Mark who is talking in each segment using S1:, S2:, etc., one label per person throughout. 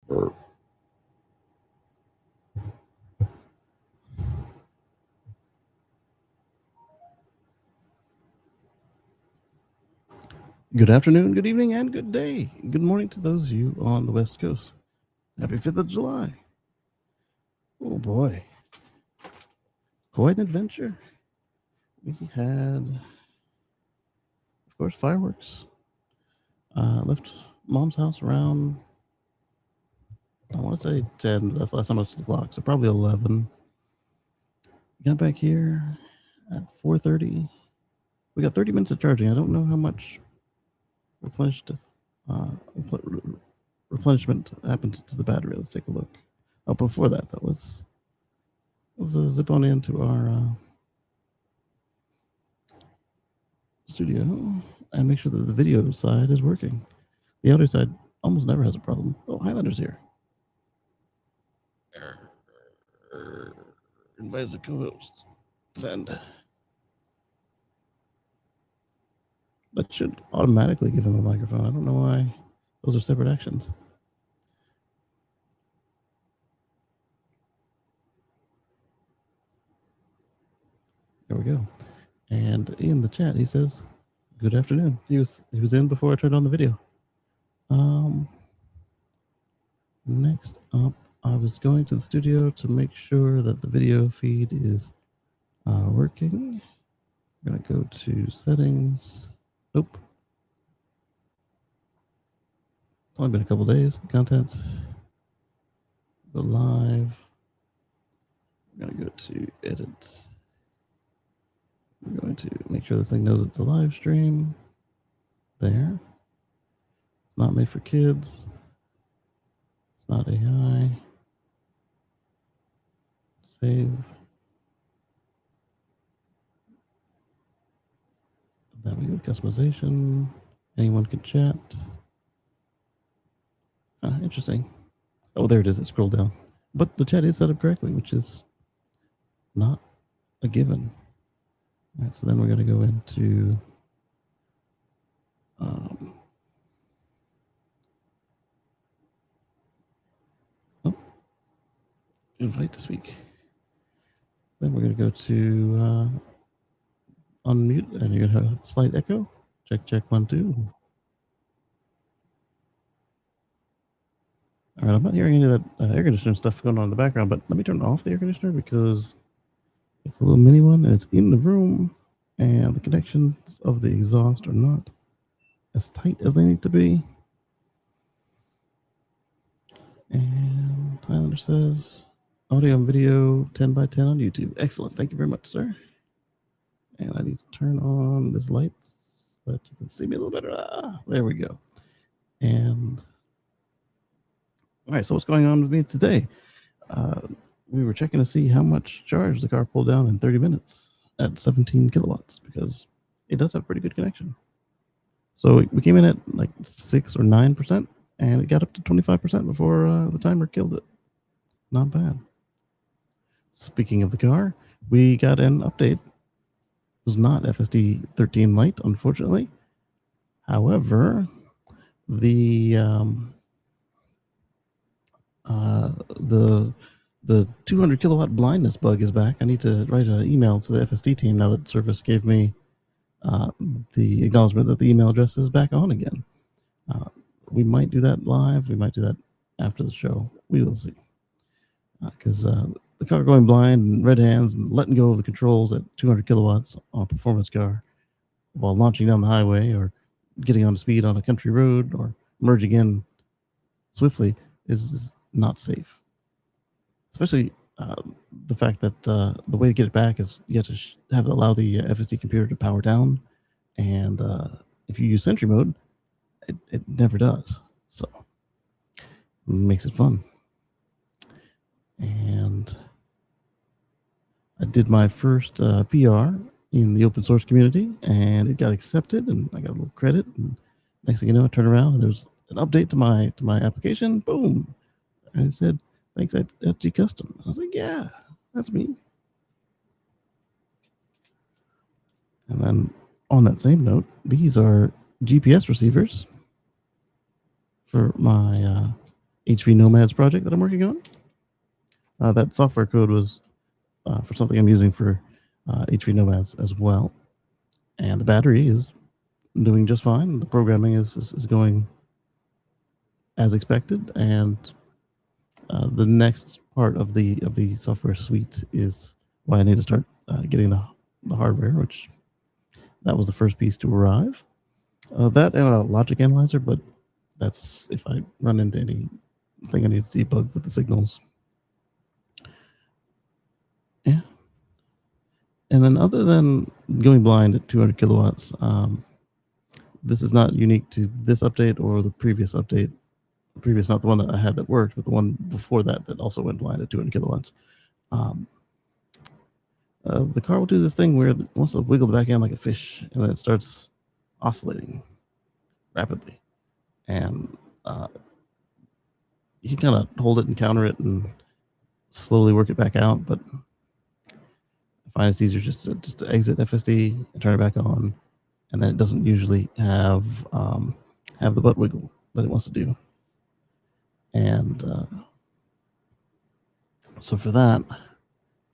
S1: Good afternoon, good evening, and good day. Good morning to those of you on the West Coast. Happy 5th of July. Oh boy. Quite an adventure. We had, of course, fireworks. Left Mom's house around, I want to say 10, but that's last time I looked at the clock, so probably 11. Got back here at 4:30. We got 30 minutes of charging. I don't know how much replenishment happened to the battery. Let's take a look. Oh, before that, though, let's zip on into our studio and make sure that the video side is working. The audio side almost never has a problem. Oh, Highlander's here. Invite as a co-host. Send. That should automatically give him a microphone. I don't know why those are separate actions. There we go. And in the chat, he says, "Good afternoon." He was in before I turned on the video. Next up, I was going to the studio to make sure that the video feed is working. I'm gonna go to settings. Nope. It's only been a couple days. Content. Go live. I'm gonna go to edit. I'm going to make sure this thing knows it's a live stream. There. It's not made for kids. It's not AI. Save. Then we go to customization. Anyone can chat. Interesting. Oh, there it is. It scrolled down. But the chat is set up correctly, which is not a given. All right, so then we're going to go into invite to speak. Then we're going to go to unmute, and you're going to have a slight echo. Check, 1, 2. All right, I'm not hearing any of that air conditioner stuff going on in the background, but let me turn off the air conditioner because it's a little mini one and it's in the room, and the connections of the exhaust are not as tight as they need to be. And Highlander says, audio and video 10 by 10 on YouTube. Excellent. Thank you very much, sir. And I need to turn on this light so that you can see me a little better. There we go. And all right, so what's going on with me today? We were checking to see how much charge the car pulled down in 30 minutes at 17 kilowatts because it does have pretty good connection. So we came in at like 6 or 9%, and it got up to 25% before the timer killed it. Not bad. Speaking of the car, we got an update. It was not FSD 13 Lite, unfortunately. However, the 200 kilowatt blindness bug is back. I need to write an email to the FSD team now that Service gave me the acknowledgement that the email address is back on again. We might do that live. We might do that after the show. We will see. Because the car going blind and red hands and letting go of the controls at 200 kilowatts on a performance car while launching down the highway or getting on speed on a country road or merging in swiftly is not safe. Especially the fact that the way to get it back is you have to allow the FSD computer to power down, and if you use Sentry mode, it never does. So it makes it fun. And I did my first PR in the open source community, and it got accepted, and I got a little credit. And next thing you know, I turned around and there was an update to my application. Boom! And it said, "Thanks at G Custom." I was like, "Yeah, that's me." And then on that same note, these are GPS receivers for my HV Nomads project that I'm working on. That software code was for something I'm using for HV Nomads as well. And the battery is doing just fine. The programming is going as expected, and the next part of the software suite is why I need to start getting the hardware, which that was the first piece to arrive. That and a logic analyzer, but that's if I run into anything I need to debug with the signals. Yeah. And then other than going blind at 200 kilowatts, this is not unique to this update or the previous update. Previous, not the one that I had that worked, but the one before that that also went blind at 200 kilowatts. The car will do this thing where it wants to wiggle the back end like a fish, and then it starts oscillating rapidly. And you can kind of hold it and counter it and slowly work it back out, but I find it's easier just to exit FSD and turn it back on, and then it doesn't usually have the butt wiggle that it wants to do. And so for that,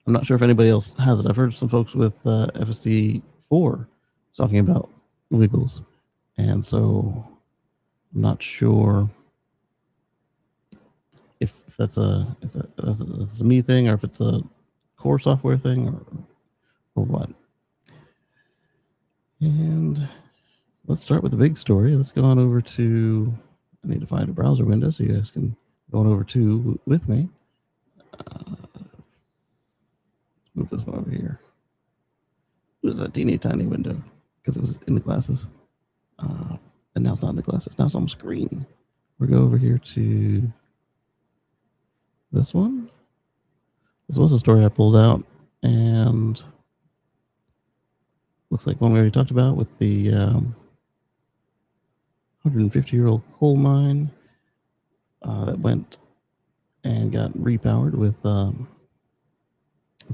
S1: I'm not sure if anybody else has it. I've heard some folks with FSD 4 talking about wiggles, and so I'm not sure if that's a me thing or if it's a core software thing or what. And let's start with the big story. Let's go on over to. I need to find a browser window so you guys can go on over to with me. Move this one over here. It was a teeny tiny window because it was in the glasses. And now it's not in the glasses. Now it's on the screen. We'll go over here to this one. This was a story I pulled out, and looks like one we already talked about with the 150-year-old coal mine that went and got repowered with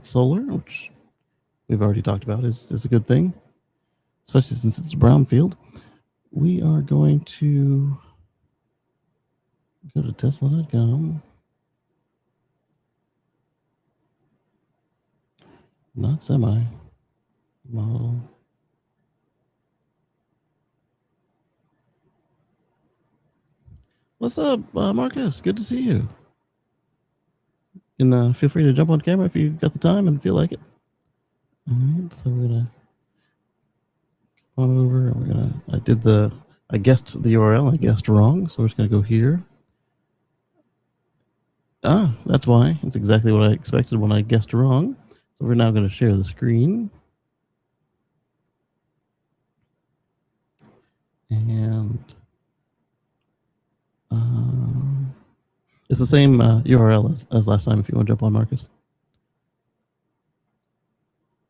S1: solar, which we've already talked about is a good thing, especially since it's a brownfield. We are going to go to Tesla.com. Not semi. Model. What's up, Marcus? Good to see you. And feel free to jump on camera if you got the time and feel like it. All right, so we're gonna come on over. And I guessed the URL. I guessed wrong, so we're just gonna go here. That's why. It's exactly what I expected when I guessed wrong. So we're now going to share the screen. And it's the same URL as last time if you want to jump on, Marcus.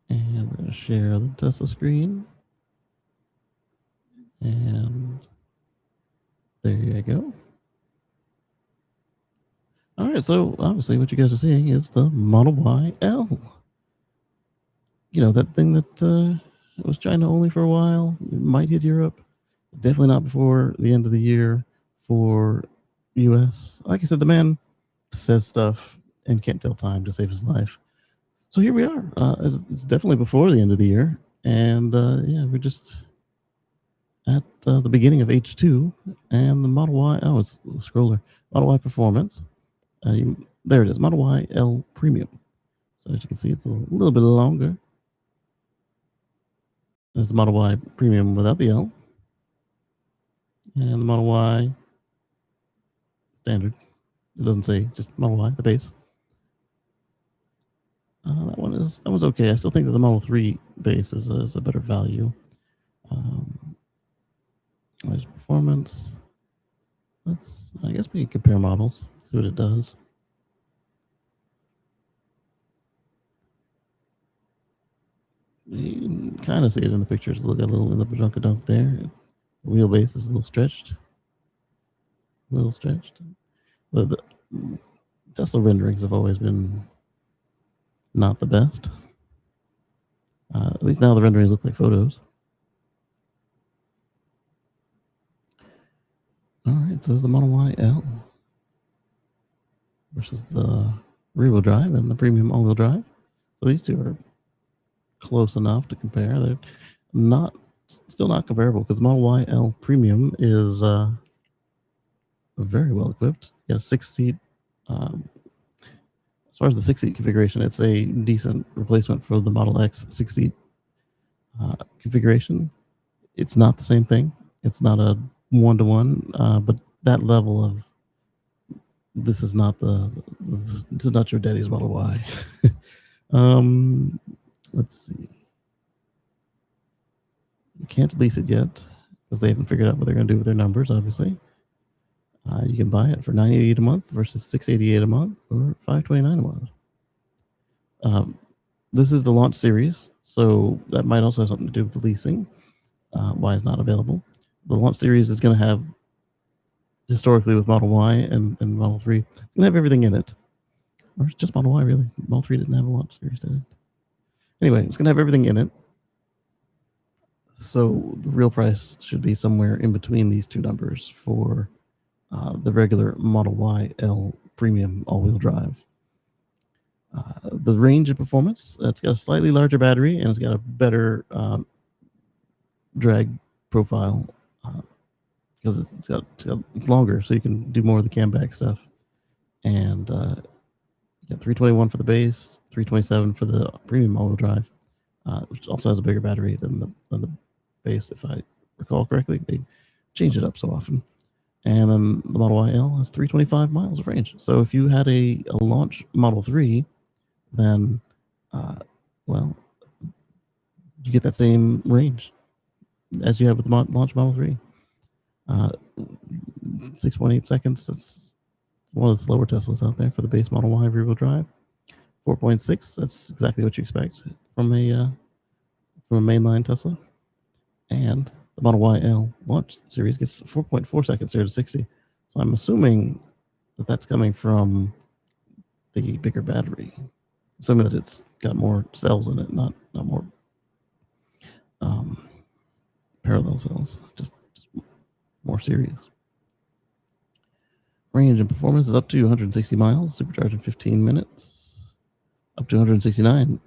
S1: And we're going to share the Tesla screen. And there you go. All right, so obviously what you guys are seeing is the Model Y L. You know, that thing that was China only for a while, might hit Europe. Definitely not before the end of the year for US. Like I said, the man says stuff and can't tell time to save his life. So here we are. It's definitely before the end of the year. And yeah, we're just at the beginning of H2 and the Model Y. Oh, it's the scroller. Model Y Performance. There it is, Model Y L Premium. So as you can see, it's a little bit longer. There's the Model Y Premium without the L. And the Model Y Standard. It doesn't say, just Model Y, the base. That one's okay. I still think that the Model 3 base is a better value. There's performance. I guess we can compare models, see what it does. You can kind of see it in the pictures. Look at a little in the badunkadunk there. The wheelbase is a little stretched. The Tesla renderings have always been not the best. At least now the renderings look like photos. All right, so there's the Model Y L. versus the rear-wheel drive and the premium all-wheel drive. So these two are close enough to compare. They're still not comparable because Model Y L Premium is very well equipped. You got a 6-seat. As far as the 6-seat configuration, it's a decent replacement for the Model X 6-seat configuration. It's not the same thing. It's not a one-to-one, but that level of this is not this is not your daddy's Model Y. Let's see. You can't lease it yet because they haven't figured out what they're going to do with their numbers. Obviously, you can buy it for $988 a month versus $688 a month or $529 a month. This is the launch series, so that might also have something to do with the leasing. Why it's not available. The launch series is going to have, historically with Model Y and Model 3, it's going to have everything in it. Or it's just Model Y, really. Model 3 didn't have a launch series, did it? Anyway, it's going to have everything in it. So the real price should be somewhere in between these two numbers for the regular Model Y L Premium all-wheel drive. The range of performance, it's got a slightly larger battery and it's got a better drag profile because it's longer, so you can do more of the cam back stuff. And you got 321 for the base, 327 for the premium all-wheel drive, which also has a bigger battery than the base, if I recall correctly. They change it up so often. And then the Model Y L has 325 miles of range. So if you had a launch Model 3, then, well, you get that same range as you have with the launch Model 3. 6.8 seconds. That's one of the slower Teslas out there for the base Model Y rear-wheel drive. 4.6. That's exactly what you expect from a mainline Tesla. And the Model Y L launch series gets 4.4 seconds 0 to 60. So I'm assuming that that's coming from the bigger battery. Assuming that it's got more cells in it, not more parallel cells, just more series. Range and performance is up to 160 miles, supercharged in 15 minutes. Up to 169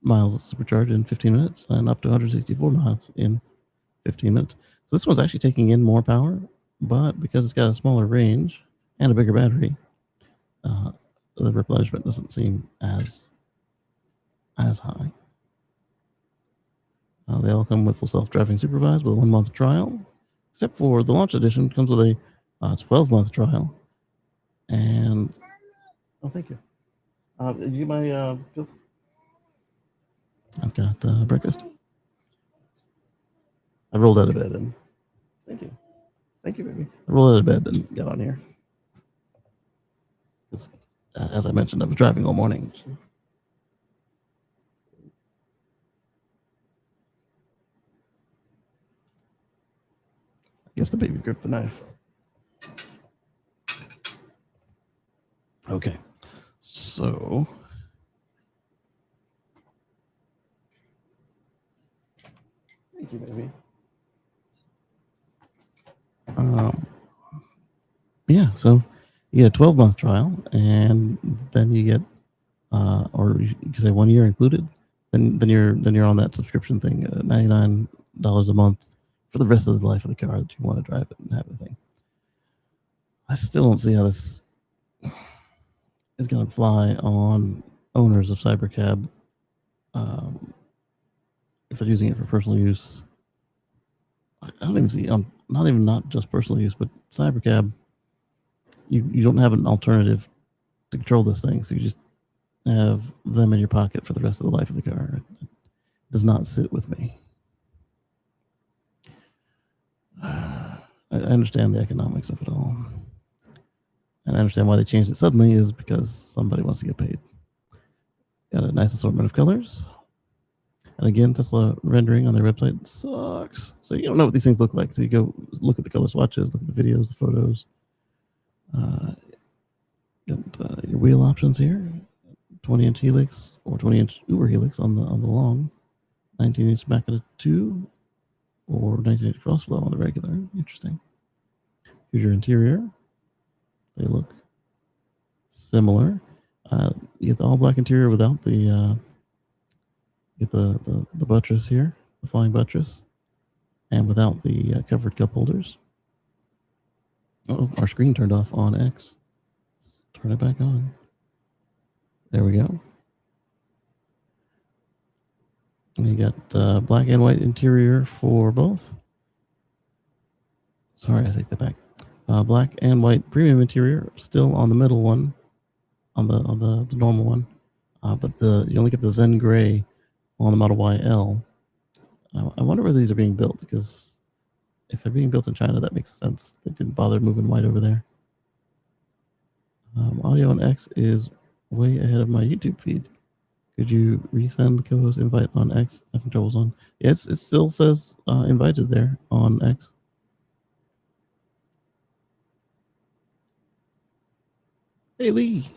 S1: miles, supercharged in 15 minutes, and up to 164 miles in 15 minutes. So this one's actually taking in more power, but because it's got a smaller range and a bigger battery, the replenishment doesn't seem as high. They all come with full self-driving supervised with a 1-month trial, except for the launch edition comes with a 12-month trial. And thank you. Did you get my pills? I've got breakfast. I rolled out of bed and thank you, baby. I rolled out of bed and got on here. As I mentioned, I was driving all morning. I guess the baby gripped the knife. Okay, so thank you, baby. Yeah, so you get a 12-month trial, and then you get, or you can say 1 year included. Then you're on that subscription thing, $99 a month for the rest of the life of the car that you want to drive it and have the thing. I still don't see how this is going to fly on owners of Cybercab if they're using it for personal use. I don't even see, not just personal use, but Cybercab, you don't have an alternative to control this thing, so you just have them in your pocket for the rest of the life of the car. It does not sit with me. I understand the economics of it all. And I understand why they changed it suddenly is because somebody wants to get paid. Got a nice assortment of colors. And again, Tesla rendering on their website sucks. So you don't know what these things look like. So you go look at the color swatches, look at the videos, the photos. Got your wheel options here. 20-inch helix or 20-inch Uber helix on the long. 19-inch Macca 2 or 19-inch crossflow on the regular. Interesting. Here's your interior. They look similar. You get the all black interior without the get the buttress here, the flying buttress, and without the covered cup holders. Oh, our screen turned off on X. Let's turn it back on. There we go. And you got black and white interior for both. Sorry, I take that back. Black and white premium interior, still on the middle one, on the normal one, but you only get the Zen gray on the Model YL. I wonder where these are being built, because if they're being built in China, that makes sense. They didn't bother moving white over there. Audio on X is way ahead of my YouTube feed. Could you resend the co-host invite on X? Having troubles on. Yeah, it still says invited there on X. Hey, Lee.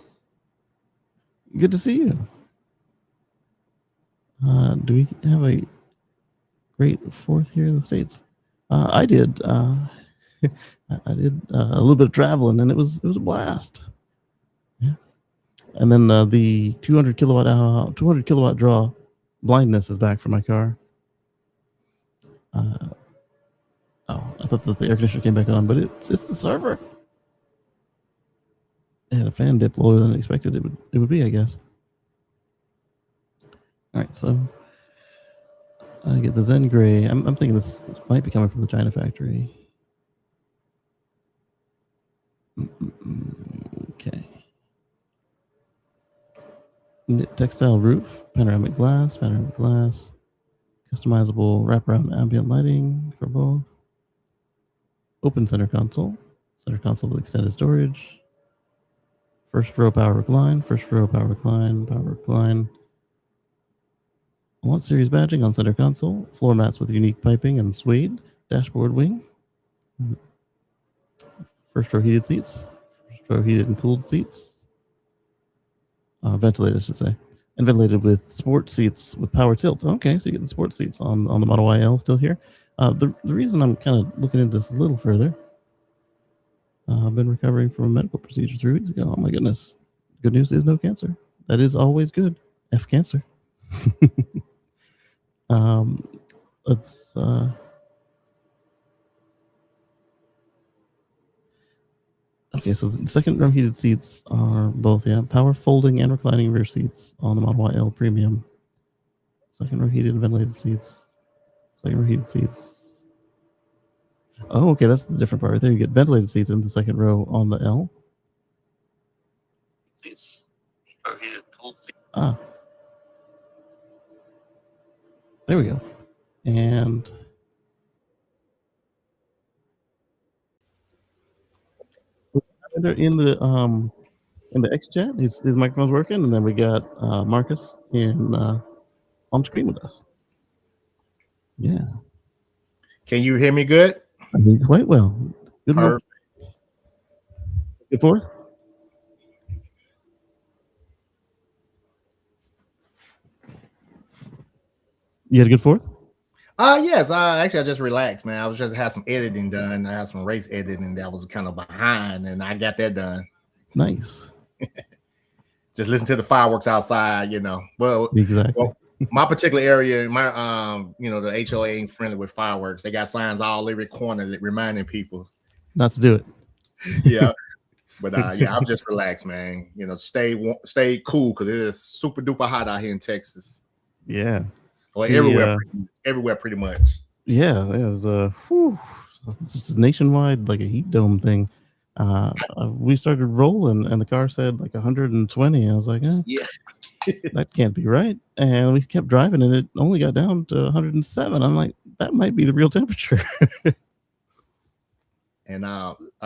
S1: Good to see you. Do we have a great 4th here in the States? I did. I did a little bit of traveling, and it was a blast. Yeah. And then the 200 kilowatt draw blindness is back for my car. Oh, I thought that the air conditioner came back on, but it's the server. It had a fan dip lower than I expected it would be, I guess. All right, so I get the Zen gray. I'm thinking this might be coming from the China factory. Okay. Textile roof, panoramic glass, customizable wraparound ambient lighting for both. Open center console with extended storage. First row power recline. Launch series badging on center console. Floor mats with unique piping and suede. Dashboard wing. First row heated seats. First row heated and cooled seats. Ventilated, I should say. And ventilated with sport seats with power tilts. Okay, so you get the sport seats on the Model YL still here. The reason I'm kind of looking into this a little further, I've been recovering from a medical procedure 3 weeks ago. Oh my goodness. Good news is no cancer. That is always good. F cancer. Let's okay, so the second row heated seats are both, power folding and reclining rear seats on the Model YL Premium. Second row heated and ventilated seats. Second row heated seats. Oh, okay, that's the different part right there. You get ventilated seats in the second row on the L. Seats. Ah. There we go. And in the X chat, his microphone's working, and then we got Marcus on screen with us. Yeah.
S2: Can you hear me good?
S1: I mean, quite well. Good morning. Good 4th. You had a good 4th?
S2: Yes. I just relaxed, man. I was just had some editing done. I had some race editing that was kind of behind, and I got that done.
S1: Nice.
S2: Just listen to the fireworks outside, Well,
S1: exactly.
S2: Well, my particular area, my the HOA ain't friendly with fireworks. They got signs all every corner that reminding people
S1: not to do it.
S2: Yeah. But yeah, I'm just relaxed, man. Stay cool because it is super duper hot out here in Texas.
S1: Yeah.
S2: Well, everywhere pretty much.
S1: Yeah, it's just nationwide, like a heat dome thing. We started rolling, and the car said like 120. I was like,
S2: yeah,
S1: that can't be right. And we kept driving, and it only got down to 107. I'm like, that might be the real temperature.
S2: And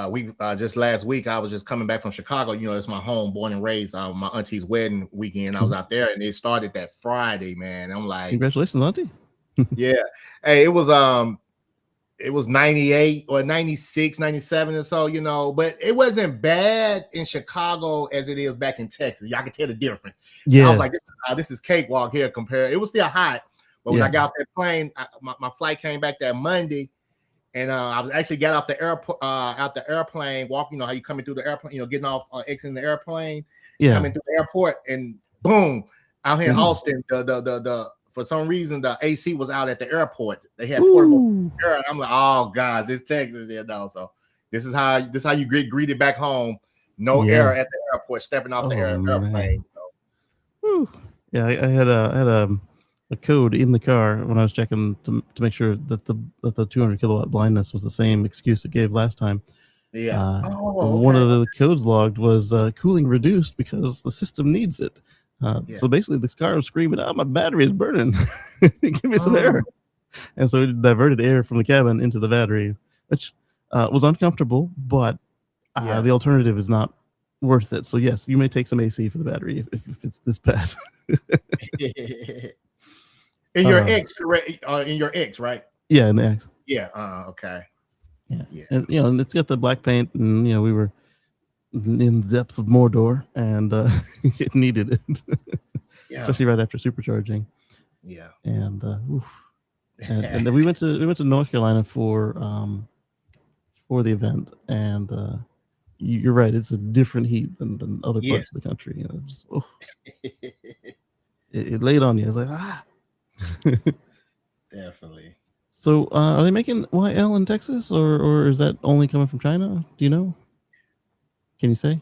S2: we just last week, I was just coming back from Chicago. It's my home, born and raised. My auntie's wedding weekend. I was out there, and it started that Friday, man. I'm like,
S1: congratulations, auntie.
S2: Yeah. Hey, it was 98 or 96, 97 or so, but it wasn't bad in Chicago as it is back in Texas. Y'all can tell the difference. Yeah. I was like, this is cakewalk here compared. It was still hot, but when I got off that plane, my flight came back that Monday. And I was actually got off the airplane, walking. You know how you coming through the airplane, you know, getting off, exiting the airplane, coming through the airport, and boom, out here in Austin, the for some reason the AC was out at the airport. They had portable air. I'm like, oh guys, this Texas, you know. So this is how you get greeted back home. No air at the airport, stepping off the airplane. So.
S1: Yeah, I had a code in the car when I was checking to make sure that the 200 kilowatt blindness was the same excuse it gave last time.
S2: Yeah.
S1: One of the codes logged was cooling reduced because the system needs it. So basically, this car was screaming, "Oh, my battery is burning! Give me some air!" And so it diverted air from the cabin into the battery, which was uncomfortable, but the alternative is not worth it. So yes, you may take some AC for the battery if it's this bad.
S2: In your X, correct? In your X, right?
S1: Yeah, in the X.
S2: Yeah. Okay.
S1: Yeah. And you know, and it's got the black paint, and you know, we were in the depths of Mordor, and it needed it, especially right after supercharging.
S2: Yeah.
S1: And and then we went to North Carolina for the event, and you're right, it's a different heat than other parts of the country. You know, just, it laid on you. It's like
S2: definitely.
S1: So are they making YL in Texas, or is that only coming from China? Do you know? Can you say?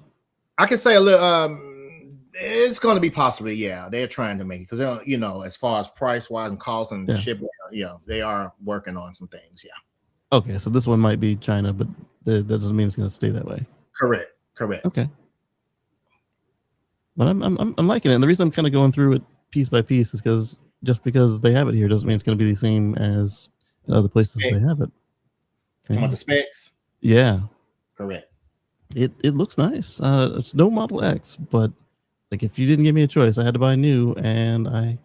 S2: I can say a little. It's going to be possibly, yeah. They're trying to make it because, you know, as far as price wise and cost and shipping, they are working on some things. Yeah.
S1: Okay, so this one might be China, but that doesn't mean it's going to stay that way.
S2: Correct.
S1: Okay. But I'm liking it. And the reason I'm kind of going through it piece by piece is because they have it here doesn't mean it's going to be the same as in other places they have it.
S2: Come on, the specs.
S1: Yeah.
S2: Correct.
S1: It looks nice. It's no Model X, but like if you didn't give me a choice, I had to buy new, and I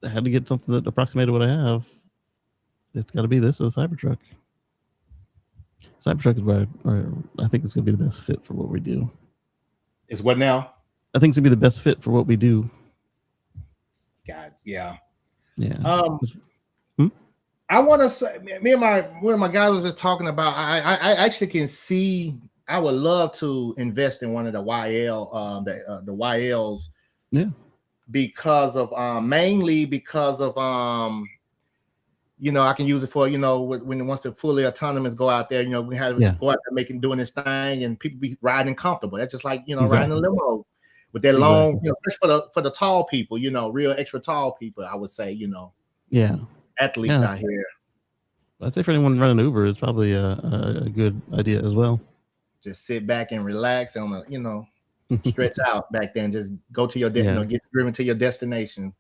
S1: had to get something that approximated what I have. It's got to be this or the Cybertruck. Cybertruck is where I think it's going to be the best fit for what we do.
S2: Is what now?
S1: I think it's going to be the best fit for what we do.
S2: God, yeah.
S1: I
S2: want to say, me and my guy was just talking about. I actually can see. I would love to invest in one of the YL, the YLs.
S1: Yeah.
S2: Because of mainly because of you know, I can use it for, you know, when it wants to fully autonomous go out there, you know, we have go out there doing this thing, and people be riding comfortable. That's just like, you know, riding a limo with that long, you know, especially for the tall people, you know, real extra tall people, I would say, you know.
S1: Yeah.
S2: Athletes out here.
S1: I'd say for anyone running Uber, it's probably a good idea as well.
S2: Just sit back and relax and, you know, stretch out back there and just go to your you know, get driven to your destination.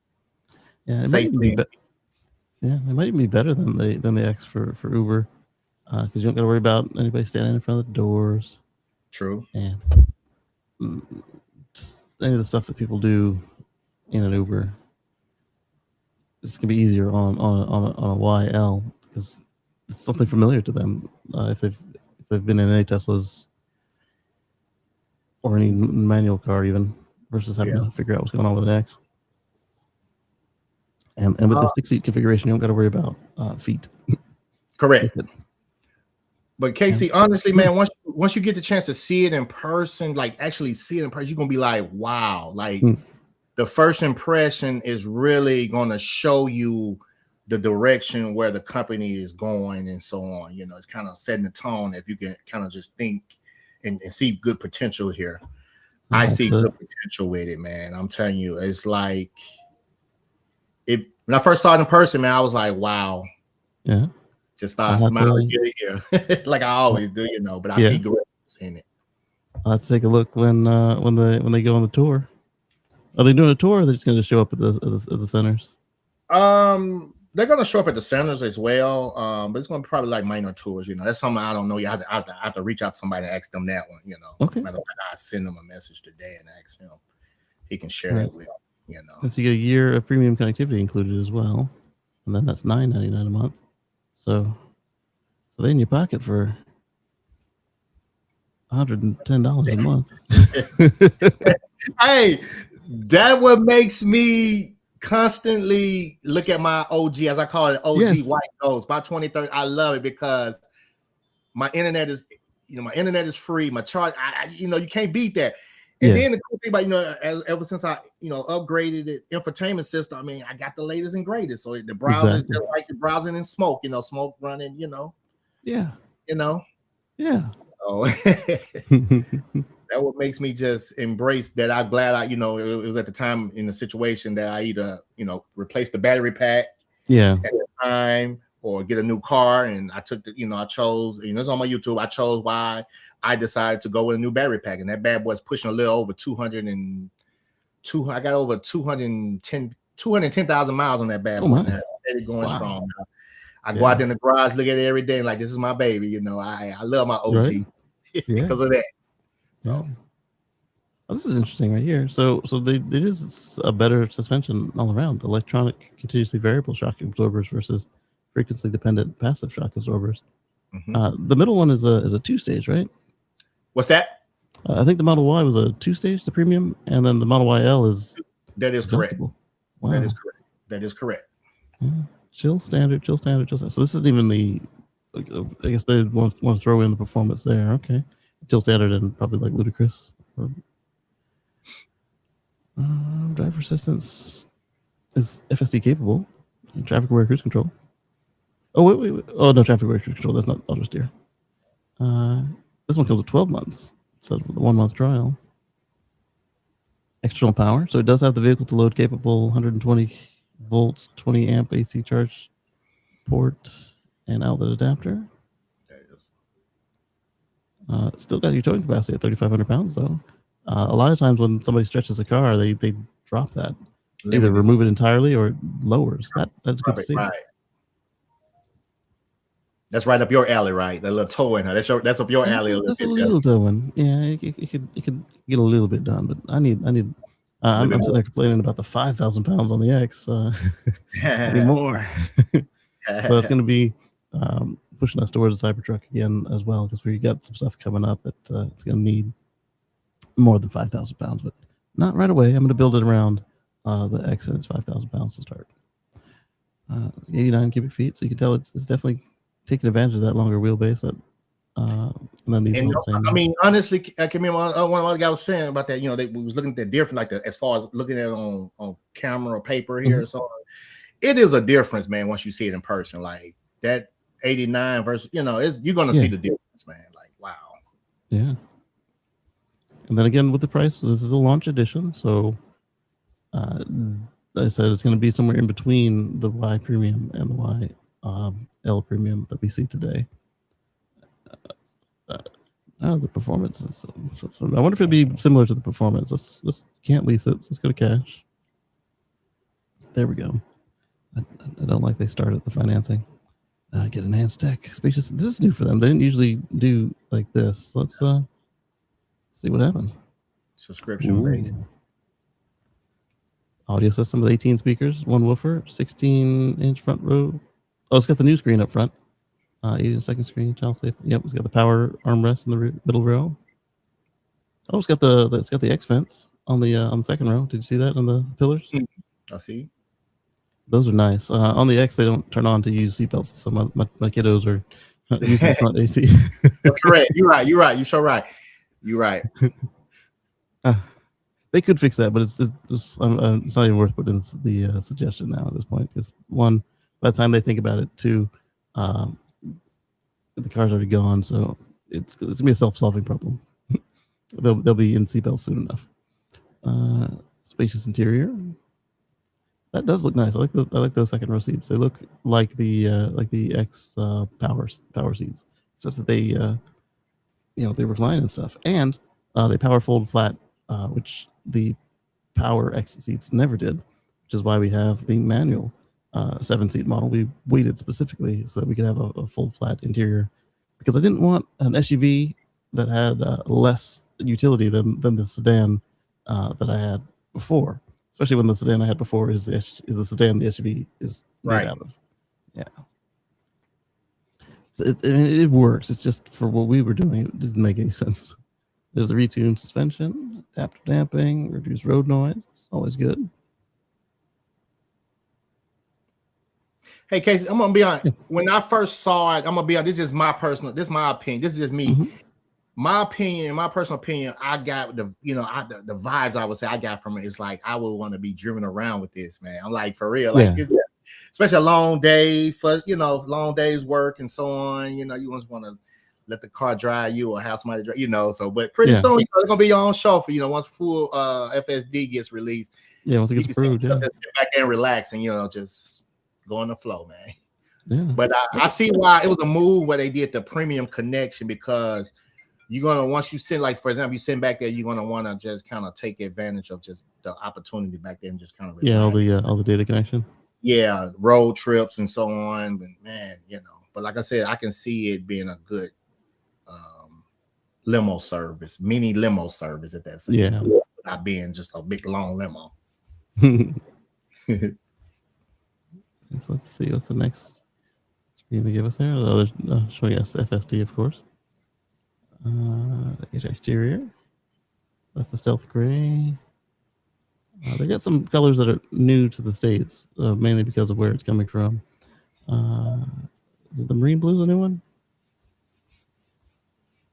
S1: Yeah, it might even be better than the X for Uber, because you don't got to worry about anybody standing in front of the doors.
S2: True.
S1: And any of the stuff that people do in an Uber, it's gonna be easier on a YL because it's something familiar to them. If they've been in any Teslas or any manual car, even versus having to figure out what's going on with an X. And with the 6-seat configuration, you don't got to worry about feet.
S2: Correct. But Kacey, honestly, man, once you get the chance to see it in person, like actually see it in person, you're gonna be like, wow, like the first impression is really gonna show you the direction where the company is going and so on. You know, it's kind of setting the tone if you can kind of just think and see good potential here. I see good potential with it, man. I'm telling you, it's like it. When I first saw it in person, man, I was like, wow.
S1: Yeah.
S2: Just start smiling here, like I always do, you know. But I see greatness in it.
S1: I'll have to take a look when they go on the tour. Are they doing a tour, or are they just going to show up at the centers?
S2: They're going to show up at the centers as well. But it's going to be probably like minor tours, you know. That's something I don't know. You have to reach out to somebody and ask them that one, you know.
S1: Okay.
S2: Matter of fact, I send them a message today and ask him. He can share it with, you know.
S1: So you get a year of premium connectivity included as well, and then that's $9.99 a month. So they in your pocket for $110 a month.
S2: Hey, that what makes me constantly look at my OG, as I call it, OG white ghost by 2030. I love it because my internet is, my internet is free. My charge, you can't beat that. And then the cool thing about, ever since I, upgraded the infotainment system, I mean, I got the latest and greatest. So the browser is just like the browsing and smoke, smoke running,
S1: Yeah.
S2: Yeah. Oh, that what makes me just embrace that. I'm glad it was at the time in the situation that I either, replace the battery pack at the time or get a new car. And I took I chose, it's on my YouTube. I chose why I decided to go with a new battery pack. And that bad boy's pushing a little over 202. I got over 210,000 miles on that bad boy. Now. It's going strong now. I go out in the garage, look at it every day, like this is my baby. I love my OG because of that. So
S1: this is interesting right here. So they did a better suspension all around. Electronic continuously variable shock absorbers versus frequency dependent passive shock absorbers. The middle one is a 2-stage, right?
S2: What's that?
S1: I think the Model Y was a 2-stage, the premium, and then the Model YL is
S2: correct. Wow. That is correct. That is correct.
S1: Chill standard. So this isn't even the. I guess they want to throw in the performance there. Okay, chill standard and probably like ludicrous. Driver assistance is FSD capable. Traffic aware cruise control. Oh wait. Oh no, traffic aware cruise control. That's not auto steer. This one comes with 12 months. So with a 1 month trial. External power. So it does have the vehicle to load capable 120 volts, 20 amp AC charge port and outlet adapter. Still got your towing capacity at 3,500 pounds though. A lot of times when somebody stretches a car, they drop that. Either remove it entirely or it lowers. That's good to see.
S2: Right. That's right up your alley, right? That little towing, that's up your alley.
S1: That's a little towing. Yeah, it could get a little bit done, but I need. I'm sitting there complaining about the 5,000 pounds on the X. Anymore. So it's going to be pushing us towards the Cybertruck again as well, because we got some stuff coming up that it's going to need more than 5,000 pounds, but not right away. I'm going to build it around the X, and it's 5,000 pounds to start. 89 cubic feet, so you can tell it's definitely taking advantage of that longer wheelbase. And then these
S2: I mean, honestly, I can remember one of the guys was saying about that. We was looking at the different, like as far as looking at it on camera or paper here. So it is a difference, man. Once you see it in person, like that 89 versus, you're gonna see the difference, man. Like, wow.
S1: Yeah. And then again with the price, this is a launch edition, so I said it's going to be somewhere in between the Y Premium and the Y L Premium that we see today. The performance is. I wonder if it'd be similar to the performance. Let's can't lease it. Let's go to cash. There we go. I don't like they started the financing. Get enhanced tech, spacious. This is new for them. They didn't usually do like this. Let's see what happens.
S2: Subscription based.
S1: Audio system with 18 speakers, 1 woofer, 16-inch front row. Oh, it's got the new screen up front. 82nd screen, child safe. Yep, it's got the power armrest in the middle row. Oh, it's got the X fence on the second row. Did you see that on the pillars?
S2: I see.
S1: Those are nice. On the X, they don't turn on to use seatbelts, so my kiddos are using the front AC.
S2: That's correct. You're right. You're so right. You're right.
S1: They could fix that, but it's not even worth putting the suggestion now at this point. Because one, by the time they think about it, two, the car's already gone, so it's gonna be a self-solving problem. they'll be in seatbelts soon enough. Spacious interior. That does look nice. I like those second row seats. They look like the X power seats, except that they they recline and stuff, and they power fold flat, which the power X seats never did, which is why we have the manual 7-seat model. We waited specifically so that we could have a full flat interior, because I didn't want an SUV that had less utility than the sedan that I had before. Especially when the sedan I had before is the sedan the SUV is made out of. Yeah. So it works. It's just for what we were doing, it didn't make any sense. There's the retuned suspension, adaptive damping, reduced road noise. It's always good.
S2: Hey, Casey, I'm gonna be on. When I first saw it, I'm gonna be on. This is my personal. This is my opinion. This is just me.
S1: Mm-hmm.
S2: My opinion, my personal opinion. I got the, the vibes I would say I got from it is like I would want to be driven around with this, man. I'm like for real, like especially a long day for long days work and so on. You just want to let the car drive you or have somebody drive, So, but pretty soon it's gonna be your own chauffeur. Once full FSD gets released.
S1: Yeah, once it gets approved,
S2: just sit back there and relax and just go on the flow, man.
S1: Yeah.
S2: But I see why it was a move where they did the premium connection, because you're gonna, once you sit, like for example, you sit back there, you're gonna want to just kind of take advantage of just the opportunity back there and just kind of relax.
S1: all the data connection.
S2: Yeah, road trips and so on. But man, but like I said, I can see it being a good limo service, mini limo service at that same time, not being just a big long limo.
S1: So let's see what's the next screen they give us there. Showing us FSD, of course. Exterior. That's the stealth gray. They got some colors that are new to the States, mainly because of where it's coming from. Is the marine blue a new one?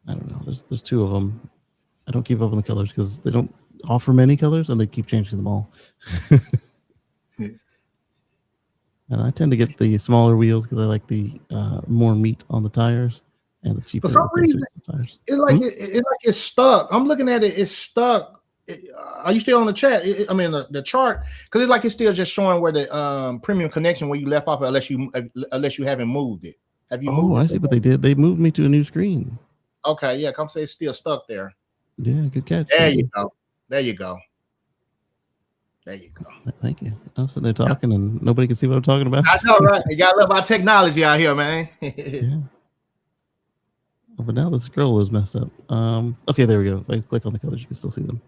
S1: I don't know. There's two of them. I don't keep up on the colors because they don't offer many colors and they keep changing them all. And I tend to get the smaller wheels because I like the more meat on the tires and the cheaper.
S2: For some reason,
S1: tires.
S2: It's like it's stuck. I'm looking at it. It's stuck. Are you still on the chat? The chart, because it's like it's still just showing where the premium connection where you left off, unless you haven't moved it. Have you?
S1: Oh, I see what they did. They moved me to a new screen.
S2: Okay, yeah. Come say it's still stuck there.
S1: Yeah, good catch.
S2: There you go. There you go. There you go.
S1: Thank you. I'm sitting there talking and nobody can see what I'm talking about.
S2: I know, right? You gotta love our technology out here, man.
S1: Yeah. Oh, but now the scroll is messed up. Okay, there we go. If I click on the colors, you can still see them.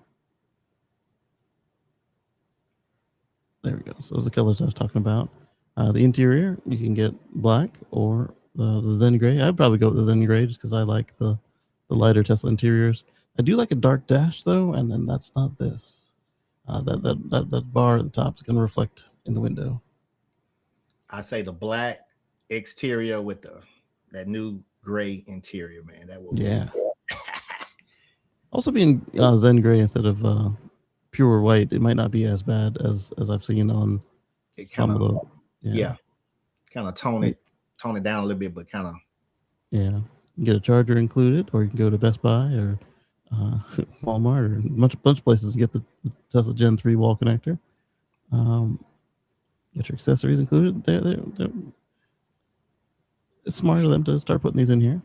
S1: There we go. So those are the colors I was talking about. The interior, you can get black or the Zen gray. I'd probably go with the Zen gray just because I like the lighter Tesla interiors. I do like a dark dash though, and then that's not this. That bar at the top is going to reflect in the window.
S2: I say the black exterior with that new gray interior, man. That will be
S1: also being Zen gray instead of pure white, it might not be as bad as I've seen on some of the
S2: kind of tone it down a little bit, but kind of
S1: you can get a charger included, or you can go to Best Buy or Walmart or a bunch of places and get the Tesla Gen 3 wall connector. Get your accessories included. They're it's smart of them to start putting these in here.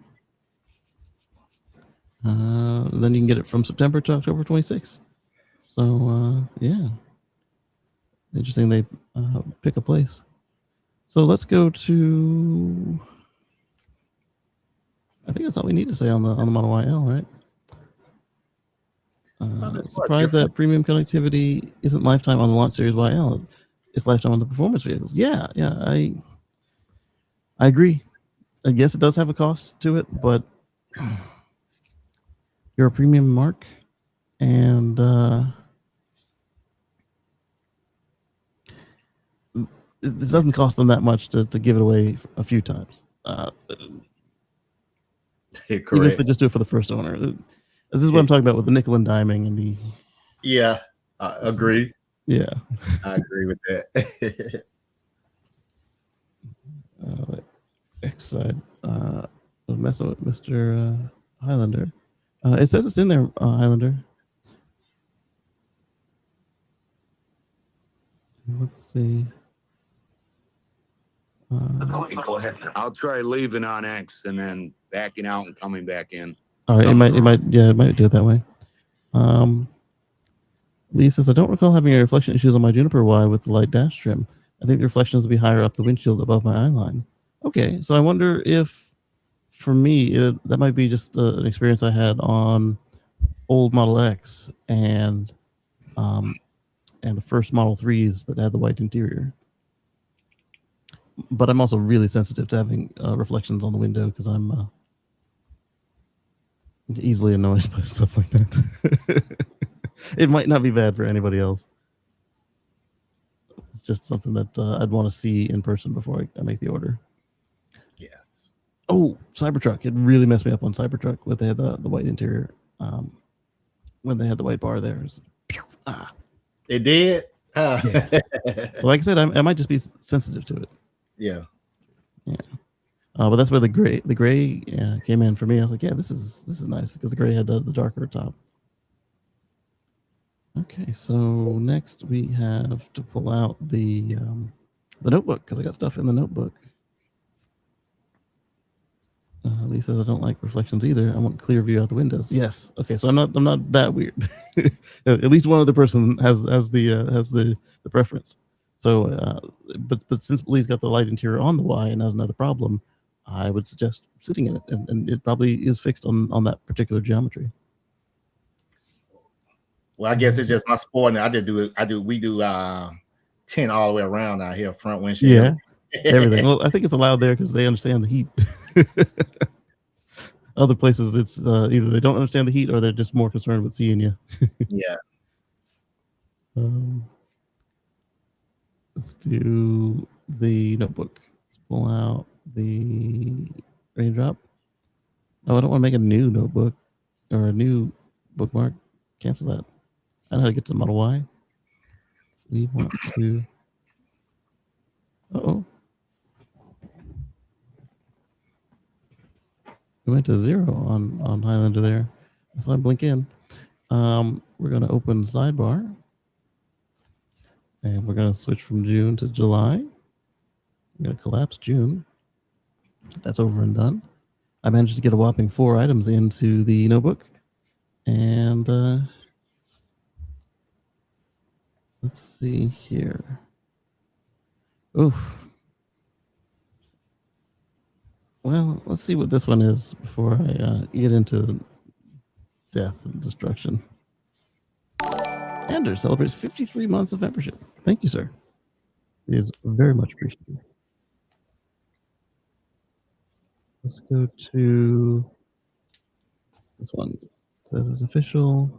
S1: Then you can get it from September to October 26th. So interesting. They pick a place. So let's go to. I think that's all we need to say on the Model YL, right? Surprised that premium connectivity isn't lifetime on the Launch Series YL. It's lifetime on the performance vehicles. Yeah, I agree. I guess it does have a cost to it, but you're a premium mark, and it doesn't cost them that much to give it away a few times. Even if they just do it for the first owner. This is what I'm talking about with the nickel and diming and the.
S2: Yeah, I agree.
S1: Yeah,
S2: I agree with that.
S1: X side, messing with Mr. Highlander. It says it's in there, Highlander. Let's see.
S3: Go ahead. I'll try leaving on X and then backing out and coming back in.
S1: All right, it might do it that way. Lee says, I don't recall having any reflection issues on my Juniper Y with the light dash trim. I think the reflections will be higher up the windshield above my eye line. Okay, so I wonder if, for me, that might be just an experience I had on old Model X and the first Model 3s that had the white interior. But I'm also really sensitive to having reflections on the window because I'm easily annoyed by stuff like that. It might not be bad for anybody else. It's just something that I'd want to see in person before I make the order.
S2: Yes.
S1: Oh, Cybertruck! It really messed me up on Cybertruck when they had the white interior. When they had the white bar there,
S2: It did.
S1: Yeah. Like I said, I might just be sensitive to it.
S2: Yeah.
S1: But that's where the gray came in for me. I was like, yeah, this is nice because the gray had the darker top. Okay, so next we have to pull out the notebook because I got stuff in the notebook. Lee says I don't like reflections either. I want clear view out the windows. Yes. Okay, so I'm not that weird. At least one other person has the preference. So, but since Lee's got the light interior on the Y and has another problem, I would suggest sitting in it, and it probably is fixed on that particular geometry.
S2: Well, I guess it's just my sport, and I just do it. We do 10 all the way around out here, front windshield.
S1: Yeah, everything. Well, I think it's allowed there because they understand the heat. Other places, it's either they don't understand the heat or they're just more concerned with seeing you.
S2: Yeah.
S1: Let's do the notebook. Let's pull out the raindrop. Oh, I don't want to make a new notebook or a new bookmark. Cancel that. I know how to get to the Model Y. We want to. Uh-oh. We went to 0 on Highlander there. So I blink in. We're going to open sidebar. And we're going to switch from June to July. I'm going to collapse June. That's over and done. I managed to get a whopping 4 items into the notebook. And let's see here. Oof. Well, let's see what this one is before I get into death and destruction. Anders celebrates 53 months of membership. Thank you, sir. It is very much appreciated. Let's go to this one. It says it's official.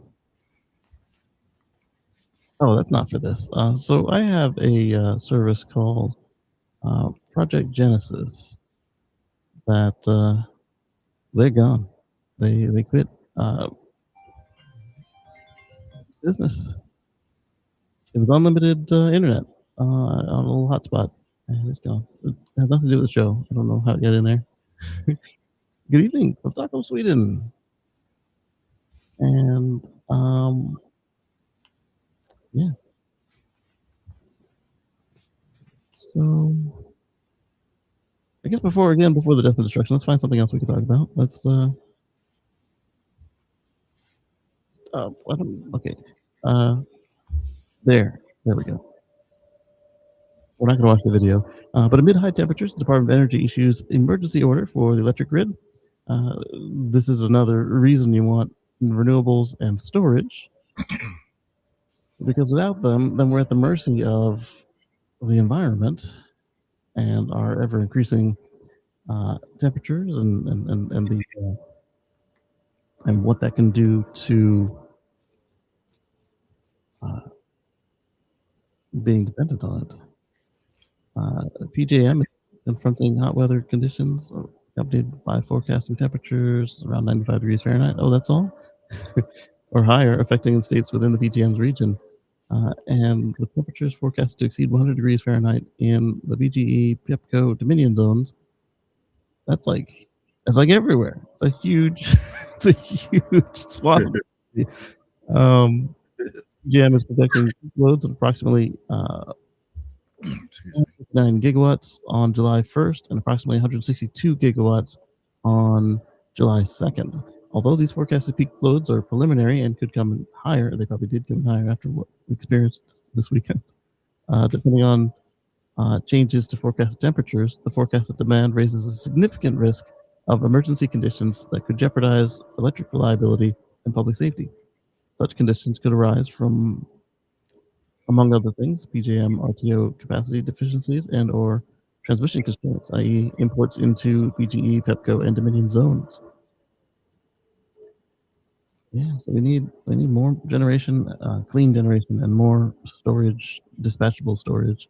S1: Oh, that's not for this. So I have a service called Project Genesis that they're gone. They quit business. It was unlimited internet on a little hotspot, and it's gone. It has nothing to do with the show. I don't know how it got in there. Good evening from Stockholm, Sweden. And yeah. So I guess before the death and destruction, let's find something else we can talk about. Let's okay. There we go. We're not going to watch the video, but amid high temperatures, the Department of Energy issues emergency order for the electric grid. This is another reason you want renewables and storage, because without them, then we're at the mercy of the environment and our ever increasing temperatures and what that can do to being dependent on it. PJM is confronting hot weather conditions, accompanied by forecasting temperatures around 95 degrees Fahrenheit. Oh, that's all? Or higher, affecting states within the PJM's region. And with temperatures forecasted to exceed 100 degrees Fahrenheit in the BGE, PEPCO, Dominion zones, it's like everywhere. It's a huge swath. PJM is projecting loads of approximately 9 gigawatts on July 1st and approximately 162 gigawatts on July 2nd. Although these forecasted peak loads are preliminary and could come in higher, they probably did come in higher after what we experienced this weekend. Depending on changes to forecasted temperatures, the forecasted demand raises a significant risk of emergency conditions that could jeopardize electric reliability and public safety. Such conditions could arise from, among other things, PJM RTO capacity deficiencies and or transmission constraints, i.e. imports into BGE, PEPCO, and Dominion zones. Yeah, so we need more generation, clean generation, and more storage, dispatchable storage.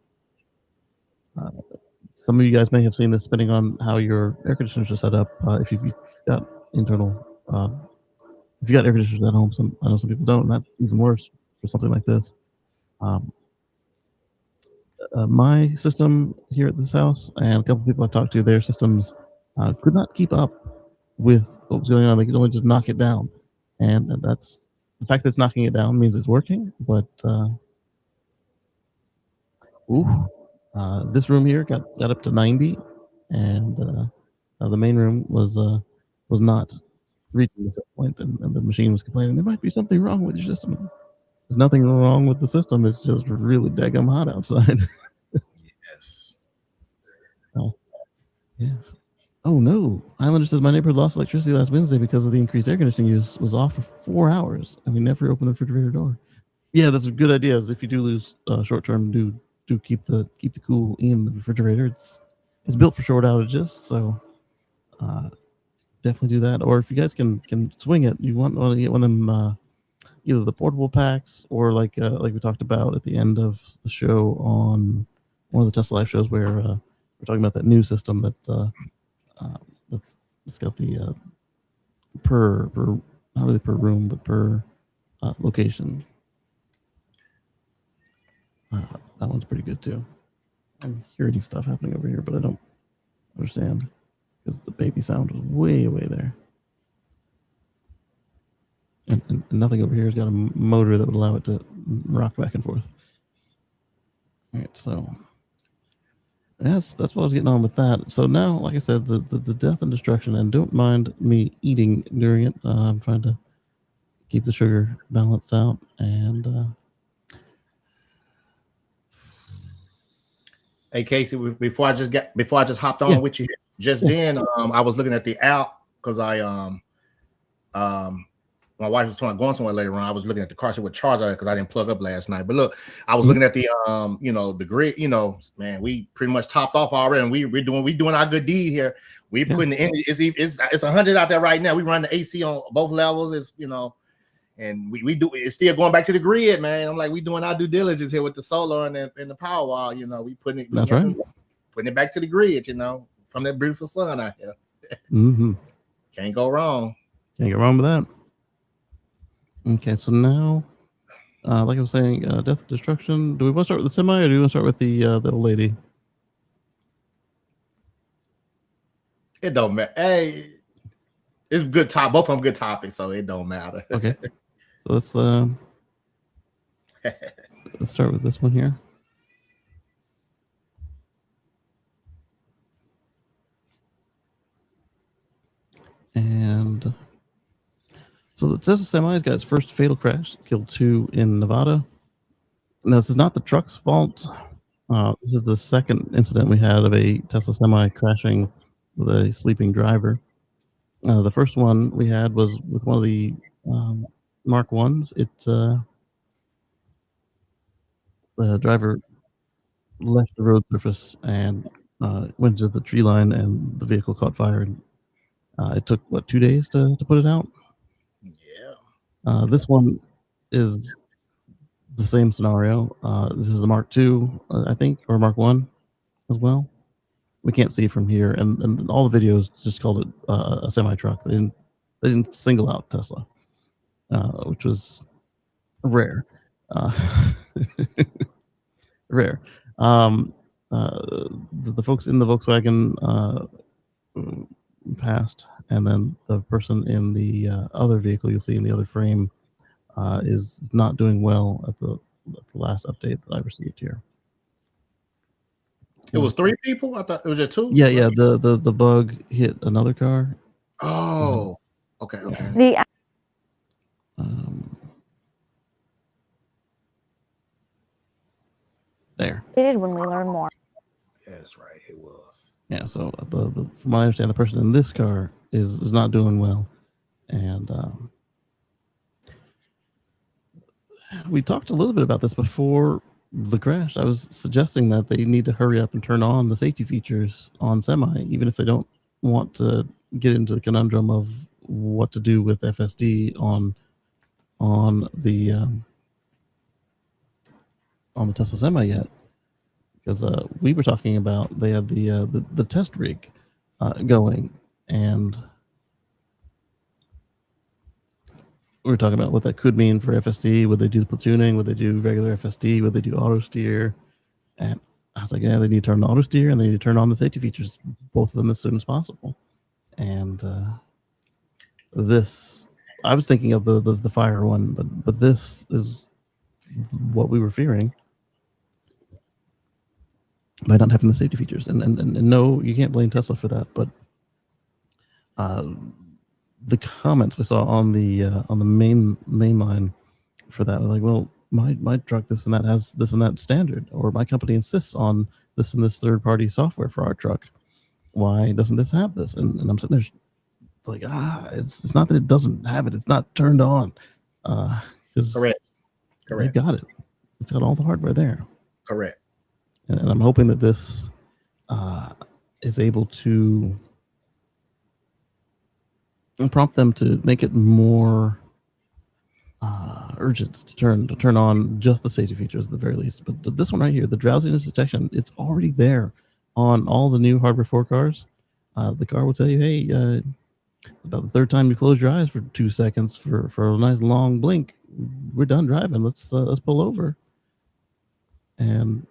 S1: Some of you guys may have seen this depending on how your air conditioners are set up. If you've got internal, if you got air conditioners at home, I know some people don't, and that's even worse for something like this. My system here at this house and a couple people I've talked to, their systems could not keep up with what was going on. They could only just knock it down, and that's the fact that it's knocking it down means it's working. But this room here got up to 90, and the main room was not reaching the set point, and the machine was complaining there might be something wrong with your system. There's nothing wrong with the system. It's just really daggum hot outside.
S2: Yes.
S1: Oh, yes. Oh no! Islander says my neighborhood lost electricity last Wednesday because of the increased air conditioning use. Was off for 4 hours, and we never opened the refrigerator door. Yeah, that's a good idea. If you do lose short term, do keep the cool in the refrigerator. It's built for short outages, so definitely do that. Or if you guys can swing it, you want to get one of them. Either the portable packs or like we talked about at the end of the show on one of the Tesla Live shows where we're talking about that new system that's it's got the per not really per room but per location. That one's pretty good too. I'm hearing stuff happening over here, but I don't understand because the baby sound was way there. And nothing over here has got a motor that would allow it to rock back and forth. All right, so that's what I was getting on with that. So now, like I said, the death and destruction, and don't mind me eating during it. I'm trying to keep the sugar balanced out, and
S2: hey Casey, before I just hopped on with you just then, I was looking at the app because my wife was trying to go somewhere later on. I was looking at the car, so would charge because I didn't plug up last night. But look, I was looking at the the grid. Man, we pretty much topped off already, and we're doing our good deed here. We putting the it's 100 out there right now. We run the AC on both levels. It's and we do it's still going back to the grid, man. I'm like, we doing our due diligence here with the solar and the power wall. We putting it.
S1: That's right.
S2: Putting it back to the grid. From that beautiful sun out here. Can't go wrong.
S1: Can't go wrong with that. Okay, so now, like I was saying, death and destruction. Do we want to start with the semi, or do we want to start with the old lady?
S2: It don't matter. Hey, it's good top. Both of them good topics, so it don't matter.
S1: Okay, so let's start with this one here. And so the Tesla Semi's got its first fatal crash, killed 2 in Nevada. Now, this is not the truck's fault. This is the second incident we had of a Tesla Semi crashing with a sleeping driver. The first one we had was with one of the Mark 1s. The driver left the road surface and went to the tree line, and the vehicle caught fire. And it took 2 days to put it out.
S2: Yeah.
S1: This one is the same scenario. This is a Mark II, I think, or Mark 1 as well. We can't see from here, and all the videos just called it a semi truck. They didn't single out Tesla, which was rare. Rare. The folks in the Volkswagen passed, and then the person in the other vehicle you'll see in the other frame is not doing well at the last update that I received here.
S2: It was 3 people? I thought it was just 2.
S1: Yeah. The bug hit another car.
S2: Oh, okay.
S1: There.
S4: When we learn more.
S2: That's right. It was.
S1: Yeah. So from what I understand, the person in this car is not doing well, and we talked a little bit about this before the crash. I was suggesting that they need to hurry up and turn on the safety features on Semi, even if they don't want to get into the conundrum of what to do with FSD on the Tesla Semi yet. because we were talking about they had the test rig going, and we were talking about what that could mean for FSD. Would they do the platooning? Would they do regular FSD? Would they do auto steer? And I was like, yeah, they need to turn on auto steer and they need to turn on the safety features, both of them as soon as possible. And this, I was thinking of the fire one, but this is what we were fearing by not having the safety features. And no, you can't blame Tesla for that. But the comments we saw on the main line for that was like, well, my truck this and that has this and that standard, or my company insists on this and this third party software for our truck. Why doesn't this have this? And I'm sitting there like, it's not that it doesn't have it, it's not turned on.
S2: Correct.
S1: They got it. It's got all the hardware there.
S2: Correct.
S1: And I'm hoping that this is able to prompt them to make it more urgent to turn on just the safety features at the very least. But this one right here, the drowsiness detection, it's already there on all the new Harbor 4 cars. The car will tell you, hey, about the third time you close your eyes for 2 seconds for a nice long blink, we're done driving. Let's pull over. And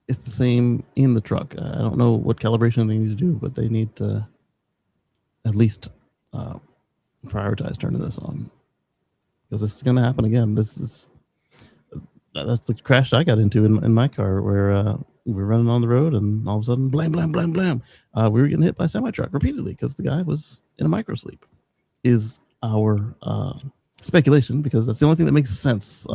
S1: it's the same in the truck. I don't know what calibration they need to do, but they need to at least prioritize turning this on, because this is going to happen again. That's the crash I got into in my car, where we were running on the road and all of a sudden, blam, blam, blam, blam. We were getting hit by a semi-truck repeatedly because the guy was in a micro sleep. Is our speculation, because that's the only thing that makes sense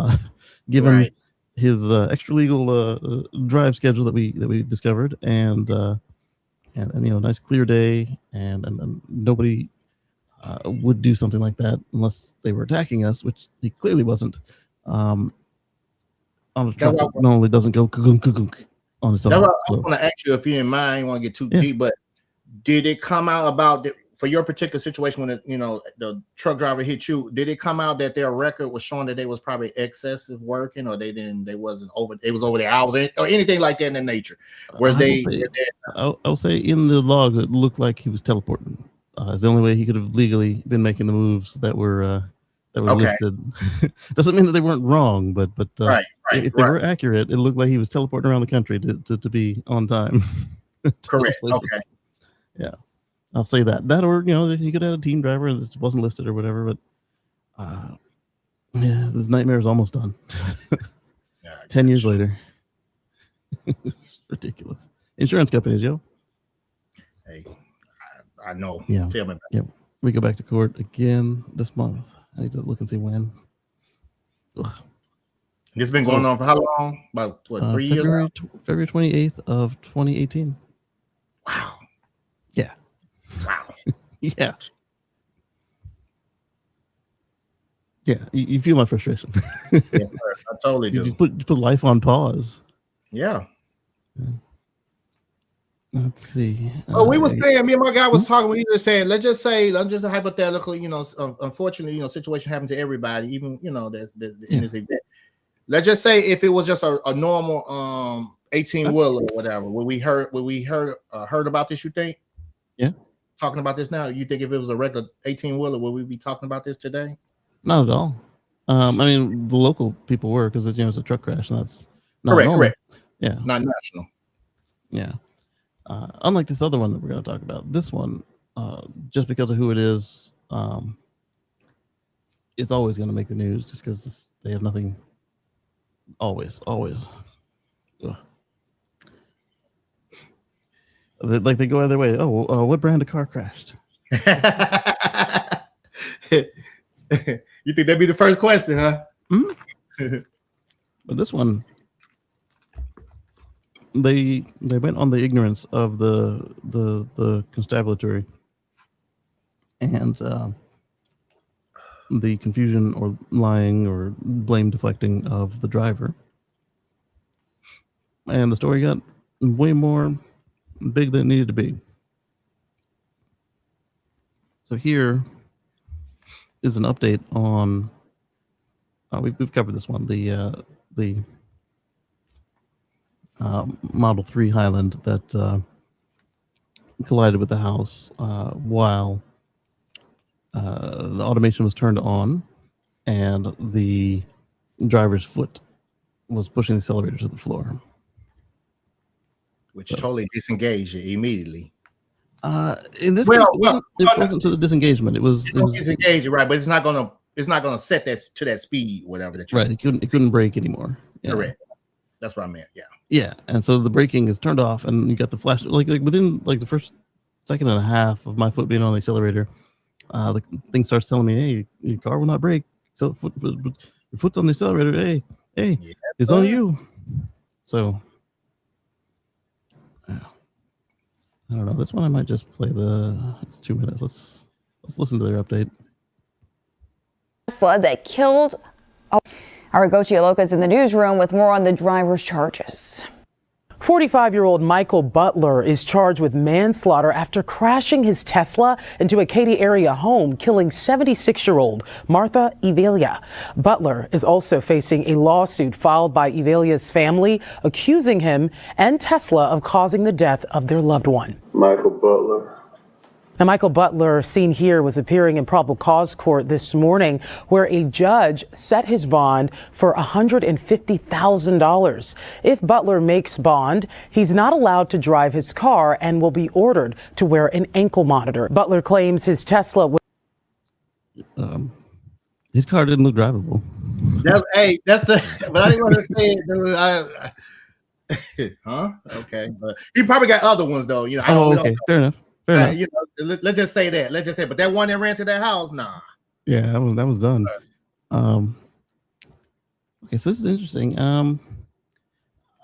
S1: given his extra legal drive schedule that we discovered, and nice clear day, and nobody would do something like that unless they were attacking us, which he clearly wasn't. On a truck that normally doesn't go on its own.
S2: I want to ask you, if you didn't mind, I don't want to get too deep, but did it come out about for your particular situation when the truck driver hit you? Did it come out that their record was showing that they was probably excessive working, or it was over their hours, or anything like that in the nature?
S1: I'll say in the log it looked like he was teleporting. It's the only way he could have legally been making the moves that were listed. Doesn't mean that they weren't wrong, but if they were accurate, it looked like he was teleporting around the country to be on time.
S2: Correct. Okay.
S1: Yeah, I'll say that. Or he could have had a team driver and it wasn't listed or whatever. But this nightmare is almost done. 10 years later. Ridiculous. Insurance companies, yo.
S2: Hey, I know.
S1: Yeah.
S2: Tell me about
S1: it. We go back to court again this month. I need to look and see when. Ugh.
S2: This has been going on for how long? About 3 years?
S1: February 28th of 2018.
S2: Wow.
S1: Yeah.
S2: Wow.
S1: Yeah. Yeah. You feel my frustration.
S2: Yeah, I totally do.
S1: You put life on pause.
S2: Yeah.
S1: Let's see.
S2: We were saying, me and my guy was talking. We were saying, let's just a hypothetical. Unfortunately, situation happened to everybody. Even in this event. Let's just say if it was just a normal 18-wheeler or whatever. Would we heard about this? You think?
S1: Yeah.
S2: Talking about this now. You think if it was a regular 18-wheeler, would we be talking about this today?
S1: Not at all. I mean, the local people were, because it's a truck crash, and that's not
S2: correct.
S1: normal.
S2: Correct.
S1: Yeah.
S2: Not national.
S1: Yeah. Unlike this other one that we're going to talk about, this one, just because of who it is, it's always going to make the news just because they have nothing. Always. Ugh. They go out of their way. Oh, what brand of car crashed?
S2: You think that'd be the first question, huh?
S1: Mm-hmm. But this one, they went on the ignorance of the constabulary and the confusion or lying or blame deflecting of the driver, and the story got way more big than it needed to be. So here is an update on we've covered this one, the Model 3 Highland that collided with the house while the automation was turned on and the driver's foot was pushing the accelerator to the floor.
S2: Which totally disengaged you immediately.
S1: In this case, it wasn't to the disengagement. It was
S2: disengaged, right? But it's not gonna set that to that speed, whatever that.
S1: Right, it couldn't brake anymore. Yeah.
S2: Correct. That's what I meant. Yeah.
S1: Yeah, and so the braking is turned off, and you got the flash. Like within like the first second and a half of my foot being on the accelerator, the thing starts telling me, "Hey, your car will not brake. So your foot's on the accelerator. Hey, yeah, it's on you." So. I don't know. This one I might just play it's 2 minutes. Let's listen to their update.
S4: Tesla that killed. Aragochi Aloka is in the newsroom with more on the driver's charges.
S5: 45-year-old Michael Butler is charged with manslaughter after crashing his Tesla into a Katy area home, killing 76-year-old Martha Evelia. Butler is also facing a lawsuit filed by Evelia's family, accusing him and Tesla of causing the death of their loved one.
S6: Michael Butler.
S5: Now, Michael Butler, seen here, was appearing in probable cause court this morning, where a judge set his bond for $150,000. If Butler makes bond, he's not allowed to drive his car and will be ordered to wear an ankle monitor. Butler claims his Tesla
S1: his car didn't look drivable.
S2: But I didn't want to say it. Huh? Okay, but he probably got other ones though. You know.
S1: Okay, fair enough. Fair enough.
S2: You know, let's just say that. Let's just say, but that one that ran to that house, nah.
S1: Yeah, that was done. Okay, so this is interesting.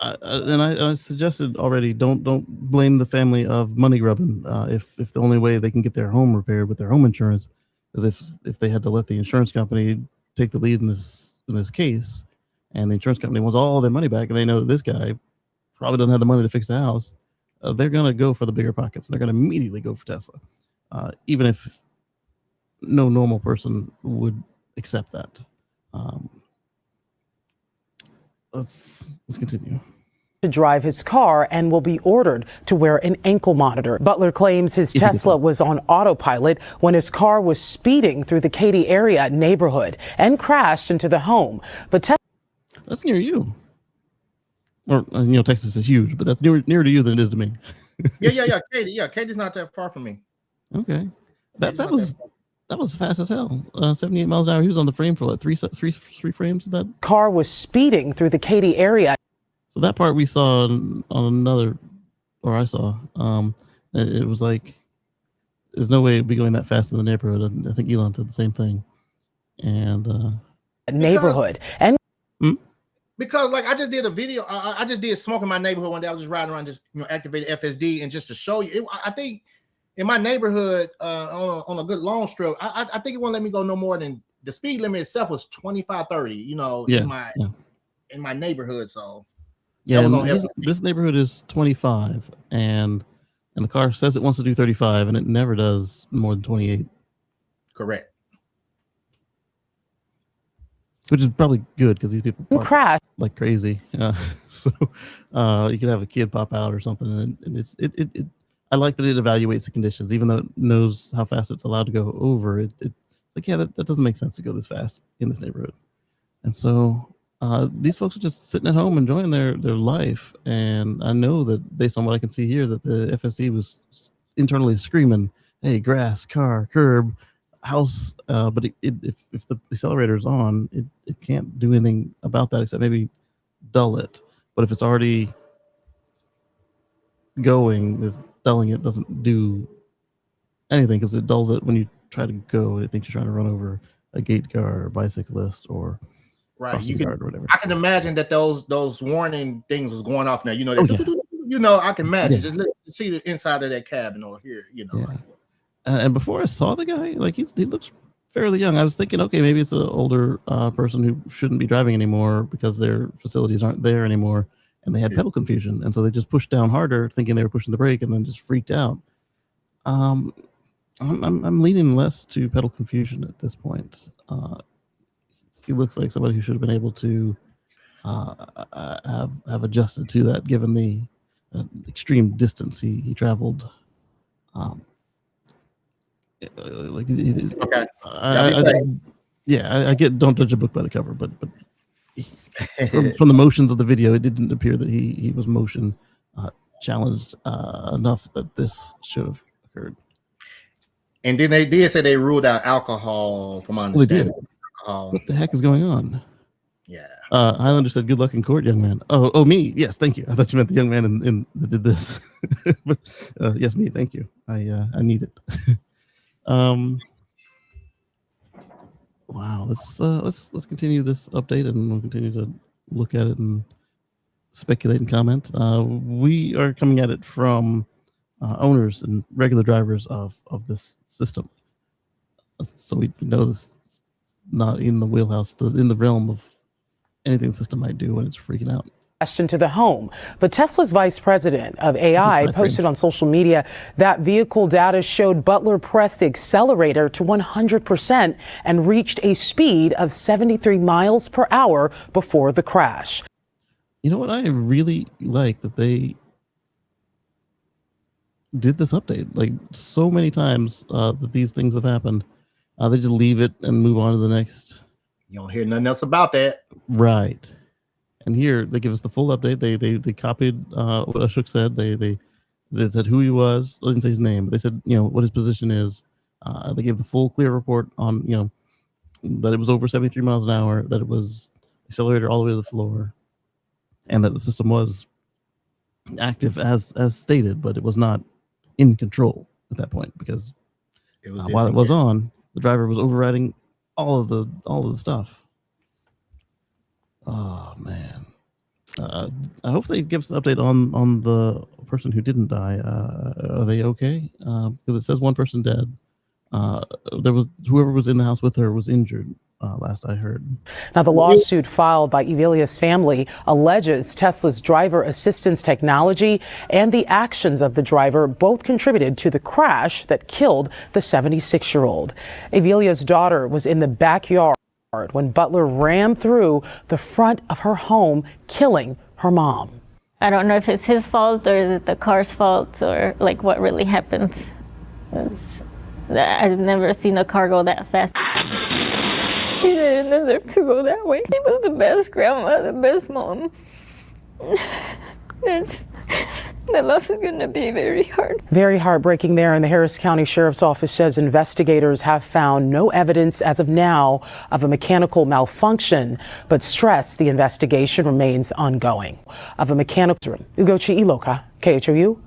S1: I suggested already, don't blame the family of money grubbing. If the only way they can get their home repaired with their home insurance is if they had to let the insurance company take the lead in this case, and the insurance company wants all their money back, and they know that this guy probably doesn't have the money to fix the house. They're going to go for the bigger pockets, and they're going to immediately go for Tesla, even if no normal person would accept that. Let's continue.
S5: To drive his car and will be ordered to wear an ankle monitor. Butler claims his Tesla was on autopilot when his car was speeding through the Katy area neighborhood and crashed into the home. But
S1: that's near you. Or Texas is huge, but that's nearer to you than it is to me.
S2: Yeah. Katie's not that far from me.
S1: Okay, that was fast as hell. 78 miles an hour. He was on the frame for what, three frames. That
S5: car was speeding through the Katy area.
S1: So that part we saw on another, or I saw. It was like there's no way it'd be going that fast in the neighborhood. I think Elon said the same thing. And
S5: neighborhood and.
S2: Because like I just did a video, I just did smoke in my neighborhood one day. I was just riding around, just activated FSD, and just to show you, I think in my neighborhood on a good long strip, I think it won't let me go no more than the speed limit itself was 25, 30. In my neighborhood. So
S1: yeah, this neighborhood is 25, and the car says it wants to do 35, and it never does more than 28.
S2: Correct.
S1: Which is probably good because these people
S5: crash
S1: like crazy. So you could have a kid pop out or something, and it. I like that it evaluates the conditions, even though it knows how fast it's allowed to go over. It's like, yeah, that doesn't make sense to go this fast in this neighborhood. And so these folks are just sitting at home enjoying their life. And I know that based on what I can see here, that the FSD was internally screaming, "Hey, grass, car, curb, house," but if the accelerator is on, it can't do anything about that except maybe dull it. But if it's already going, dulling it doesn't do anything because it dulls it when you try to go and it thinks you're trying to run over a gate car or a bicyclist or
S2: right.
S1: Guard or whatever.
S2: I can imagine that those warning things was going off now. I can imagine. Just see the inside of that cabin over here.
S1: Yeah. And before I saw the guy, like he looks fairly young. I was thinking, okay, maybe it's an older person who shouldn't be driving anymore because their facilities aren't there anymore, and they had pedal confusion, and so they just pushed down harder, thinking they were pushing the brake, and then just freaked out. I'm leaning less to pedal confusion at this point. He looks like somebody who should have been able to have adjusted to that, given the extreme distance he traveled.
S2: Okay.
S1: I get, don't judge a book by the cover, but from the motions of the video, it didn't appear that he was motion challenged enough that this should have occurred.
S2: And then they did say they ruled out alcohol from understanding.
S1: What the heck is going on?
S2: Yeah.
S1: Highlander said, "Good luck in court, young man." Oh, me. Yes, thank you. I thought you meant the young man that did this. But yes, me. Thank you. I need it. Wow. Let's continue this update, and we'll continue to look at it and speculate and comment. We are coming at it from owners and regular drivers of this system, so we know this is not in the wheelhouse, in the realm of anything the system might do when it's freaking out.
S5: Question to the home, but Tesla's vice president of AI posted on social media that vehicle data showed Butler pressed the accelerator to 100% and reached a speed of 73 miles per hour before the crash.
S1: You know what? I really like that they did this update. Like, so many times that these things have happened, they just leave it and move on to the next.
S2: You don't hear nothing else about that.
S1: Right. And here they give us the full update. They copied what Ashok said. They said who he was. They didn't say his name, but they said, what his position is. They gave the full clear report on, that it was over 73 miles an hour, that it was accelerated all the way to the floor, and that the system was active as stated, but it was not in control at that point, because
S2: it was
S1: while it was on, the driver was overriding all of the stuff. Oh man. I hope they give us an update on the person who didn't die. Are they okay? Because it says one person dead. There was whoever was in the house with her was injured. Last I heard.
S5: Now, the lawsuit filed by Evelia's family alleges Tesla's driver assistance technology and the actions of the driver both contributed to the crash that killed the 76-year-old. Evelia's daughter was in the backyard when Butler rammed through the front of her home, killing her mom.
S6: I don't know if it's his fault or is it the car's fault or like what really happened. I've never seen a car go that fast. He didn't deserve to go that way. He was the best grandma, the best mom. The loss is going to be very hard.
S5: Very heartbreaking there. And the Harris County Sheriff's Office says investigators have found no evidence as of now of a mechanical malfunction, but stress the investigation remains ongoing. Of a mechanical room. Ugochi Iloka, KHOU.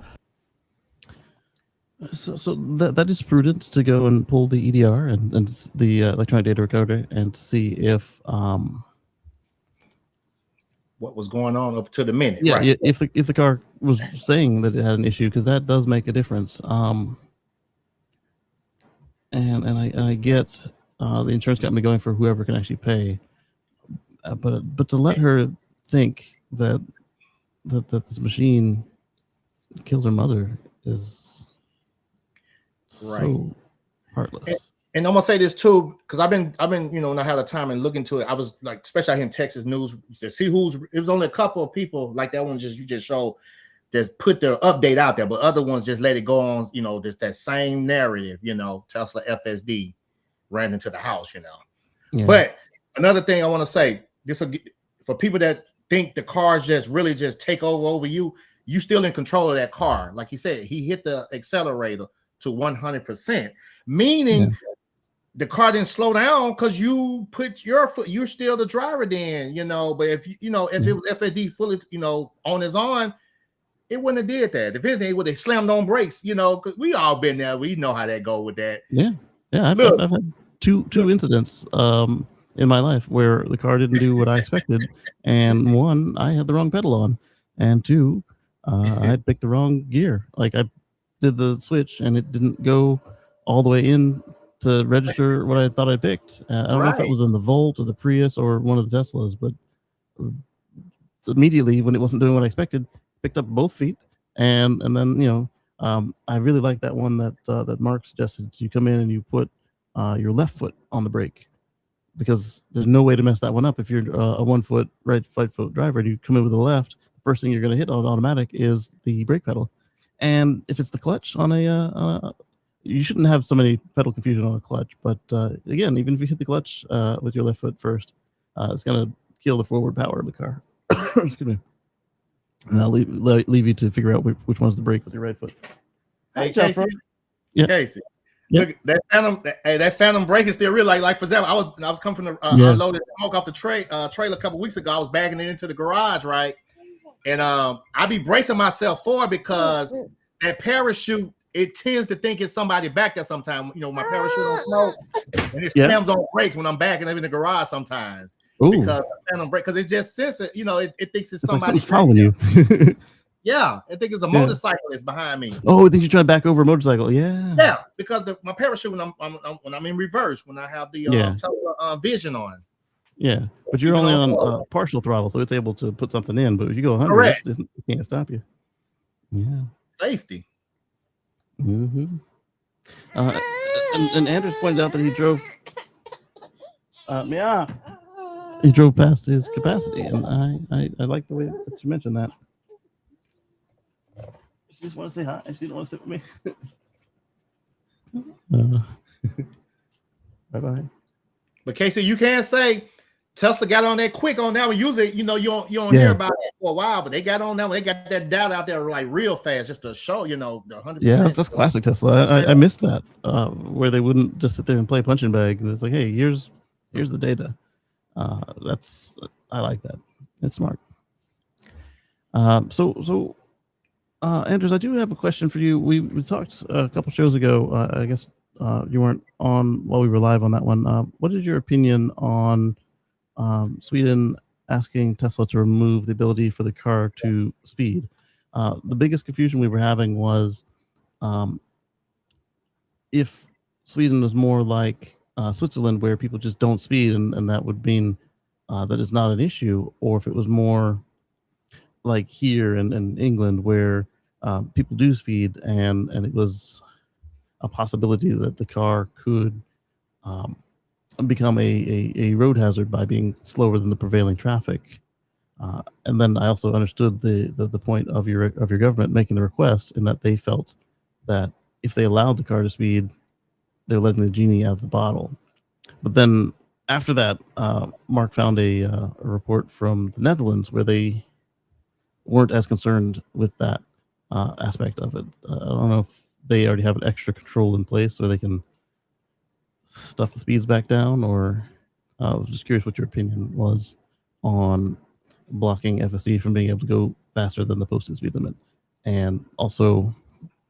S1: So that is prudent to go and pull the EDR and the electronic data recorder and see if
S2: what was going on up to the minute.
S1: Yeah,
S2: right.
S1: If the car was saying that it had an issue, because that does make a difference. And I get the insurance company going for whoever can actually pay, but to let her think that this machine killed her mother is so heartless.
S2: And I'm gonna say this too, because I've been, when I had the time and look into it, I was like, especially here in Texas news, to see it was only a couple of people like that one you just showed that put their update out there, but other ones just let it go on, that same narrative, Tesla FSD ran into the house, Yeah. But another thing I want to say, this for people that think the cars really just take over you still in control of that car. Like he said, he hit the accelerator to 100%, meaning the car didn't slow down because you put your foot, you're still the driver then, but if if it was FSD fully, on its own, it wouldn't have did that. If anything, would have slammed on brakes, because we all been there. We know how that go with that.
S1: Yeah. I've had two incidents in my life where the car didn't do what I expected, and one, I had the wrong pedal on, and two, I had picked the wrong gear. Like, I did the switch and it didn't go all the way in to register what I thought I picked. I don't know if it was in the Volt or the Prius or one of the Teslas, but immediately when it wasn't doing what I expected, picked up both feet, and then I really like that one that Mark suggested. You come in and you put your left foot on the brake, because there's no way to mess that one up. If you're a 1 foot right 5 foot driver and you come in with the left, the first thing you're going to hit on automatic is the brake pedal. And if it's the clutch on you shouldn't have so many pedal confusion on a clutch. But again, even if you hit the clutch with your left foot first, it's going to kill the forward power of the car. Excuse me. And I'll leave you to figure out which one's the brake with your right foot.
S2: Hey, Casey.
S1: Yeah.
S2: Casey.
S1: Yeah.
S2: Look, that phantom brake is still real. Like for example, I was coming from the unloaded smoke off the trailer a couple weeks ago. I was bagging it into the garage, right? And I be bracing myself forward because that parachute, it tends to think it's somebody back there sometime. You know, my parachute on smoke, and it slams on brakes when I'm backing up in the garage sometimes.
S1: Ooh.
S2: Because phantom brake, because it just senses, you know, it thinks it's somebody
S1: like following you.
S2: Yeah, I think it's a motorcyclist behind me.
S1: Oh, I think you're trying to back over a motorcycle. Yeah.
S2: Yeah, because my parachute when I'm in reverse, when I have the vision on.
S1: Yeah, but you're only on partial throttle, so it's able to put something in. But if you go 100, it can't stop you. Yeah.
S2: Safety.
S1: Mm-hmm. And Anders pointed out that he drove. He drove past his capacity, and I like the way that you mentioned that. She just want to say hi. She don't want to sit with me. Bye-bye.
S2: But Casey, you can't say Tesla got on that quick on that one. Usually, you know, you don't hear about it for a while, but they got on that one. They got that data out there like real fast just to show, you know, the 100%.
S1: Yeah, that's classic Tesla. I missed that, where they wouldn't just sit there and play punching bag. And it's like, hey, here's the data. I like that. It's smart. So Andrews, I do have a question for you. We talked a couple shows ago. I guess you weren't on while we were live on that one. What is your opinion on Sweden asking Tesla to remove the ability for the car to speed? The biggest confusion we were having was if Sweden was more like Switzerland, where people just don't speed, and that would mean that it's not an issue, or if it was more like here in England, where people do speed, and it was a possibility that the car could become a road hazard by being slower than the prevailing traffic. And then I also understood the point of your government making the request, in that they felt that if they allowed the car to speed, they're letting the genie out of the bottle. But then after that, Mark found a report from the Netherlands where they weren't as concerned with that aspect of it. I don't know if they already have an extra control in place where they can stuff the speeds back down, or I was just curious what your opinion was on blocking FSD from being able to go faster than the posted speed limit. And also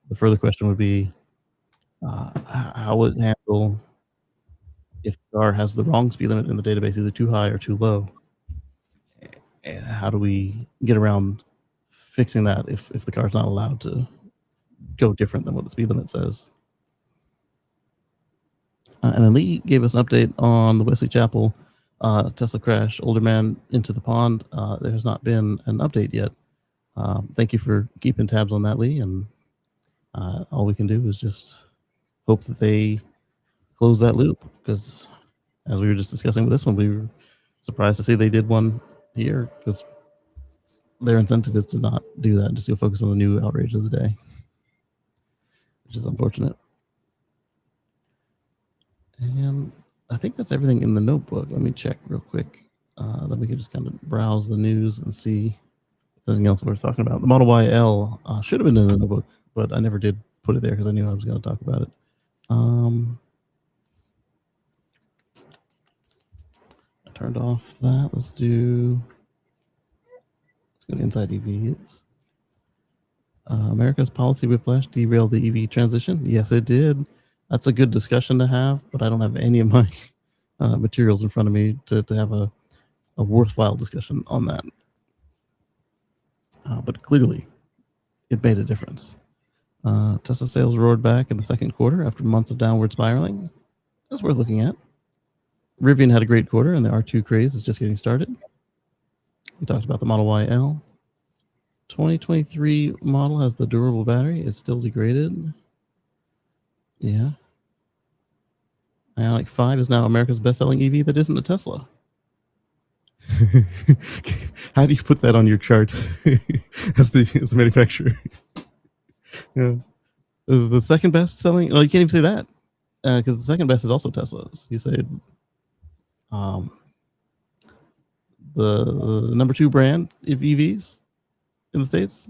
S1: the further question would be, how would it handle if the car has the wrong speed limit in the database, either too high or too low? And how do we get around fixing that if the car's not allowed to go different than what the speed limit says? And then Lee gave us an update on the Wesley Chapel Tesla crash, older man into the pond. There has not been an update yet. Thank you for keeping tabs on that, Lee. And all we can do is just hope that they close that loop, because as we were just discussing with this one, we were surprised to see they did one here, because their incentive is to not do that and just go focus on the new outrage of the day, which is unfortunate. And I think that's everything in the notebook. Let me check real quick. Then we can just kind of browse the news and see if there's anything else worth talking about. The Model YL should have been in the notebook, but I never did put it there because I knew I was going to talk about it. I turned off that. Let's go to Inside EVs. America's policy whiplash derailed the EV transition. Yes, it did. That's a good discussion to have, but I don't have any of my materials in front of me to have a worthwhile discussion on that. But clearly, it made a difference. Tesla sales roared back in the second quarter after months of downward spiraling. That's worth looking at. Rivian had a great quarter, and the R2 craze is just getting started. We talked about the Model YL. 2023 model has the durable battery. It's still degraded. Yeah. Ioniq 5 is now America's best-selling EV that isn't a Tesla. How do you put that on your chart as the manufacturer? Yeah. The second best-selling. Well, you can't even say that because the second best is also Tesla. So you say the number 2 brand of EVs in the States.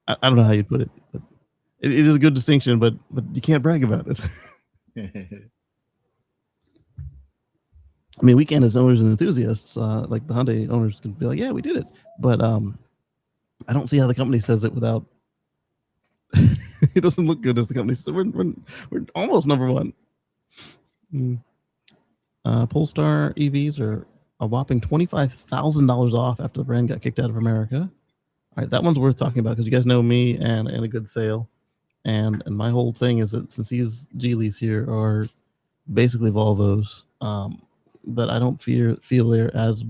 S1: I don't know how you put it, but it is a good distinction. But you can't brag about it. I mean, we can as owners and enthusiasts, like the Hyundai owners, can be like, "Yeah, we did it," but I don't see how the company says it without. It doesn't look good as the company says. We're almost number 1. Polestar EVs are a whopping $25,000 off after the brand got kicked out of America. All right, that one's worth talking about because you guys know me and a good sale, and my whole thing is that since these Geelys here are basically Volvos, that I don't feel they're as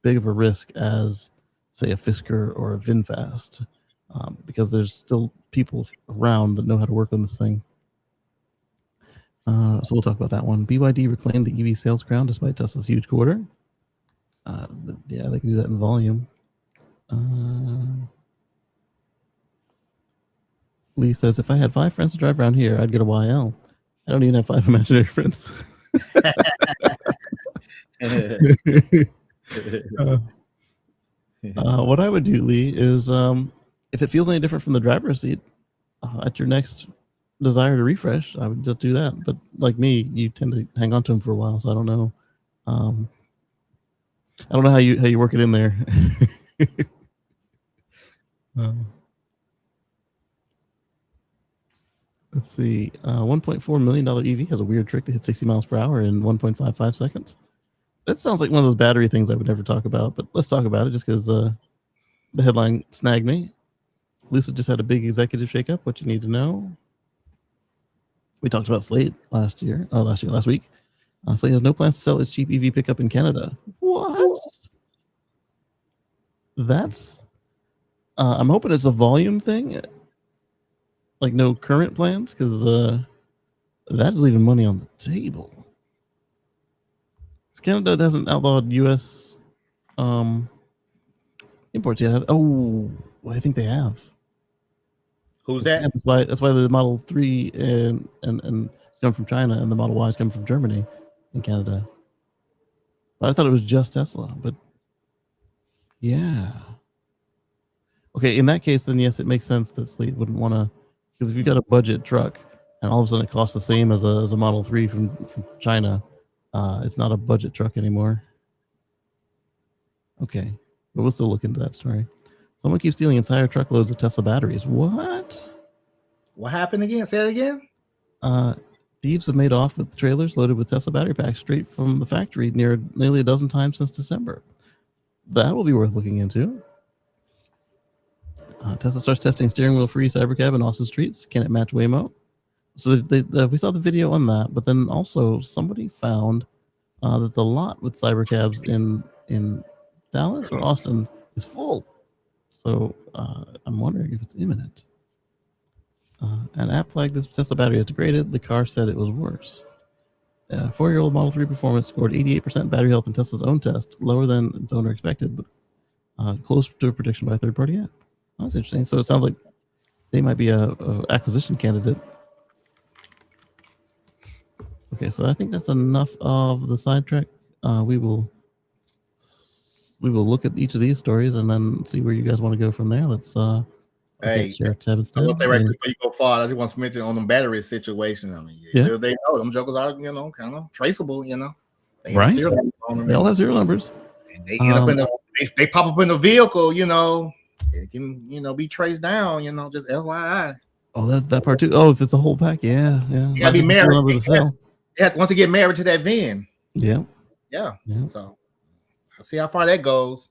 S1: big of a risk as, say, a Fisker or a VinFast, because there's still people around that know how to work on this thing. So we'll talk about that one. BYD reclaimed the EV sales crown despite Tesla's huge quarter. Yeah, they can do that in volume. Lee says, if I had 5 friends to drive around here, I'd get a YL. I don't even have 5 imaginary friends. What I would do, Lee, is if it feels any different from the driver's seat, at your next desire to refresh, I would just do that. But like me, you tend to hang on to them for a while, so I don't know. I don't know how you work it in there. Let's see. $1.4 million EV has a weird trick to hit 60 miles per hour in 1.55 seconds. That sounds like one of those battery things I would never talk about, but let's talk about it just because the headline snagged me. Lucid just had a big executive shakeup. What you need to know. We talked about Slate last week. Slate has no plans to sell its cheap EV pickup in Canada. What? That's. I'm hoping it's a volume thing. Like no current plans, because that is leaving money on the table. Canada hasn't outlawed U.S. Imports yet. Oh, well, I think they have.
S2: Who's that?
S1: Yeah, that's why the Model 3 and it's coming from China, and the Model Y is coming from Germany and Canada. But I thought it was just Tesla. But yeah. Okay, in that case, then yes, it makes sense that Slate wouldn't want to, because if you've got a budget truck and all of a sudden it costs the same as a Model 3 from China, it's not a budget truck anymore. Okay, but we'll still look into that story. Someone keeps stealing entire truckloads of Tesla batteries. What?
S2: What happened again? Say it again.
S1: Thieves have made off with trailers loaded with Tesla battery packs straight from the factory nearly a dozen times since December. That will be worth looking into. Tesla starts testing steering wheel-free Cybercab in Austin streets. Can it match Waymo? So we saw the video on that, but then also somebody found that the lot with Cybercabs in Dallas or Austin is full. So I'm wondering if it's imminent. An app flagged this Tesla battery had degraded. The car said it was worse. 4-year-old Model 3 Performance scored 88% battery health in Tesla's own test, lower than its owner expected, but close to a prediction by a third-party app. That's interesting. So it sounds like they might be a acquisition candidate. Okay, so I think that's enough of the sidetrack. We will look at each of these stories and then see where you guys want to go from there. Let's
S2: hey,
S1: share tab instead.
S2: I want to say right before you go far, I just want to mention on the battery situation. I mean, yeah, they know them jokers are, kind of traceable. They
S1: right?
S2: They
S1: all have serial numbers.
S2: And they end up they pop up in the vehicle. It can be traced down. Just FYI.
S1: Oh, that's that part too. Oh, if it's a whole pack, yeah.
S2: You gotta be married. Once they get married to that VIN.
S1: Yeah.
S2: So I'll see how far that goes.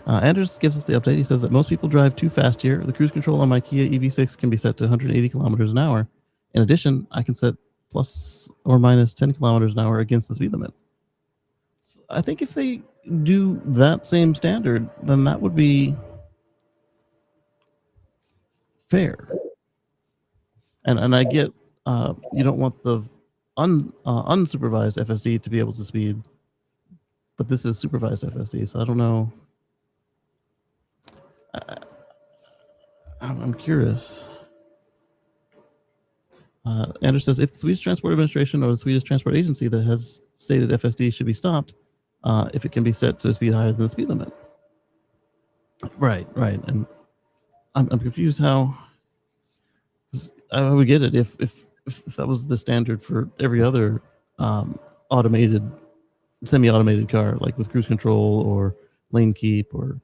S1: Anders gives us the update. He says that most people drive too fast here. The cruise control on my Kia EV6 can be set to 180 kilometers an hour. In addition, I can set plus or minus 10 kilometers an hour against the speed limit. So I think if they do that same standard, then that would be fair. And I get you don't want the unsupervised FSD to be able to speed, but this is supervised FSD, so I don't know. I'm curious. Anders says, if the Swedish Transport Administration or the Swedish Transport Agency that has stated FSD should be stopped if it can be set to a speed higher than the speed limit. Right. And I'm confused how I would get it if that was the standard for every other automated, semi-automated car, like with cruise control or lane keep, or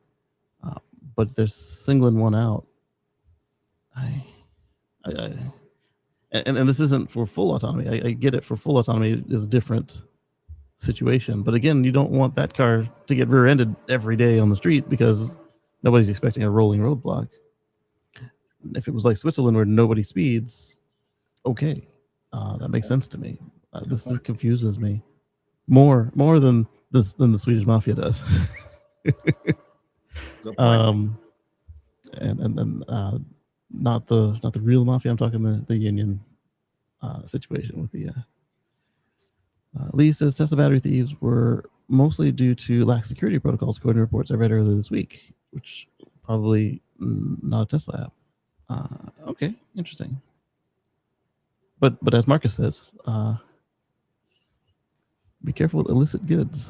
S1: but they're singling one out. And this isn't for full autonomy. I get it. For full autonomy is a different situation, but again, you don't want that car to get rear-ended every day on the street because nobody's expecting a rolling roadblock. If it was like Switzerland where nobody speeds, okay, that makes sense to me. This confuses me more than the Swedish mafia does. And not the real mafia. I'm talking the union situation with the. Lee says Tesla battery thieves were mostly due to lax security protocols, according to reports I read earlier this week, which probably not a Tesla app. Okay, interesting. But as Marcus says, be careful with illicit goods.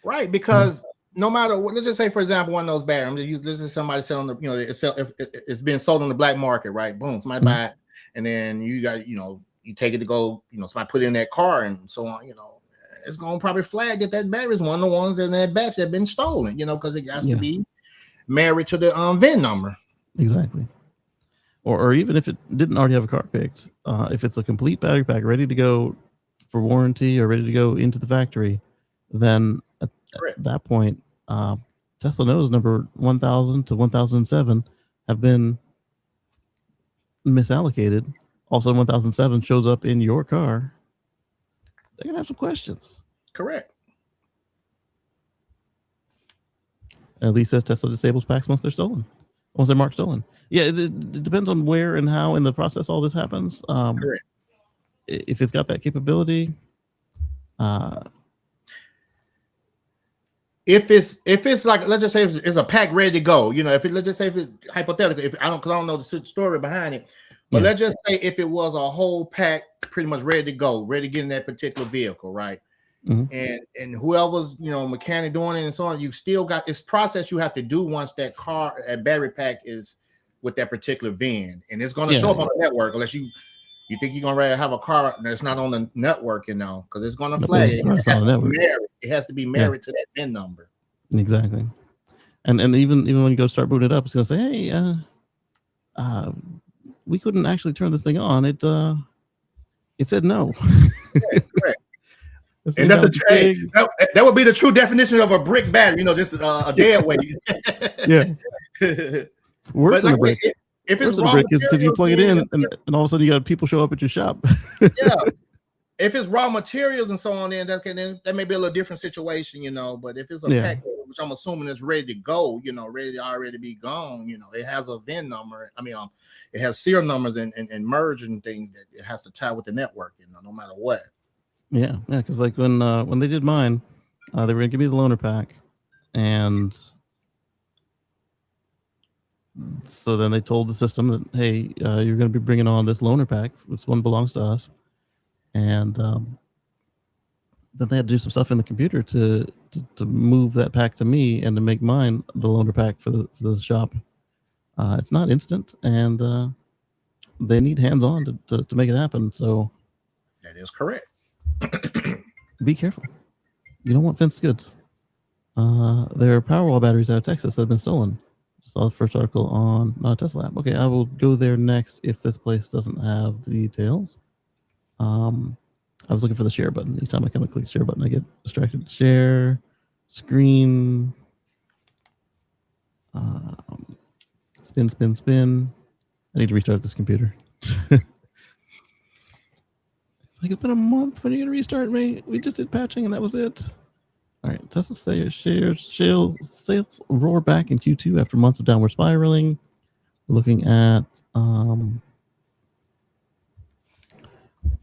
S2: Right, because no matter what, let's just say, for example, one of those batteries, this is somebody selling the, it's being sold on the black market, right? Boom, somebody buy it, and then you got, you take it to go, somebody put it in that car and so on, it's going to probably flag that battery is one of the ones that in that batch that have been stolen, because it has to be married to the VIN number.
S1: Exactly. Or even if it didn't already have a car picked, if it's a complete battery pack ready to go for warranty or ready to go into the factory, then at that point, Tesla knows number 1000 to 1007 have been misallocated. Also, 1007 shows up in your car. They're going to have some questions.
S2: Correct.
S1: At least says Tesla disables packs once they're stolen. Once they're marked stolen. Yeah, it depends on where and how in the process all this happens.
S2: Correct.
S1: If it's got that capability,
S2: if it's like, let's just say it's a pack ready to go, let's just say if it's hypothetical, because I don't know the story behind it, but let's just say if it was a whole pack pretty much ready to go, ready to get in that particular vehicle, right? Mm-hmm. And whoever's mechanic doing it and so on, you still got this process you have to do once that battery pack is with that particular VIN, and it's going to show up on the network unless you think you're gonna have a car that's not on the network, because it's going to flag. It has to be married to that VIN number.
S1: Exactly. And even when you go start booting it up, it's going to say, hey, we couldn't actually turn this thing on. It said no.
S2: Correct. And that's that would be the true definition of a brick battery, just a dead weight.
S1: Worse than a brick. If it's raw, is because you plug it in and all of a sudden you got people show up at your shop.
S2: If it's raw materials and so on, then that may be a little different situation, But if it's a pack, which I'm assuming is ready to go, ready to already be gone, it has a VIN number. It has serial numbers and merge and things that it has to tie with the network, no matter what.
S1: Yeah, because like when they did mine, they were gonna give me the loaner pack, and so then they told the system that, hey, you're gonna be bringing on this loaner pack. This one belongs to us, and then they had to do some stuff in the computer to move that pack to me and to make mine the loaner pack for the shop. It's not instant, and they need hands-on to make it happen. So
S2: that is correct.
S1: Be careful. You don't want fenced goods. There are Powerwall batteries out of Texas that have been stolen. Saw the first article on Tesla app. Okay, I will go there next if this place doesn't have the details. I was looking for the share button. Each time I come and click the share button, I get distracted. Share screen. Spin. I need to restart this computer. It's like, it's been a month. When are you gonna restart me? We just did patching and that was it. All right, Tesla sales roar back in Q2 after months of downward spiraling. Looking at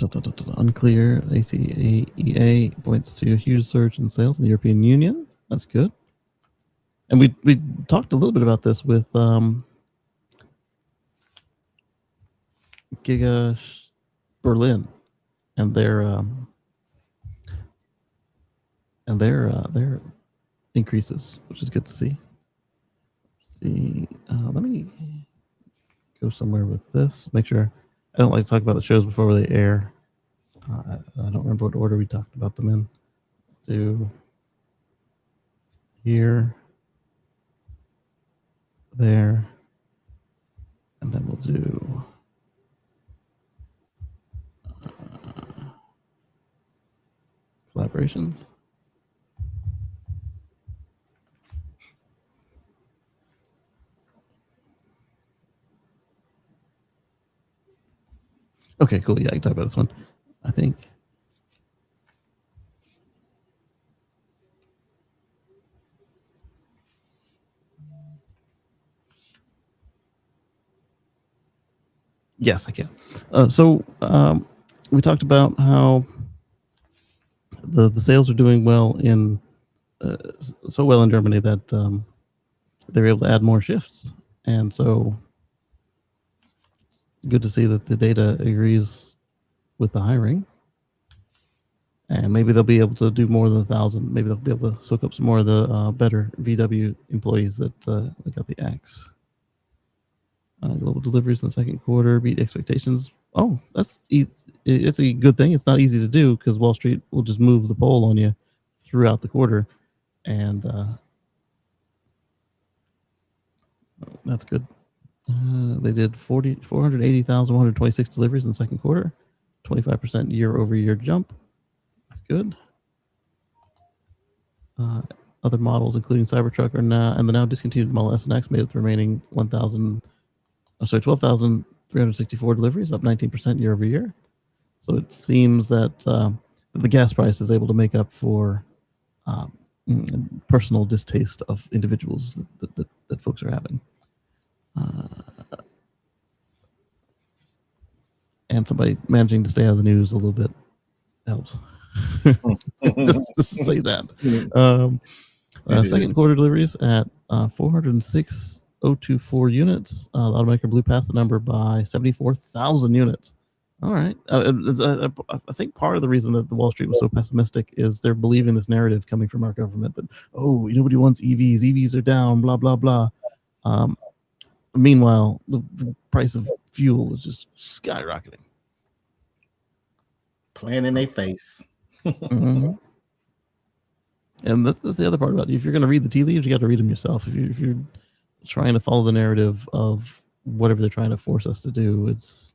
S1: Unclear. ACAEA points to a huge surge in sales in the European Union. That's good. And we talked a little bit about this with Giga Berlin and their increases, which is good to see. Let me go somewhere with this. Make sure. I don't like to talk about the shows before they air. I don't remember what order we talked about them in. Let's do here, there, and then we'll do collaborations. Okay, cool. Yeah, I can talk about this one. I think. Yes, I can. So we talked about how the sales are doing well in so well in Germany that they were able to add more shifts, and so it's good to see that the data agrees with the hiring. And maybe they'll be able to do more than 1,000. Maybe they'll be able to soak up some more of the better VW employees that got the axe. Global deliveries in the second quarter beat expectations. Oh, it's a good thing. It's not easy to do because Wall Street will just move the poll on you throughout the quarter, and that's good. They did 480,126 deliveries in the second quarter, 25% year-over-year jump. That's good. Other models, including Cybertruck, are now, and the now discontinued Model S and X, made up the remaining 12,364 deliveries, up 19% year over year. So it seems that the gas price is able to make up for personal distaste of individuals that folks are having. And somebody managing to stay out of the news a little bit helps. just to say that. Second quarter deliveries at 406,024 units. The automaker blew past the number by 74,000 units. All right. I think part of the reason that the Wall Street was so pessimistic is they're believing this narrative coming from our government that, oh, nobody wants EVs. EVs are down, blah, blah, blah. Meanwhile, the price of fuel is just skyrocketing.
S2: Playing in their face.
S1: Mm-hmm. And that's the other part about it. If you're going to read the tea leaves, you got to read them yourself. If you're trying to follow the narrative of whatever they're trying to force us to do, it's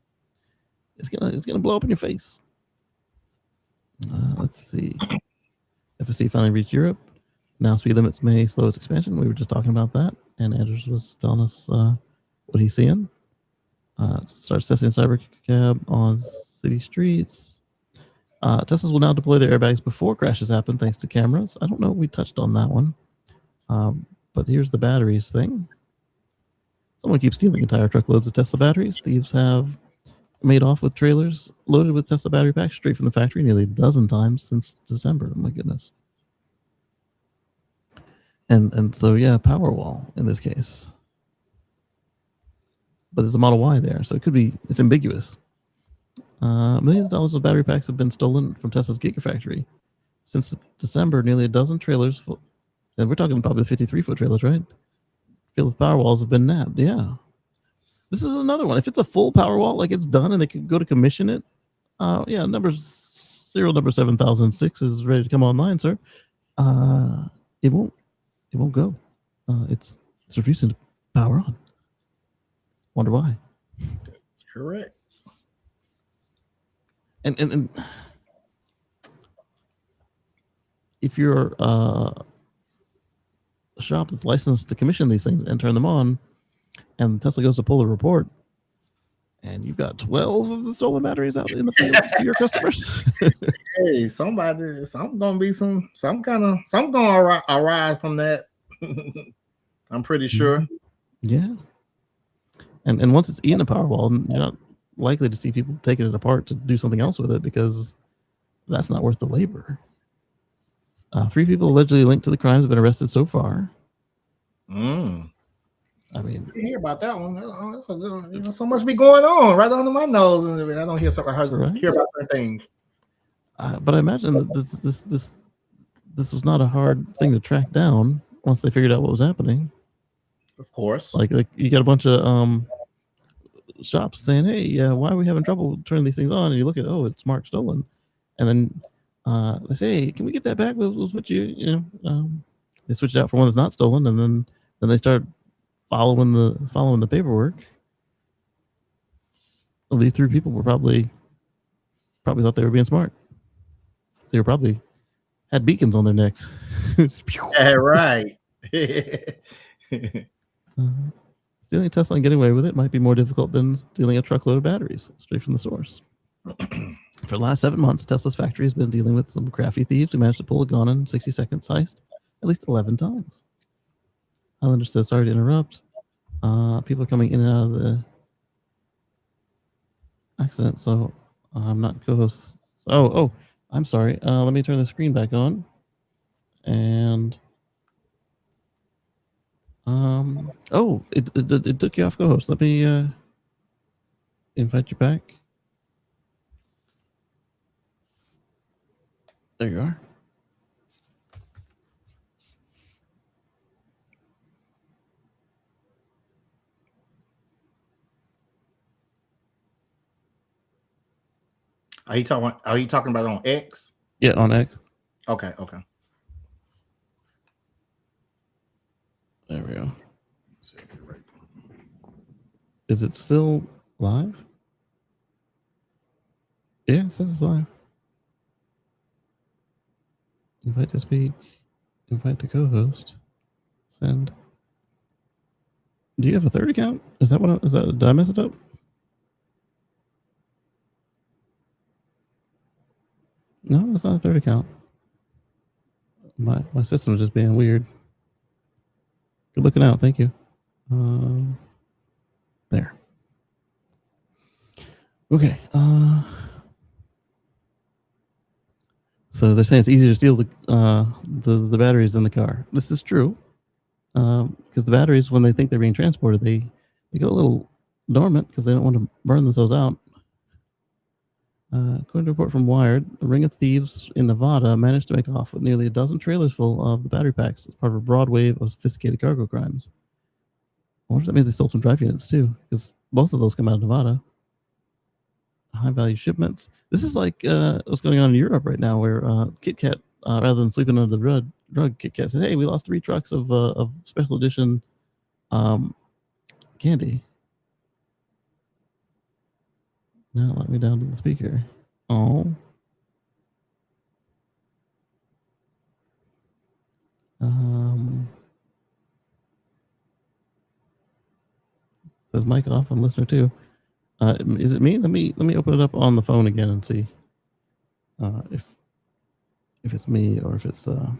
S1: gonna blow up in your face. Let's see. FSD finally reached Europe. Now speed limits may slow its expansion. We were just talking about that, and Andrews was telling us what he's seeing. Starts testing Cybercab on city streets. Teslas will now deploy their airbags before crashes happen thanks to cameras. I don't know if we touched on that one. But here's the batteries thing. Someone keeps stealing entire truckloads of Tesla batteries. Thieves have made off with trailers loaded with Tesla battery packs straight from the factory nearly a dozen times since December. Oh my goodness. And so, yeah, Powerwall in this case. But there's a Model Y there, so it's ambiguous. Millions of dollars of battery packs have been stolen from Tesla's Gigafactory. Since December, nearly a dozen trailers, and we're talking probably the 53-foot trailers, right? Filled with Powerwalls have been nabbed. Yeah. This is another one. If it's a full Powerwall, like it's done and they can go to commission it, yeah, serial number 7006 is ready to come online, sir. It won't go. It's refusing to power on. Wonder why.
S2: Correct.
S1: And if you're a shop that's licensed to commission these things and turn them on, and Tesla goes to pull a report, and you've got 12 of the stolen batteries out in the field for your customers.
S2: Hey, something gonna arise from that. I'm pretty sure.
S1: Yeah. And once it's in a Powerwall, likely to see people taking it apart to do something else with it because that's not worth the labor. 3 people allegedly linked to the crimes have been arrested so far. I mean,
S2: you hear about that one? That's a good, so much be going on right under my nose, and I don't hear hear about certain things.
S1: But I imagine that this was not a hard thing to track down once they figured out what was happening.
S2: Of course,
S1: like you got a bunch of shops saying, "Hey, why are we having trouble turning these things on?" And you look at, oh, it's marked stolen, and then they say, "Hey, can we get that back? We'll switch you." They switch it out for one that's not stolen, and then they start following the paperwork. Well, these 3 people were probably thought they were being smart. They were probably had beacons on their necks.
S2: Yeah, right.
S1: Stealing a Tesla and getting away with it might be more difficult than stealing a truckload of batteries straight from the source. For the last 7 months, Tesla's factory has been dealing with some crafty thieves who managed to pull a gun in 60 seconds heist at least 11 times. Highlander says, sorry to interrupt. People are coming in and out of the accident, so I'm not co-host. Oh, I'm sorry. Let me turn the screen back on. And it took you off co-host. Let me invite you back. There you are.
S2: Are you talking about on X?
S1: Yeah, on X.
S2: Okay.
S1: There we go. Is it still live? Yeah, it says it's live. Invite to speak. Invite to co-host. Send. Do you have a third account? Is that what? Did I mess it up? No, it's not a third account. My system is just being weird. Good looking out. Thank you. There. Okay. So they're saying it's easier to steal the batteries in the car. This is true, because the batteries, when they think they're being transported, they go a little dormant because they don't want to burn themselves out. According to a report from Wired, a ring of thieves in Nevada managed to make off with nearly a dozen trailers full of the battery packs as part of a broad wave of sophisticated cargo crimes. I wonder if that means they stole some drive units too, because both of those come out of Nevada. High value shipments. This is like what's going on in Europe right now, where Kit Kat, rather than sweeping under the rug, Kit Kat said, "Hey, we lost 3 trucks of special edition candy." Now let me down to the speaker. Oh. Says mic off. I'm listener too. Is it me? Let me open it up on the phone again and see if it's me or if it's because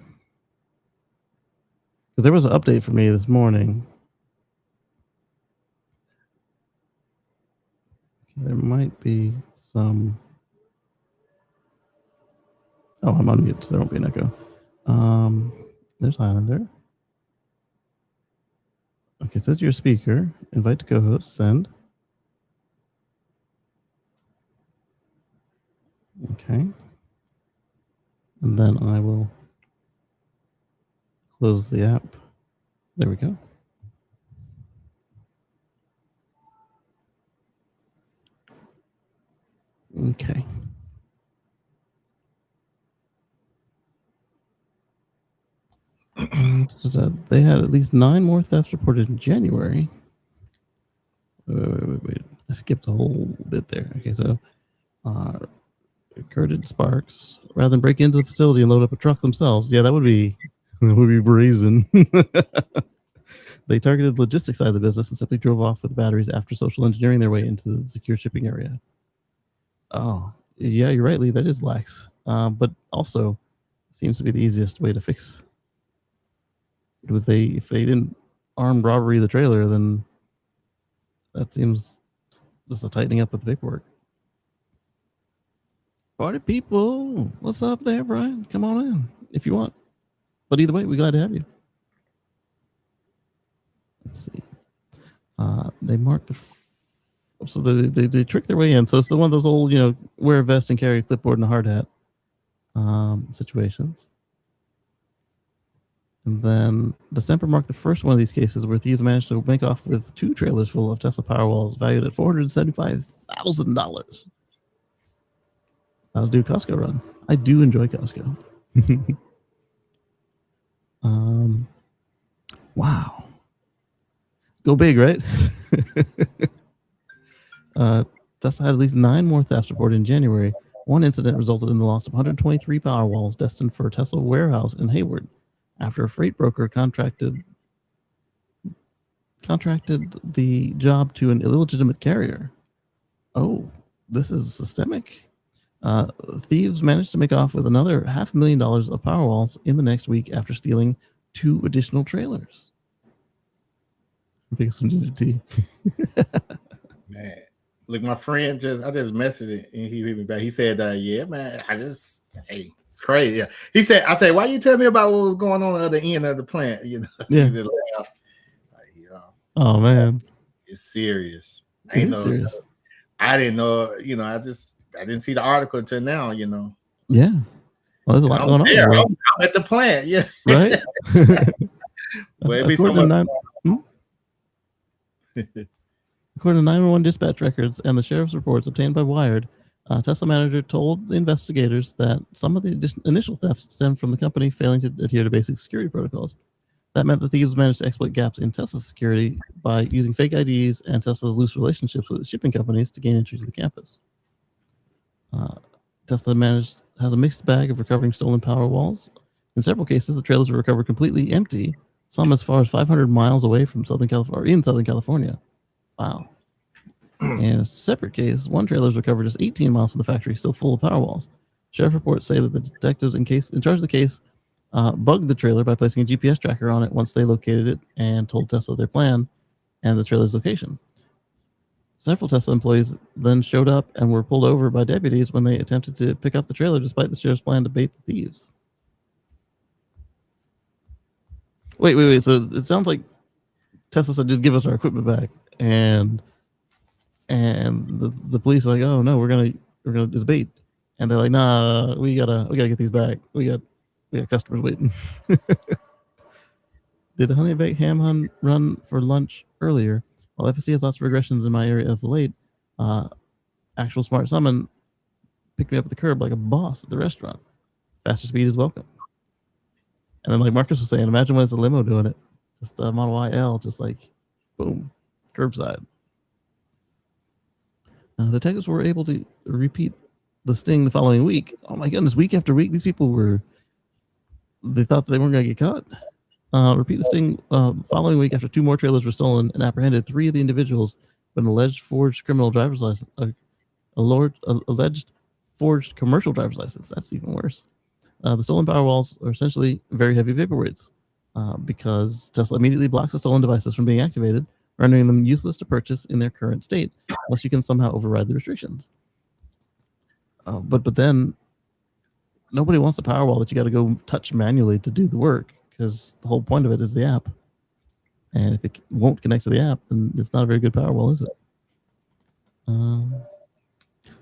S1: there was an update for me this morning. There might be some. Oh, I'm on mute, so there won't be an echo. There's Highlander. Okay, says your speaker. Invite to co-host. Send. Okay. And then I will close the app. There we go. Okay. They had at least 9 more thefts reported in January. Wait. I skipped a whole bit there. Okay, so Curted Sparks, rather than break into the facility and load up a truck themselves. Yeah, that would be brazen. They targeted the logistics side of the business and simply drove off with batteries after social engineering their way into the secure shipping area. Oh, yeah, you're right, Lee. That is lax. But also seems to be the easiest way to fix. Because if they didn't armed robbery the trailer, then that seems just a tightening up with the paperwork. Party people, what's up there, Brian? Come on in if you want. But either way, we're glad to have you. Let's see. They mark the. So they trick their way in. So it's one of those old, wear a vest and carry a clipboard and a hard hat situations. And then December marked the first one of these cases where thieves managed to make off with 2 trailers full of Tesla Powerwalls valued at $475,000. I'll do Costco run. I do enjoy Costco. Wow. Go big, right? Tesla had at least 9 more thefts reported in January. One incident resulted in the loss of 123 Powerwalls destined for a Tesla warehouse in Hayward after a freight broker contracted the job to an illegitimate carrier. Oh, this is systemic. Thieves managed to make off with another $500,000 of Powerwalls in the next week after stealing 2 additional trailers. Big some tea.
S2: Man, look, my friend I just messaged it and he hit me back. He said, "Yeah, man, it's crazy." Yeah, he said, "I tell you, why you tell me about what was going on the other end of the plant?"
S1: Yeah.
S2: Oh
S1: man,
S2: it's serious.
S1: Serious.
S2: I didn't know. I didn't see the article until now.
S1: Yeah. Well, there's a lot going on.
S2: There. I'm at the plant. Yeah.
S1: Right.
S2: Well, it'd be so much.
S1: According to 911 dispatch records and the sheriff's reports obtained by Wired, Tesla manager told the investigators that some of the initial thefts stemmed from the company failing to adhere to basic security protocols. That meant the thieves managed to exploit gaps in Tesla's security by using fake IDs and Tesla's loose relationships with shipping companies to gain entry to the campus. Tesla has a mixed bag of recovering stolen Powerwalls. In several cases, the trailers were recovered completely empty, some as far as 500 miles away from Southern California. Wow. In a separate case, one trailer was recovered just 18 miles from the factory, still full of Powerwalls. Sheriff reports say that the detectives in charge of the case bugged the trailer by placing a GPS tracker on it once they located it and told Tesla their plan and the trailer's location. Several Tesla employees then showed up and were pulled over by deputies when they attempted to pick up the trailer despite the sheriff's plan to bait the thieves. Wait. So it sounds like Tesla said, "Just give us our equipment back," and the police are like, "Oh no, we're gonna just bait," and they're like, "Nah, we gotta get these back. We got customers waiting." Did a honey baked ham run for lunch earlier? While FSC has lots of regressions in my area of late, actual smart summon picked me up at the curb like a boss at the restaurant. Faster speed is welcome. And then, like Marcus was saying, imagine when it's a limo doing it. Just a Model YL, just like, boom, curbside. Detectives were able to repeat the sting the following week. Oh my goodness, week after week, these people they thought they weren't going to get caught. Repeat the sting following week after 2 more trailers were stolen and apprehended 3 of the individuals with an alleged forged criminal driver's license. Alleged forged commercial driver's license. That's even worse. The stolen Powerwalls are essentially very heavy paperweights because Tesla immediately blocks the stolen devices from being activated, rendering them useless to purchase in their current state, unless you can somehow override the restrictions. But then nobody wants a Powerwall that you got to go touch manually to do the work, because the whole point of it is the app. And if it won't connect to the app, then it's not a very good Powerwall, is it?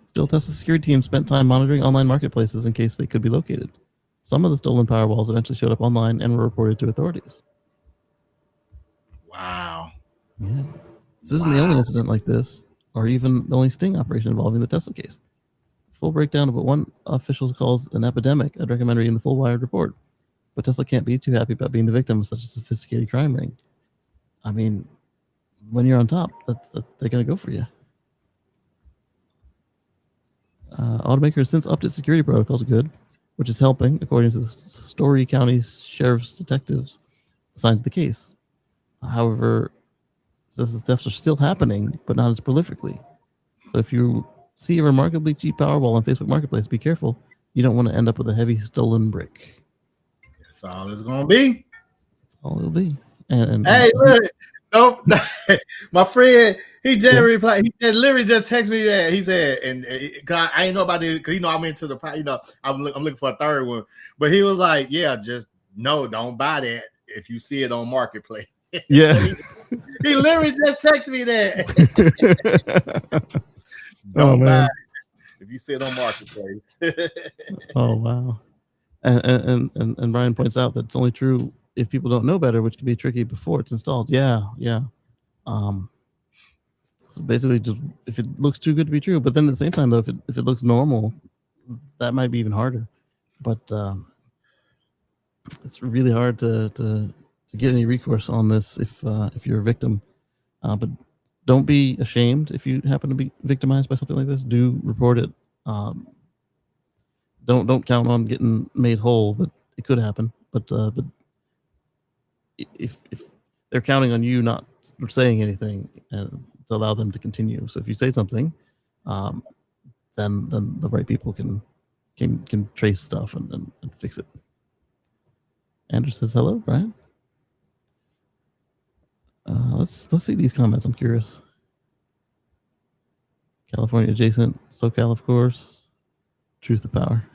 S1: Still, Tesla security team spent time monitoring online marketplaces in case they could be located. Some of the stolen Powerwalls eventually showed up online and were reported to authorities.
S2: Wow.
S1: Yeah. This isn't the only incident like this, or even the only sting operation involving the Tesla case. Full breakdown of what one official calls an epidemic, I'd recommend reading the full Wired report. But Tesla can't be too happy about being the victim of such a sophisticated crime ring. I mean, when you're on top, they're going to go for you. Automaker has since upped its security protocols, good, which is helping, according to the Story County Sheriff's detectives assigned to the case. However, it says the thefts are still happening, but not as prolifically. So if you see a remarkably cheap Powerwall on Facebook Marketplace, be careful. You don't want to end up with a heavy stolen brick.
S2: That's all it's going to be.
S1: That's all it'll be. And
S2: hey, look, Nope. My friend, he just replied. He just literally just texted me that. He said, and cause I ain't know about this, because I'm into the, I'm looking for a third one. But he was like, yeah, just no, don't buy that if you see it on Marketplace.
S1: Yeah.
S2: he literally just texted me that. Don't buy it if you see it on Marketplace.
S1: Oh wow. And Brian points out that it's only true if people don't know better, which can be tricky before it's installed. Yeah. So basically, just if it looks too good to be true, but then at the same time, though, if it looks normal, that might be even harder. But it's really hard to get any recourse on this if you're a victim. But don't be ashamed if you happen to be victimized by something like this. Do report it. Don't count on getting made whole, but it could happen. But if they're counting on you not saying anything to allow them to continue, so if you say something, then the right people can trace stuff and fix it. Andrew says hello, Brian. Let's see these comments. I'm curious. California adjacent, SoCal, of course. Truth to power.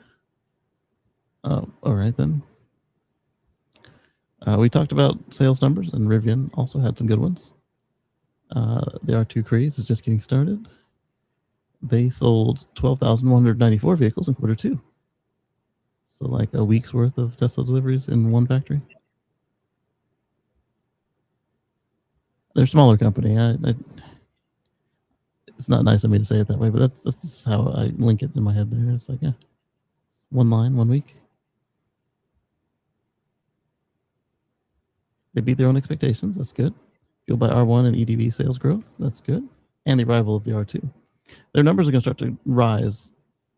S1: All right then. We talked about sales numbers, and Rivian also had some good ones. The R2 craze is just getting started. They sold 12,194 vehicles in Q2. So like a week's worth of Tesla deliveries in one factory. They're a smaller company. It's not nice of me to say it that way, but that's how I link it in my head there. It's like, yeah, one line, 1 week. They beat their own expectations. That's good. Fueled by R1 and EDV sales growth. That's good. And the arrival of the R2. Their numbers are going to start to rise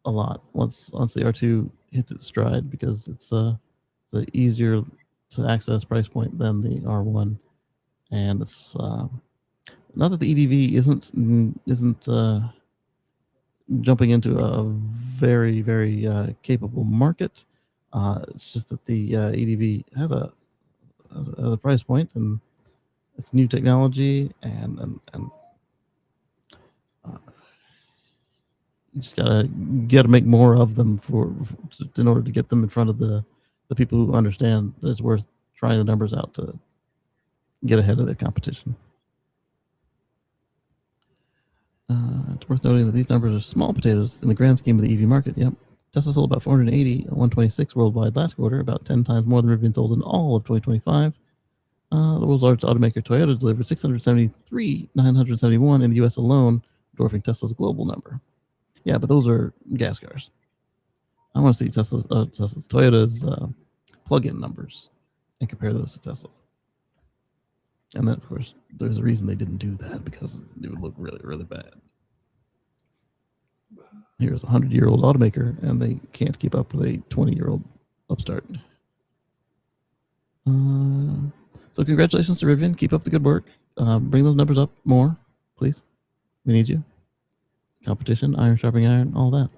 S1: a lot once the R2 hits its stride, because it's the easier to access price point than the R1, and it's not that the EDV isn't jumping into a very capable market. It's just that the EDV has a price point, and it's new technology, and you just gotta make more of them in order to get them in front of the people who understand that it's worth trying the numbers out to get ahead of their competition. It's worth noting that these numbers are small potatoes in the grand scheme of the EV market. Yep. Tesla sold about 480 and 126 worldwide last quarter, about 10 times more than Rivian sold in all of 2025. The world's largest automaker, Toyota, delivered 673,971 in the US alone, dwarfing Tesla's global number. Yeah, but those are gas cars. I want to see Toyota's plug-in numbers and compare those to Tesla. And then, of course, there's a reason they didn't do that, because it would look really bad. Here's a 100-year-old automaker, and they can't keep up with a 20-year-old upstart. So congratulations to Rivian. Keep up the good work. Bring those numbers up more, please. We need you. Competition, iron sharpening iron, all that.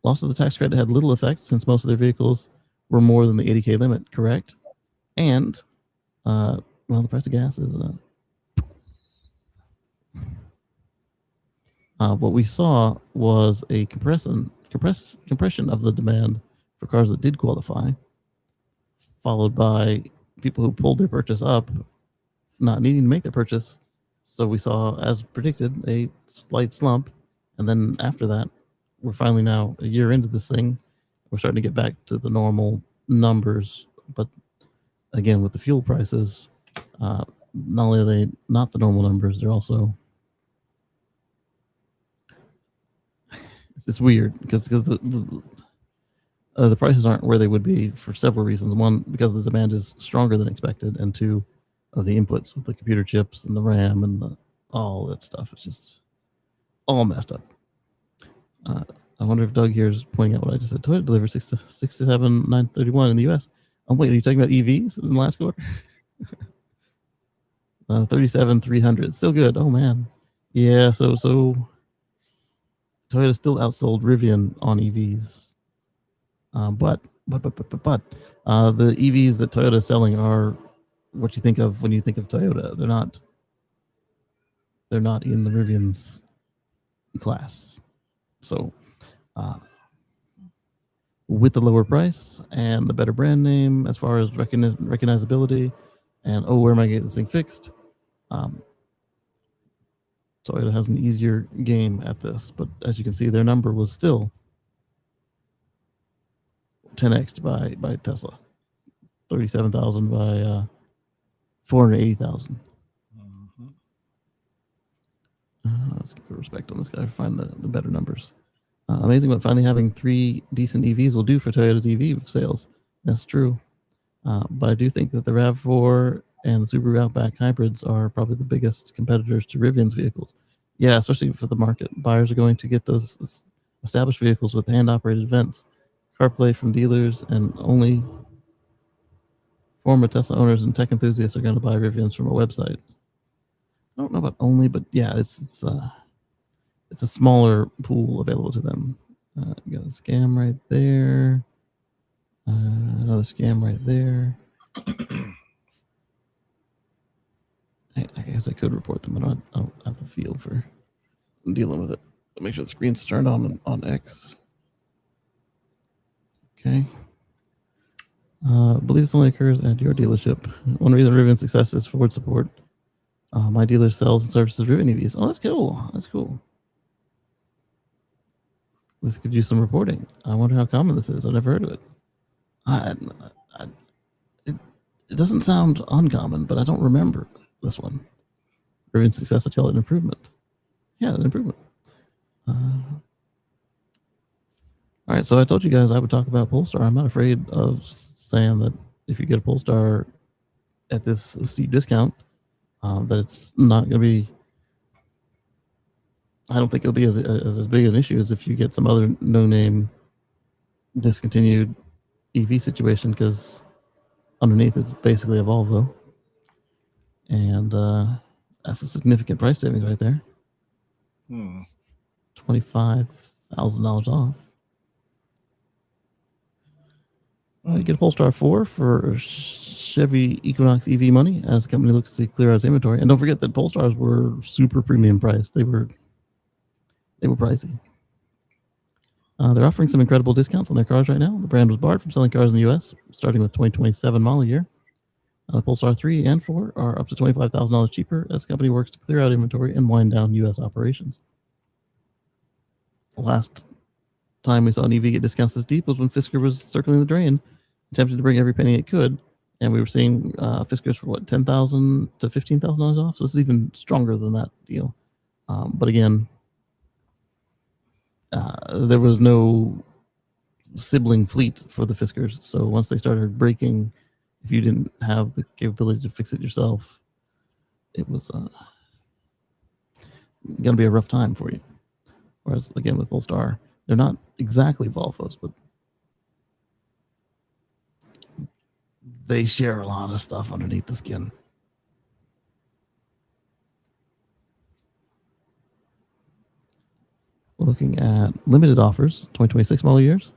S1: Loss of the tax credit had little effect, since most of their vehicles were more than the 80K limit, correct? And well, the price of gas is what we saw was a compression of the demand for cars that did qualify, followed by people who pulled their purchase up, not needing to make their purchase. So we saw, as predicted, a slight slump, and then after that, we're finally now a year into this thing. We're starting to get back to the normal numbers, but again, with the fuel prices, not only are they not the normal numbers, they're also, it's weird because the prices aren't where they would be for several reasons. One, because the demand is stronger than expected, and two, of the inputs with the computer chips and the RAM and all that stuff. It's just all messed up. I wonder if Doug here is pointing out what I just said. Toyota delivered 67,931 in the US. Oh wait, are you talking about EVs in the last quarter? 37,300. Still good. Oh man. Yeah, so Toyota still outsold Rivian on EVs. But the EVs that Toyota is selling are what you think of when you think of Toyota. They're not they're not in the Rivian's class. So with the lower price and the better brand name as far as recognizability and, oh, where am I getting this thing fixed? Toyota has an easier game at this, but as you can see, their number was still 10x'd by Tesla, 37,000 by 480,000. Let's give respect on this guy. Find the better numbers. Amazing what finally having 3 decent EVs will do for Toyota's EV sales. That's true. But I do think that the RAV4 and the Subaru Outback hybrids are probably the biggest competitors to Rivian's vehicles. Yeah, especially for the market. Buyers are going to get those established vehicles with hand-operated vents, CarPlay from dealers, and only former Tesla owners and tech enthusiasts are going to buy Rivians from a website. I don't know about only, but yeah, it's a smaller pool available to them. Got a scam right there. Another scam right there. I guess I could report them, but I don't have the feel for dealing with it. Make sure the screen's turned on X. Okay. I believe this only occurs at your dealership. One reason Rivian's success is Ford support. My dealer sells and services Rivian EVs. Oh, that's cool. That's cool. This could use some reporting. I wonder how common this is. I've never heard of it. It doesn't sound uncommon, but I don't remember this one. Rivian success would tell it an improvement. Yeah, an improvement. All right, so I told you guys I would talk about Polestar. I'm not afraid of saying that if you get a Polestar at this steep discount, that it's not going to be. I don't think it'll be as big an issue as if you get some other no-name discontinued EV situation, because underneath it's basically a Volvo, and that's a significant price savings right there. $25,000 off. You get a Polestar 4 for Chevy Equinox EV money as the company looks to clear out its inventory. And don't forget that Polestars were super premium priced. They were pricey. They're offering some incredible discounts on their cars right now. The brand was barred from selling cars in the U.S. starting with 2027 model year. The Polestar 3 and 4 are up to $25,000 cheaper as the company works to clear out inventory and wind down U.S. operations. The last time we saw an EV get discounts this deep was when Fisker was circling the drain, attempting to bring every penny it could, and we were seeing Fiskers for $10,000 to $15,000 off. So this is even stronger than that deal. But again, there was no sibling fleet for the Fiskers. So once they started breaking, if you didn't have the capability to fix it yourself, it was going to be a rough time for you. Whereas again with Polestar, they're not exactly Volvos, but they share a lot of stuff underneath the skin. We're looking at limited offers, 2026 model years.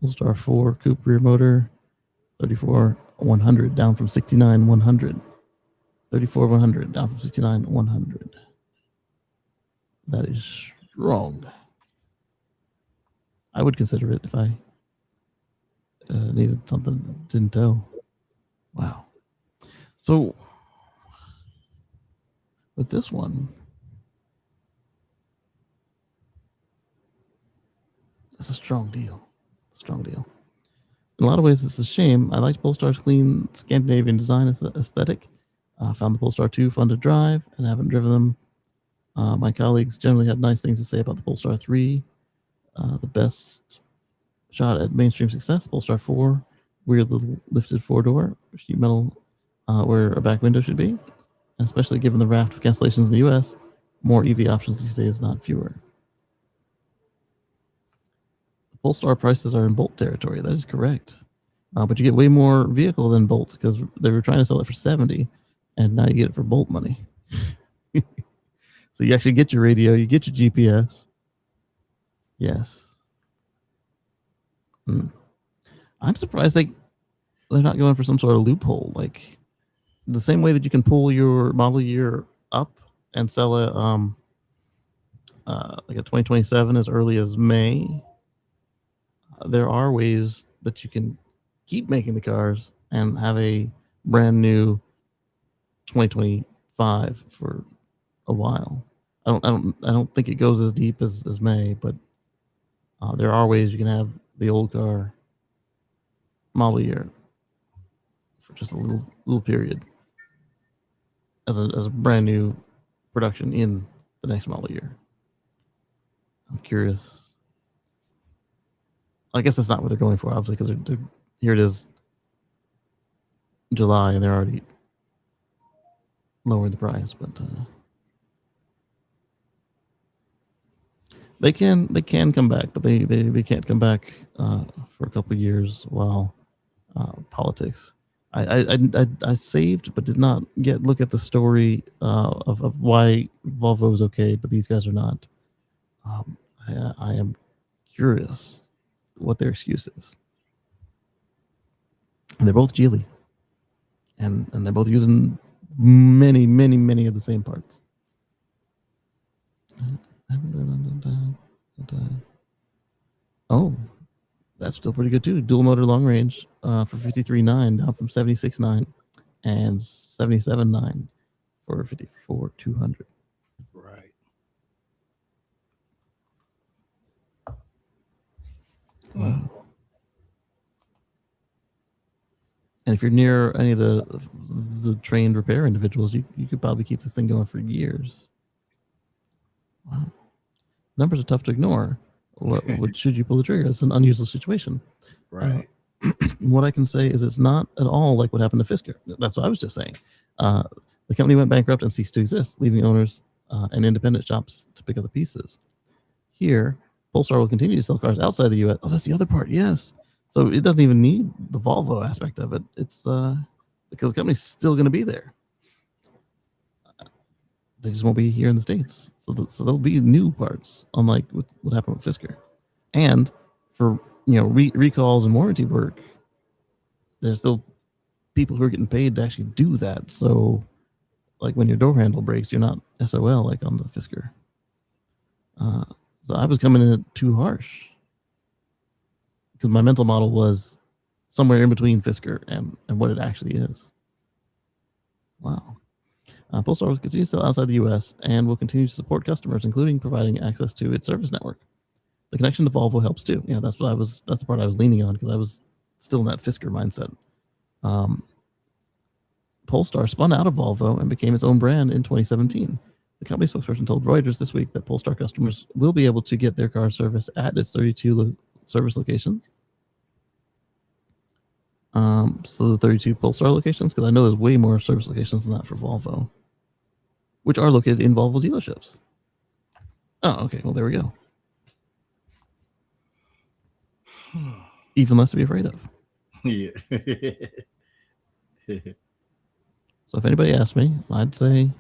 S1: Polestar 4 coupe rear motor, 34,100 down from 69,100. 34,100 down from 69,100. That is strong. I would consider it if I needed something that didn't tow. Wow. So with this one, it's a strong deal. Strong deal. In a lot of ways, it's a shame. I liked Polestar's clean Scandinavian design aesthetic. Found the Polestar 2 fun to drive and haven't driven them. My colleagues generally had nice things to say about the Polestar 3. The best shot at mainstream success, Polestar 4, weird little lifted 4-door, sheet metal where a back window should be. And especially given the raft of cancellations in the US, more EV options these days, not fewer. Polestar prices are in Bolt territory. That is correct. But you get way more vehicle than Bolt because they were trying to sell it for $70, and now you get it for Bolt money. So you actually get your radio, you get your GPS. Yes. I'm surprised they're not going for some sort of loophole. Like the same way that you can pull your model year up and sell a like a 2027 as early as May. There are ways that you can keep making the cars and have a brand new 2025 for a while. I don't think it goes as deep as May, but there are ways you can have the old car model year for just a little period as a brand new production in the next model year. I'm curious. I guess that's not what they're going for, obviously, because they're here it is, July, and they're already lowering the price. But they can come back, but they can't come back for a couple of years while politics. I saved, but did not look at the story of why Volvo is okay, but these guys are not. I am curious what their excuse is. And they're both Geely, and they're both using many of the same parts. Oh, that's still pretty good too. Dual motor long range for 53.9 down from 76.9 and 77.9 for 54.200.
S2: Right.
S1: Wow. And if you're near any of the trained repair individuals, you could probably keep this thing going for years. Wow. Numbers are tough to ignore. What should you pull the trigger? It's an unusual situation.
S2: Right.
S1: What I can say is it's not at all like what happened to Fisker. That's what I was just saying. The company went bankrupt and ceased to exist, leaving owners and independent shops to pick up the pieces. Here, Polestar will continue to sell cars outside the U.S. Oh, that's the other part. Yes. So it doesn't even need the Volvo aspect of it. It's because the company's still going to be there. They just won't be here in the States. So there'll be new parts, unlike what happened with Fisker. And for recalls and warranty work, there's still people who are getting paid to actually do that. So, like when your door handle breaks, you're not SOL like on the Fisker. So I was coming in too harsh because my mental model was somewhere in between Fisker and what it actually is. Wow. Polestar will continue to sell outside the U.S. and will continue to support customers, including providing access to its service network. The connection to Volvo helps too. Yeah, that's the part I was leaning on because I was still in that Fisker mindset. Polestar spun out of Volvo and became its own brand in 2017. The company spokesperson told Reuters this week that Polestar customers will be able to get their car service at its 32 service locations. So the 32 Polestar locations, because I know there's way more service locations than that for Volvo, which are located in Volvo dealerships. Oh, okay. Well, there we go. Even less to be afraid of.
S2: Yeah.
S1: So if anybody asked me, I'd say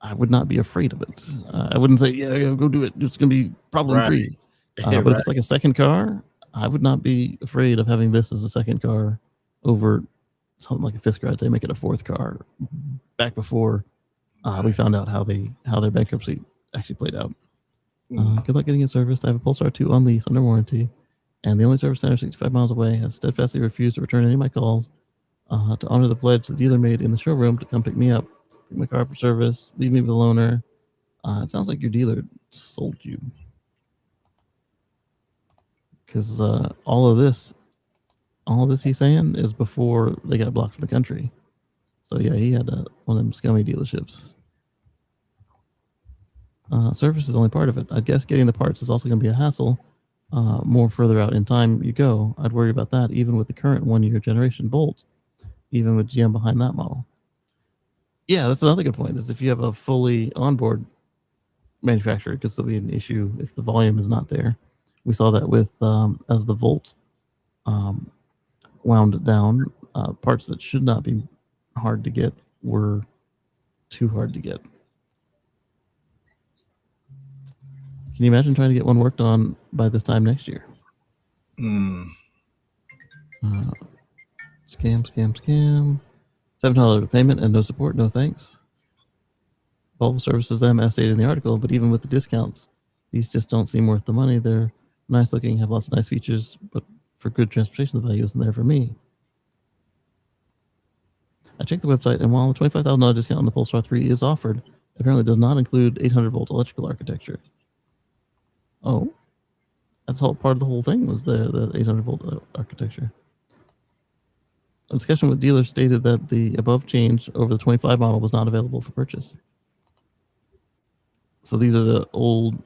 S1: I would not be afraid of it. I wouldn't say, yeah, go do it. It's going to be problem free. But if it's like a second car, I would not be afraid of having this as a second car over something like a Fisker. I'd say make it a fourth car. Back before we found out how their bankruptcy actually played out. Good luck getting it serviced. I have a Polestar 2 on lease under warranty, and the only service center 65 miles away has steadfastly refused to return any of my calls to honor the pledge the dealer made in the showroom to come pick me up, pick my car for service, leave me with a loaner. It sounds like your dealer sold you. Because all of this he's saying is before they got blocked from the country. So yeah, he had one of them scummy dealerships. Service is only part of it. I guess getting the parts is also going to be a hassle. More further out in time you go, I'd worry about that even with the current 1-year generation Bolt, even with GM behind that model. Yeah, that's another good point, is if you have a fully onboard manufacturer, it could still be an issue if the volume is not there. We saw that with as the Volt wound down, parts that should not be hard to get were too hard to get. Can you imagine trying to get one worked on by this time next year? Scam. $7 payment and no support, no thanks. Volvo services them as stated in the article, but even with the discounts, these just don't seem worth the money. They're nice looking, have lots of nice features, but for good transportation, the value isn't there for me. I checked the website, and while the $25,000 discount on the Polestar 3 is offered, it apparently does not include 800-volt electrical architecture. Oh, that's all part of the whole thing was the 800-volt architecture. A discussion with dealers stated that the above change over the 25 model was not available for purchase. So these are the old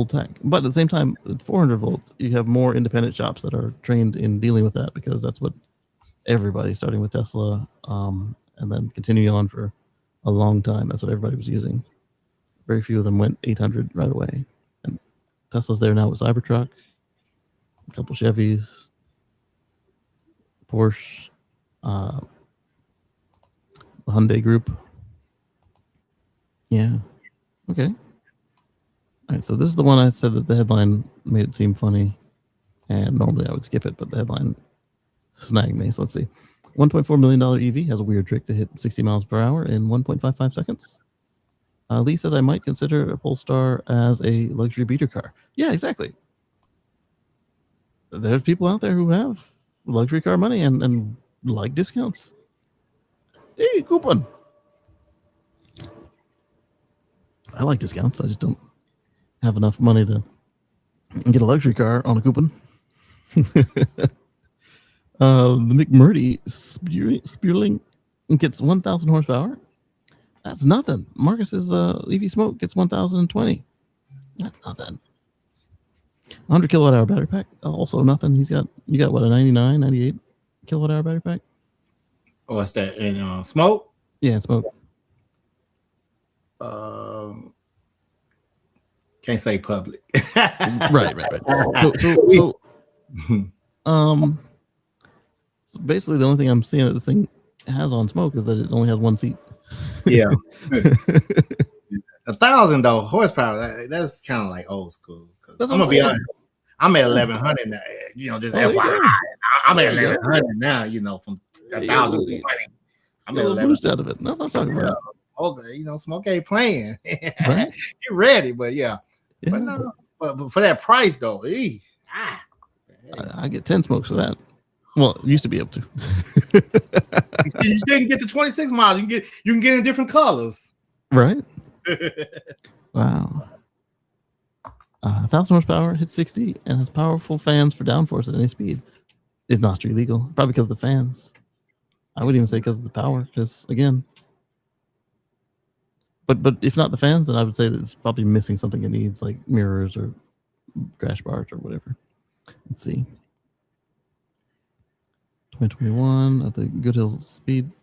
S1: tech. But at the same time, at 400 volts, you have more independent shops that are trained in dealing with that, because that's what everybody, starting with Tesla, and then continuing on for a long time, that's what everybody was using. Very few of them went 800 right away. And Tesla's there now with Cybertruck, a couple Chevys, Porsche, the Hyundai Group. Yeah. Okay. All right. So this is the one I said that the headline made it seem funny, and normally I would skip it, but the headline snagged me. So let's see. $1.4 million EV has a weird trick to hit 60 miles per hour in 1.55 seconds. Lee says I might consider a Polestar as a luxury beater car. Yeah, exactly. There's people out there who have luxury car money and like discounts. Hey, coupon. I like discounts. I just don't have enough money to get a luxury car on a coupon. The McMurdy Spurling gets 1,000 horsepower. That's nothing. Marcus's EV Smoke gets 1,020. That's nothing. 100 kilowatt hour battery pack. Also nothing. You got what, a 99, 98 kilowatt hour battery pack?
S2: Oh, what's that? In Smoke?
S1: Yeah, Smoke.
S2: Can't say public.
S1: Right. So basically the only thing I'm seeing that this thing has on Smoke is that it only has one seat.
S2: Yeah. 1,000 though horsepower. That's kind of like old school. I'm gonna be honest. I'm at 1,100 now. Just FYI. I'm at 1,100 now. From 1,000. I'm at 11
S1: boost out of it. No, I'm talking about.
S2: Okay, Smoke ain't playing.
S1: Right?
S2: You're ready, but yeah. But no, but for that price though,
S1: I get 10 Smokes for that. Well, used to be able to.
S2: You didn't get the 26 miles. You can get in different colors.
S1: Right? Wow. 1,000 horsepower, hits 60, and has powerful fans for downforce at any speed. Is not street legal. Probably because of the fans. I would even say because of the power. Because again, but if not the fans, then I would say that it's probably missing something it needs, like mirrors or crash bars or whatever. Let's see. 2021 at the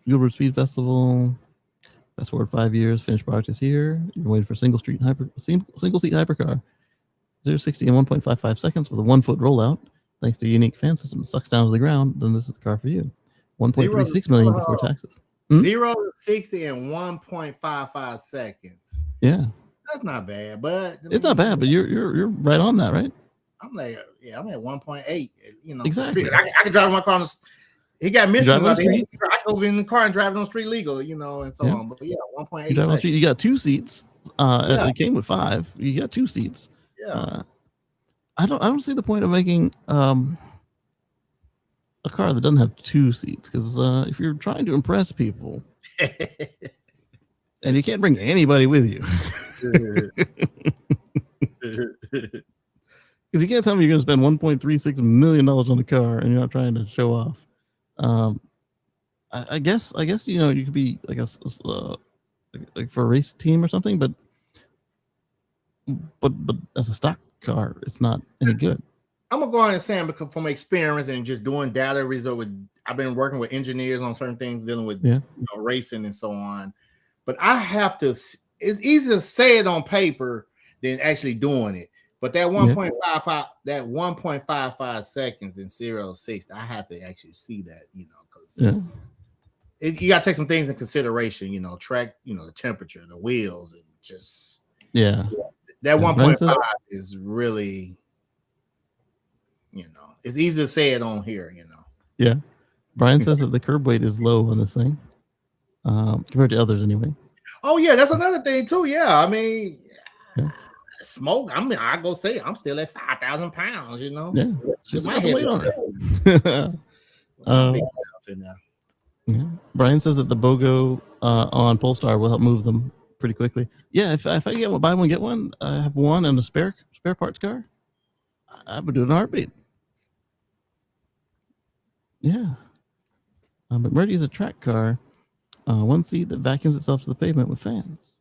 S1: Gilbert Speed Festival. Fast forward 5 years. Finished product is here. You've been waiting for a single seat hypercar. 0-60 in 1.55 seconds with a 1-foot rollout. Thanks to a unique fan system that sucks down to the ground, then this is the car for you. 1.36 million before taxes.
S2: 0 to 60 in 1.55 seconds.
S1: Yeah,
S2: that's not bad, but
S1: it's not bad. But you're right on that, right?
S2: I'm at 1.8.
S1: Exactly.
S2: I can drive my car. He got missions. I go in the car and drive it on street legal, and so on. But 1.8.
S1: You drive on the street. You got 2 seats. It came with 5. You got 2 seats.
S2: Yeah.
S1: I don't see the point of making a car that doesn't have 2 seats, because if you're trying to impress people and you can't bring anybody with you, because you can't tell me you're going to spend $1.36 million on a car and you're not trying to show off. I guess you could be like like for a race team or something, but as a stock car, it's not any good.
S2: I'm gonna go on and say, because from experience and just doing data result I've been working with engineers on certain things dealing with racing and so on. But I have to. It's easier to say it on paper than actually doing it. But that 1.55 seconds in 0 to 60, I have to actually see that, because you got to take some things in consideration. Track, the temperature, the wheels, and just that 1.5 is really. It's easy to say it on here,
S1: Yeah. Brian says that the curb weight is low on this thing, compared to others anyway.
S2: Oh yeah, that's another thing too. Yeah, I mean,
S1: Yeah.
S2: smoke. I mean, I go say I'm still at 5,000 pounds. You know.
S1: Yeah, she's
S2: My
S1: got some
S2: head
S1: weight
S2: is
S1: on her.
S2: big enough in there.
S1: Yeah. Brian says that the BOGO on Polestar will help move them pretty quickly. Yeah, if I get one, buy one, get one, I have one and a spare parts car, I would do it in a heartbeat. Yeah. But Murdy is a track car, one seat that vacuums itself to the pavement with fans.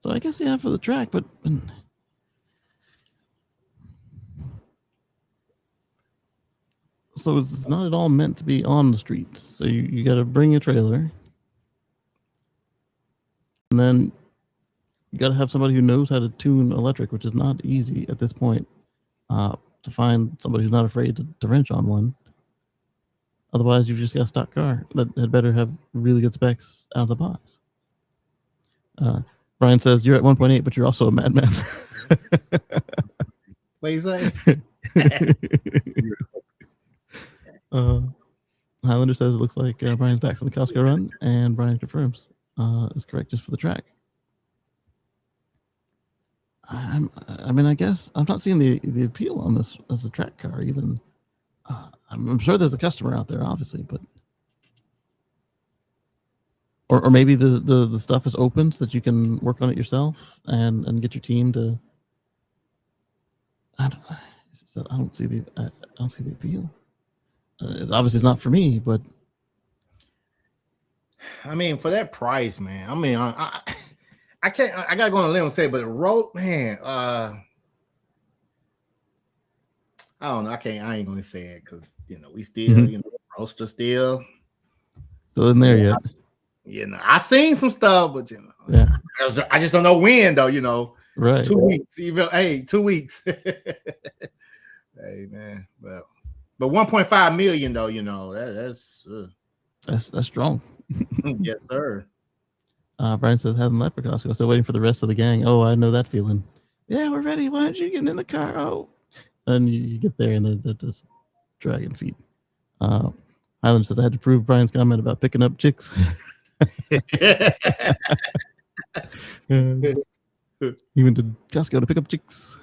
S1: So I guess, yeah, for the track, but so it's not at all meant to be on the street. So you got to bring a trailer, and then you got to have somebody who knows how to tune electric, which is not easy at this point, to find somebody who's not afraid to wrench on one. Otherwise, you've just got a stock car that had better have really good specs out of the box. Brian says, you're at 1.8, but you're also a madman.
S2: What you say?
S1: Highlander says it looks like Brian's back from the Costco run, and Brian confirms is correct just for the track. I mean, I guess I'm not seeing the appeal on this as a track car. Even I'm sure there's a customer out there, obviously, but or maybe the stuff is open so that you can work on it yourself and get your team to. I don't see the appeal. Obviously, it's not for me, but
S2: I mean, for that price, man. I mean, I can't. I gotta go on a limb and say, but road, man. I don't know. I ain't gonna say it because we still, roaster still.
S1: So in there yet?
S2: I seen some stuff, but
S1: yeah.
S2: I just don't know when though.
S1: Right.
S2: 2 weeks, even 2 weeks. Hey man, but 1.5 million though,
S1: that's strong.
S2: Yes, sir.
S1: Brian says, haven't left for Costco, still waiting for the rest of the gang. Oh, I know that feeling. Yeah, we're ready. Why aren't you getting in the car? Oh, and you get there and they're just dragging feet. Highland says, I had to prove Brian's comment about picking up chicks. He went to Costco to pick up chicks.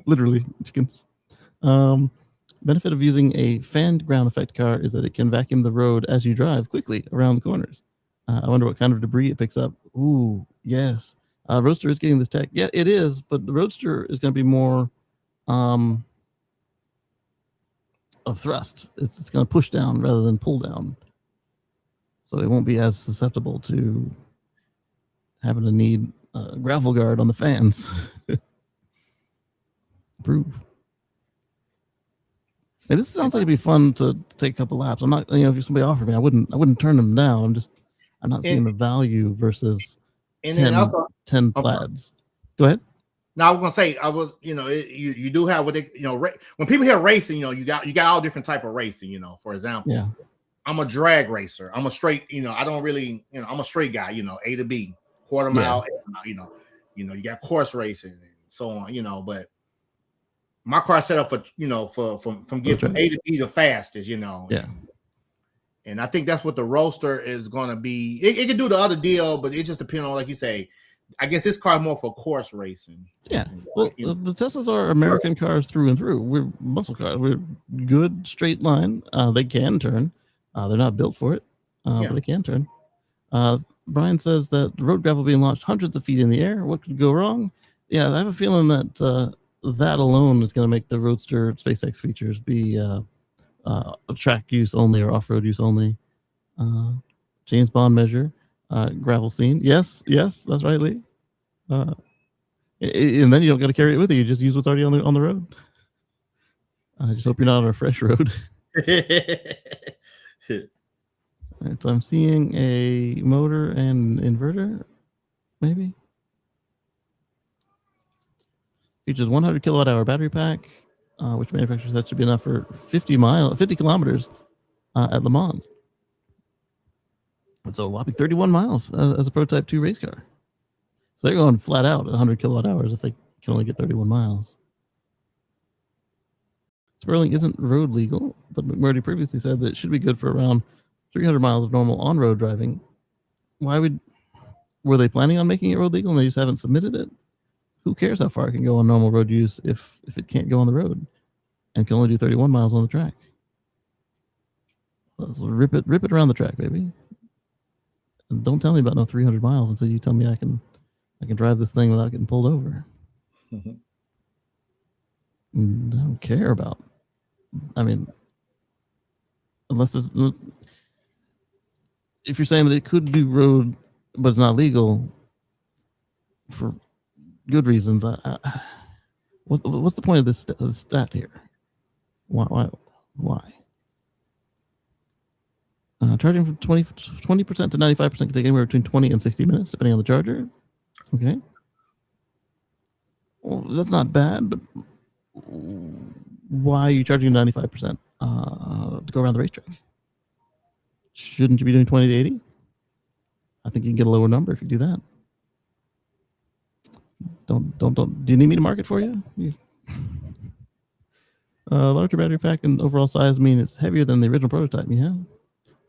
S1: Literally, chickens. Benefit of using a fanned ground effect car is that it can vacuum the road as you drive quickly around the corners. I wonder what kind of debris it picks up. Ooh, yes. Roadster is getting this tech. Yeah, it is, but the Roadster is going to be more of thrust. It's going to push down rather than pull down. So it won't be as susceptible to having to need a gravel guard on the fans. Prove. Hey, this sounds like it'd be fun to take a couple laps. I'm not, if somebody offered me, I wouldn't turn them down. I'm not seeing the value versus 10 plaids. Go ahead.
S2: Now I was gonna say you do have what they when people hear racing, you got all different type of racing. For example, I'm a drag racer. I'm a straight. I don't really. I'm a straight guy. A to B, quarter mile. You got course racing and so on. But my car set up for from getting from A to B the fastest.
S1: Yeah.
S2: And I think that's what the Roadster is going to be. It can do the other deal, but it just depends on, like you say, I guess this car is more for course racing.
S1: Yeah. Well, the Teslas are American cars through and through. We're muscle cars. We're good straight line. They can turn. They're not built for it, but they can turn. Brian says that the road gravel being launched hundreds of feet in the air. What could go wrong? Yeah, I have a feeling that that alone is going to make the Roadster SpaceX features be track use only or off-road use only. James Bond measure, gravel scene. Yes, that's right, Lee. And then you don't got to carry it with you. You just use what's already on the road. I just hope you're not on a fresh road. All right, so I'm seeing a motor and inverter, maybe. Features 100 kilowatt hour battery pack, which manufacturer said should be enough for 50 kilometers at Le Mans. And so a whopping 31 miles as a prototype 2 race car. So they're going flat out at 100 kilowatt hours if they can only get 31 miles. Sperling isn't road legal, but McMurdy previously said that it should be good for around 300 miles of normal on-road driving. Were they planning on making it road legal and they just haven't submitted it? Who cares how far it can go on normal road use if it can't go on the road and can only do 31 miles on the track? Let's rip it around the track, baby. And don't tell me about no 300 miles until you tell me I can drive this thing without getting pulled over. I don't care about. I mean, unless there's, if you're saying that it could do road, but it's not legal for good reasons, what's the point of this stat here? Why? Charging from 20% to 95% can take anywhere between 20 and 60 minutes, depending on the charger. Okay. Well, that's not bad, but why are you charging 95% to go around the racetrack? Shouldn't you be doing 20 to 80? I think you can get a lower number if you do that. Don't. Do you need me to mark it for you? Larger battery pack and overall size mean it's heavier than the original prototype. Yeah,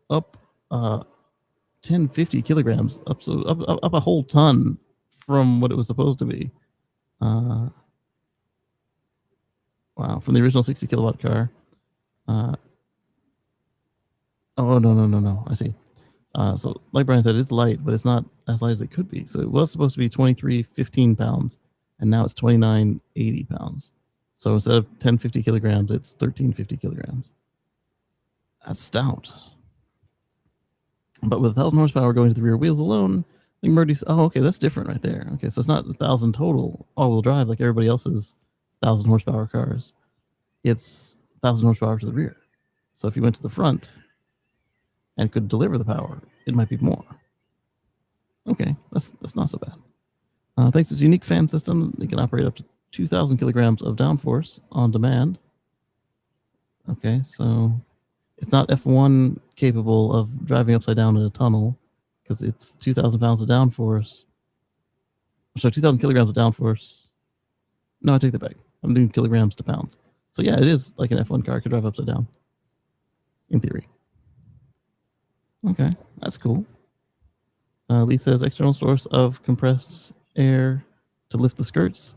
S1: up 1050 kilograms, up a whole ton from what it was supposed to be. Wow, from the original 60 kilowatt car. Oh, no. I see. So like Brian said, it's light, but it's not as light as it could be. So it was supposed to be 2315 pounds, and now it's 2980 pounds. So instead of 1050 kilograms, it's 1350 kilograms. That's stout. But with 1,000 horsepower going to the rear wheels alone, McMurdy's, oh, okay, that's different right there. Okay, so it's not 1,000 total all-wheel drive like everybody else's 1,000 horsepower cars. It's 1,000 horsepower to the rear. So if you went to the front and could deliver the power, it might be more. Okay, that's not so bad. Thanks to its unique fan system, it can operate up to 2,000 kilograms of downforce on demand. Okay, so it's not F1 capable of driving upside down in a tunnel because it's 2,000 pounds of downforce. So 2,000 kilograms of downforce. No, I take that back. I'm doing kilograms to pounds. So yeah, it is like an F1 car could drive upside down, in theory. Okay, that's cool. Lee says external source of compressed air to lift the skirts.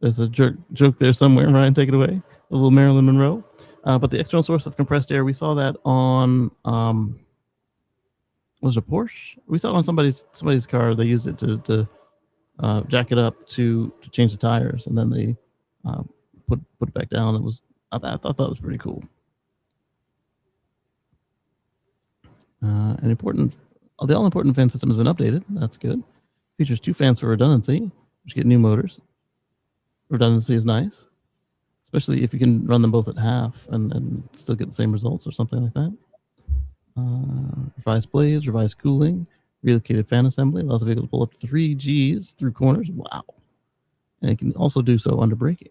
S1: There's a joke there somewhere. Ryan, take it away. A little Marilyn Monroe. But the external source of compressed air, we saw that on was it a Porsche? We saw it on somebody's car. They used it to jack it up to change the tires, and then they put it back down. I thought that was pretty cool. The all-important fan system has been updated. That's good. Features 2 fans for redundancy, which get new motors. Redundancy is nice, especially if you can run them both at half and still get the same results or something like that. Revised blades, revised cooling, relocated fan assembly, allows the vehicle to pull up to 3 Gs through corners. Wow. And it can also do so under braking.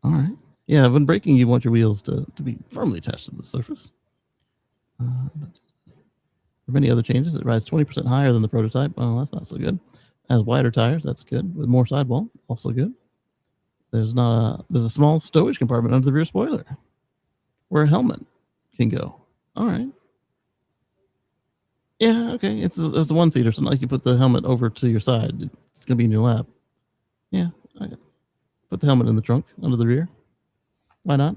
S1: All right. Yeah, when braking, you want your wheels to be firmly attached to the surface. For many other changes, it rides 20% higher than the prototype. Oh, that's not so good. Has wider tires. That's good. With more sidewall, also good. There's a small stowage compartment under the rear spoiler where a helmet can go. All right. Yeah, okay. It's a one-seater, so not like you put the helmet over to your side. It's gonna be in your lap. Yeah. Put the helmet in the trunk under the rear. Why not?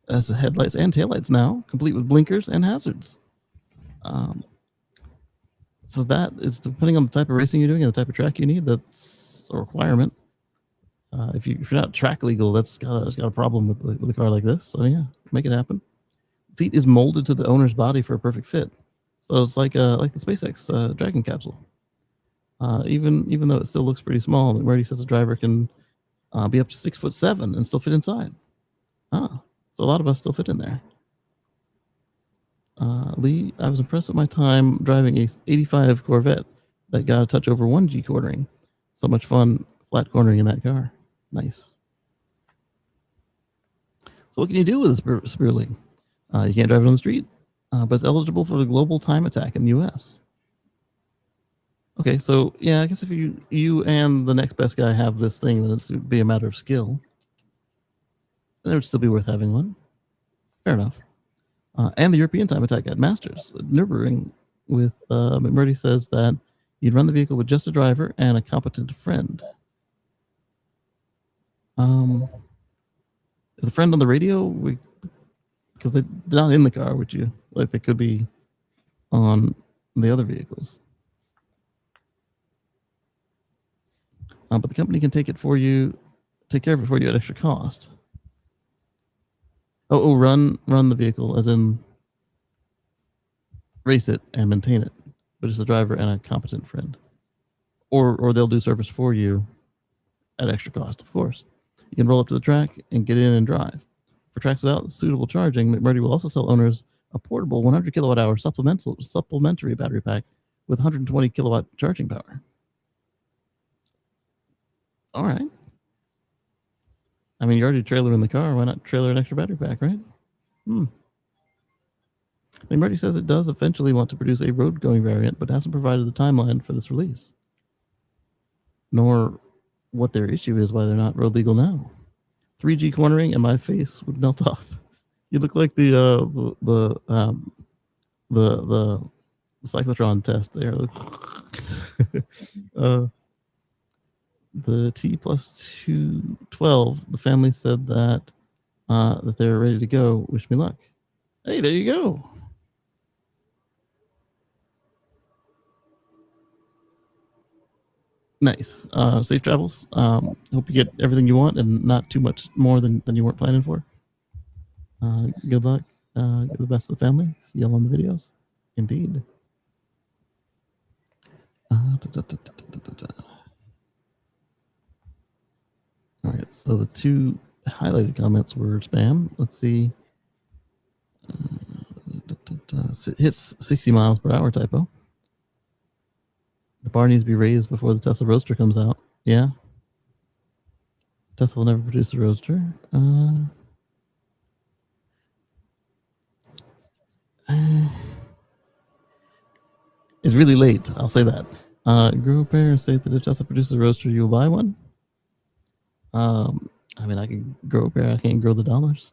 S1: Has the headlights and taillights now, complete with blinkers and hazards. So that is depending on the type of racing you're doing and the type of track you need. That's a requirement. If you're not track legal, that's got a problem with a car like this. So yeah, make it happen. The seat is molded to the owner's body for a perfect fit. So it's like the SpaceX Dragon capsule. Even though it still looks pretty small, McMurdy says the driver can be up to 6'7" and still fit inside. So a lot of us still fit in there. Lee, I was impressed with my time driving a 85 Corvette that got a touch over 1G cornering. So much fun flat cornering in that car. Nice. So what can you do with a Spearling? You can't drive it on the street, but it's eligible for the global time attack in the US. Okay, so yeah, I guess if you and the next best guy have this thing, then it's be a matter of skill. Then it would still be worth having one. Fair enough. And the European time attack at Masters Nürburgring with McMurdy says that you'd run the vehicle with just a driver and a competent friend. Is the friend on the radio? Because they're not in the car, would you? Like they could be on the other vehicles. But the company can take care of it for you at extra cost. Run the vehicle as in race it and maintain it, but just a driver and a competent friend. Or they'll do service for you at extra cost, of course. You can roll up to the track and get in and drive. For tracks without suitable charging, McMurdy will also sell owners a portable 100 kilowatt hour supplementary battery pack with 120 kilowatt charging power. All right. I mean, you already trailer in the car. Why not trailer an extra battery pack, right? McMurdy says it does eventually want to produce a road-going variant, but hasn't provided the timeline for this release, nor what their issue is, why they're not road legal now. 3G cornering and my face would melt off. You look like the cyclotron test there. The T plus 212, the family said that they're ready to go. Wish me luck. Hey, there you go. Nice. Safe travels. Hope you get everything you want and not too much more than you weren't planning for. Good luck. Get the best of the family. See y'all on the videos. Indeed. All right, so the two highlighted comments were spam. Let's see. Hits 60 miles per hour typo. The bar needs to be raised before the Tesla Roadster comes out. Yeah. Tesla will never produce the Roadster. It's really late. I'll say that. Grow a pair and state that if Tesla produces a Roadster, you will buy one. I mean, I can grow a pair. I can't grow the dollars.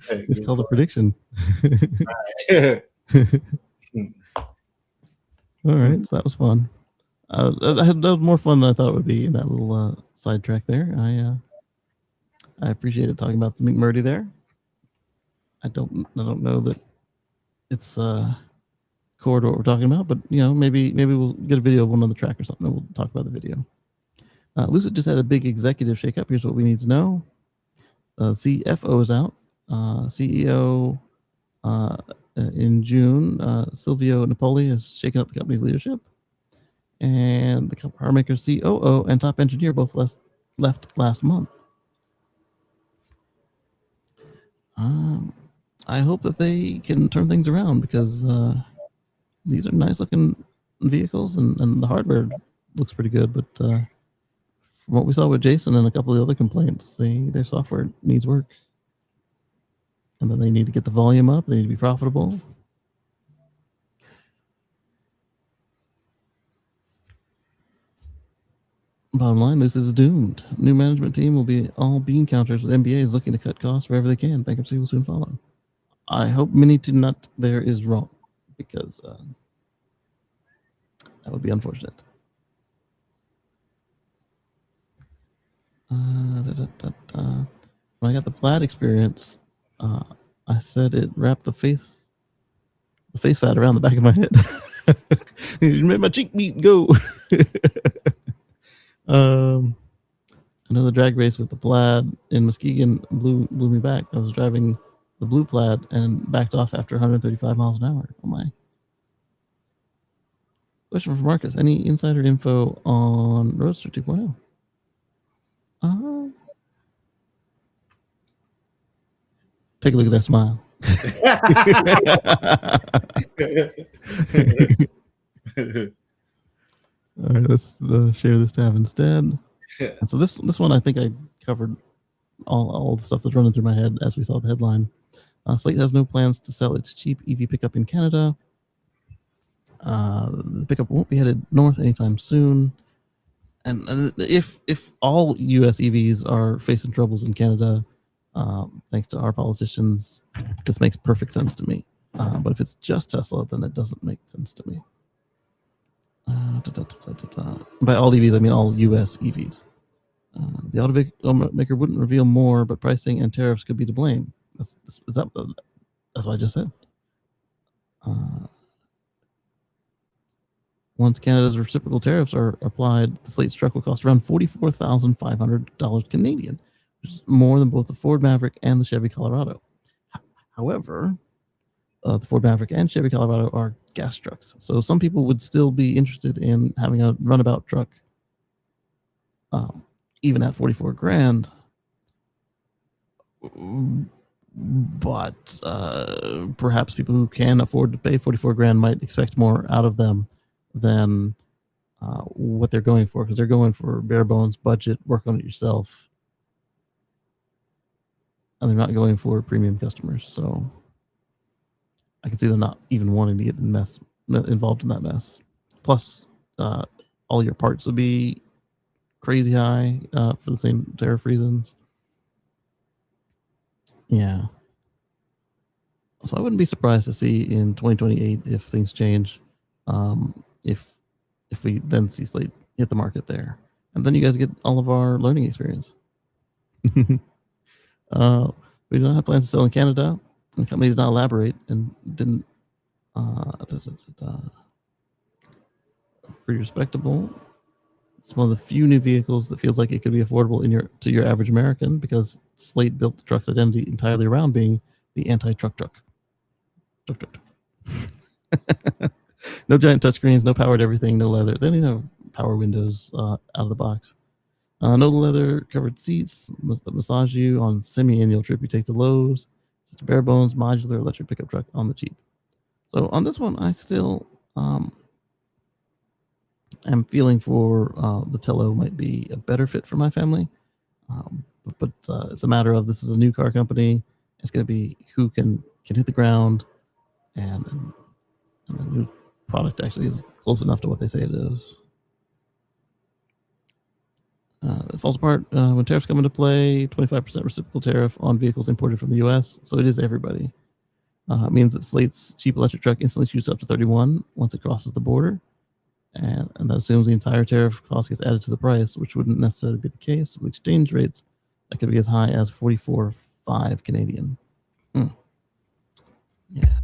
S1: It's called a prediction. All right, so that was fun. That was more fun than I thought it would be in that little sidetrack there. I appreciated talking about the McMurdy there. I don't know that it's core to what we're talking about, but maybe we'll get a video of one on the track or something, and we'll talk about the video. Lucid just had a big executive shakeup. Here's what we need to know. CFO is out. CEO in June, Silvio Napoli has shaken up the company's leadership, and the car maker COO and top engineer both left last month. I hope that they can turn things around because these are nice looking vehicles and the hardware looks pretty good, but from what we saw with Jason and a couple of the other complaints, their software needs work. And then they need to get the volume up. They need to be profitable. Bottom line, this is doomed. New management team will be all bean counters with MBAs looking to cut costs wherever they can. Bankruptcy will soon follow. I hope Mini to Nut there is wrong because that would be unfortunate. When I got the Plaid experience, I said it wrapped the face fat around the back of my head. It made my cheek meat go. I know the drag race with the Plaid in Muskegon blew me back. I was driving the blue Plaid and backed off after 135 miles an hour. Oh my. Question for Marcus. Any insider info on Roadster 2.0? Take a look at that smile. All right, let's share this tab instead. And so this one, I think I covered all the stuff that's running through my head as we saw the headline. Slate has no plans to sell its cheap EV pickup in Canada. The pickup won't be headed north anytime soon. And if all U.S. EVs are facing troubles in Canada, Thanks to our politicians, this makes perfect sense to me. But if it's just Tesla, then it doesn't make sense to me. By all EVs, I mean all U.S. EVs. The automaker wouldn't reveal more, but pricing and tariffs could be to blame. That's what I just said. Once Canada's reciprocal tariffs are applied, the Slate's truck will cost around $44,500 Canadian, which is more than both the Ford Maverick and the Chevy Colorado. However, the Ford Maverick and Chevy Colorado are gas trucks, so some people would still be interested in having a runabout truck, even at $44,000. But perhaps people who can afford to pay $44,000 might expect more out of them than what they're going for, because they're going for bare bones budget, work on it yourself, and they're not going for premium customers. So I can see them not even wanting to get involved in that mess. Plus, all your parts would be crazy high for the same tariff reasons. Yeah. So I wouldn't be surprised to see in 2028 if things change. If we then see Slate hit the market there, and then you guys get all of our learning experience. We do not have plans to sell in Canada. The company did not elaborate and didn't. Pretty respectable. It's one of the few new vehicles that feels like it could be affordable to your average American, because Slate built the truck's identity entirely around being the anti-truck truck. No giant touchscreens, no powered everything, no leather. They don't even have power windows out of the box. No leather covered seats, massage you on semi-annual trip you take to Lowe's. It's a bare bones modular electric pickup truck on the cheap. So on this one, I still am feeling for the Tello might be a better fit for my family. But it's a matter of, this is a new car company. It's going to be who can hit the ground, and the new product actually is close enough to what they say it is. It falls apart when tariffs come into play. 25% reciprocal tariff on vehicles imported from the U.S. So it is everybody. It means that Slate's cheap electric truck instantly shoots up to 31 once it crosses the border. And that assumes the entire tariff cost gets added to the price, which wouldn't necessarily be the case. With exchange rates, that could be as high as 44.5 Canadian. Yeah.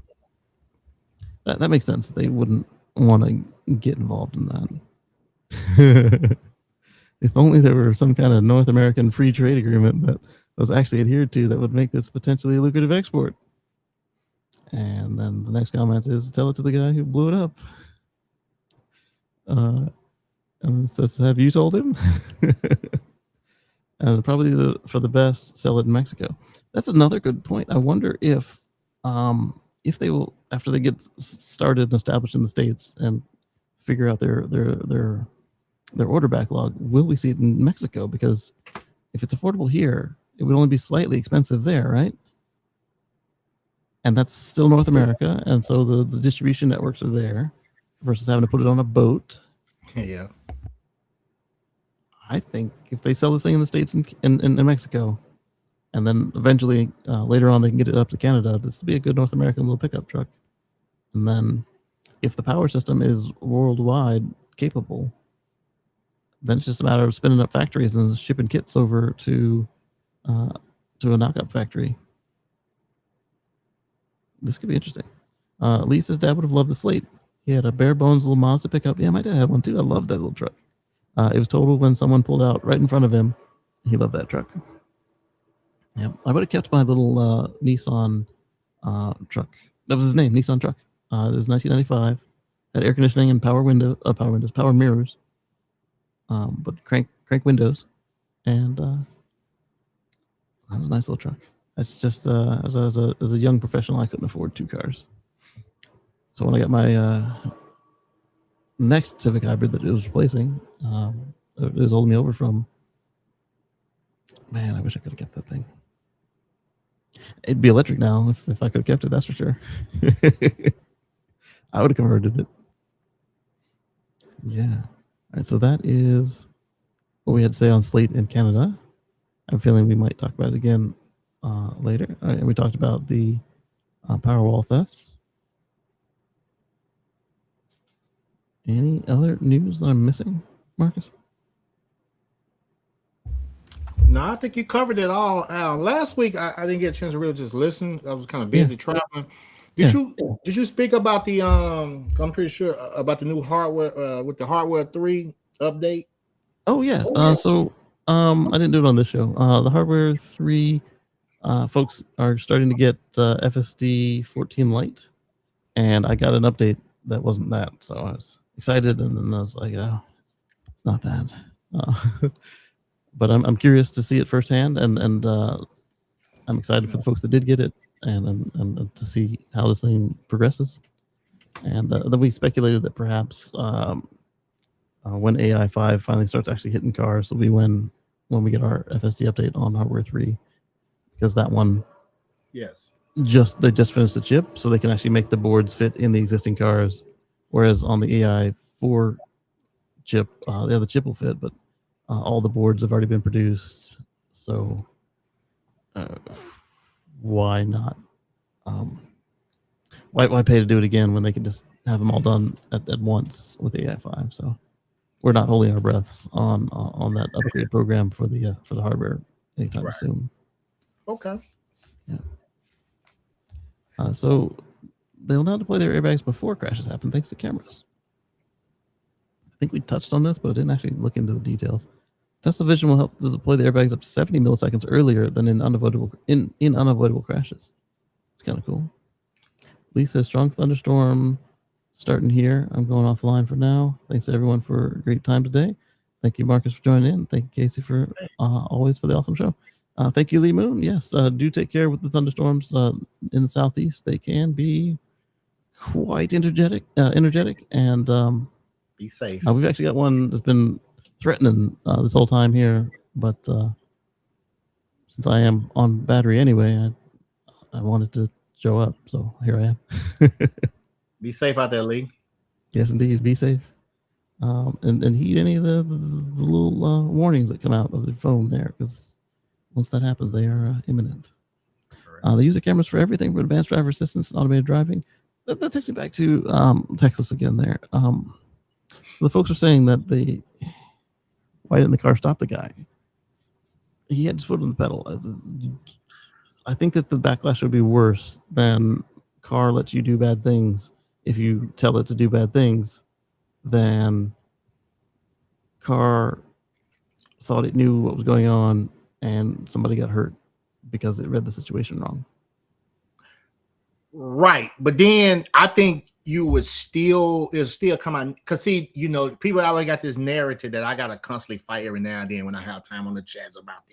S1: That makes sense. They wouldn't want to get involved in that. If only there were some kind of North American free trade agreement that was actually adhered to, that would make this potentially a lucrative export. And then the next comment is, tell it to the guy who blew it up. And it says, have you told him? And probably for the best, sell it in Mexico. That's another good point. I wonder if they will, after they get started and established in the States and figure out their order backlog, will we see it in Mexico? Because if it's affordable here, it would only be slightly expensive there, right? And that's still North America, and so the distribution networks are there versus having to put it on a boat.
S2: Yeah.
S1: I think if they sell this thing in the States and in Mexico, and then eventually later on they can get it up to Canada, this would be a good North American little pickup truck. And then if the power system is worldwide capable, then it's just a matter of spinning up factories and shipping kits over to a knockup factory. This could be interesting. Lee says Dad would have loved the Slate. He had a bare bones little Mazda pickup. Yeah, my dad had one too. I loved that little truck. It was totaled when someone pulled out right in front of him. He loved that truck. Yeah, I would have kept my little Nissan truck. That was his name, Nissan truck. It was 1995. Had air conditioning and power mirrors. But crank windows, and that was a nice little truck. That's just as a young professional, I couldn't afford two cars. So when I got my next Civic Hybrid that it was replacing, it was holding me over from. Man, I wish I could have kept that thing. It'd be electric now if I could have kept it. That's for sure. I would have converted it. Yeah. All right, so that is what we had to say on Slate in Canada. I'm feeling we might talk about it again later. And we talked about the Powerwall thefts. Any other news that I'm missing, Marcus?
S2: No, I think you covered it all. Last week, I didn't get a chance to really just listen. I was kind of busy traveling. Did you speak about the I'm pretty sure about the new hardware with the hardware 3 update?
S1: Oh yeah. So I didn't do it on this show. The hardware 3 folks are starting to get FSD 14 Lite, and I got an update that wasn't that, so I was excited, and then I was like, oh, it's not that. But I'm curious to see it firsthand, and I'm excited for the folks that did get it, and to see how this thing progresses. And then we speculated that perhaps when AI 5 finally starts actually hitting cars, will be when we get our FSD update on hardware 3, because that one,
S2: yes,
S1: they just finished the chip, so they can actually make the boards fit in the existing cars, whereas on the AI 4 chip, the chip will fit, but all the boards have already been produced, so why not? Why pay to do it again when they can just have them all done at once with the AI 5? So we're not holding our breaths on that upgrade program for the hardware anytime soon.
S2: Okay.
S1: Yeah. So they'll now deploy their airbags before crashes happen, thanks to cameras. I think we touched on this, but I didn't actually look into the details. Tesla Vision will help to deploy the airbags up to 70 milliseconds earlier than in unavoidable crashes. It's kind of cool. Lee says, strong thunderstorm starting here. I'm going offline for now. Thanks to everyone for a great time today. Thank you, Marcus, for joining in. Thank you, Casey, for always for the awesome show. Thank you, Lee Moon. Yes, do take care with the thunderstorms in the southeast. They can be quite energetic, and
S2: be safe.
S1: We've actually got one that's been threatening this whole time here, but since I am on battery anyway, I wanted to show up, so here I am.
S2: Be safe out there, Lee.
S1: Yes, indeed. Be safe. And heed any of the little warnings that come out of the phone there, because once that happens, they are imminent. They use the cameras for everything from advanced driver assistance and automated driving. That takes me back to Texas again there. So the folks are saying that why didn't the car stop the guy? He had his foot on the pedal. I think that the backlash would be worse than car lets you do bad things if you tell it to do bad things, than car thought it knew what was going on and somebody got hurt because it read the situation wrong.
S2: Right. But then I think it'll still come on, because see, people always got this narrative that I gotta constantly fight every now and then when I have time on the chats about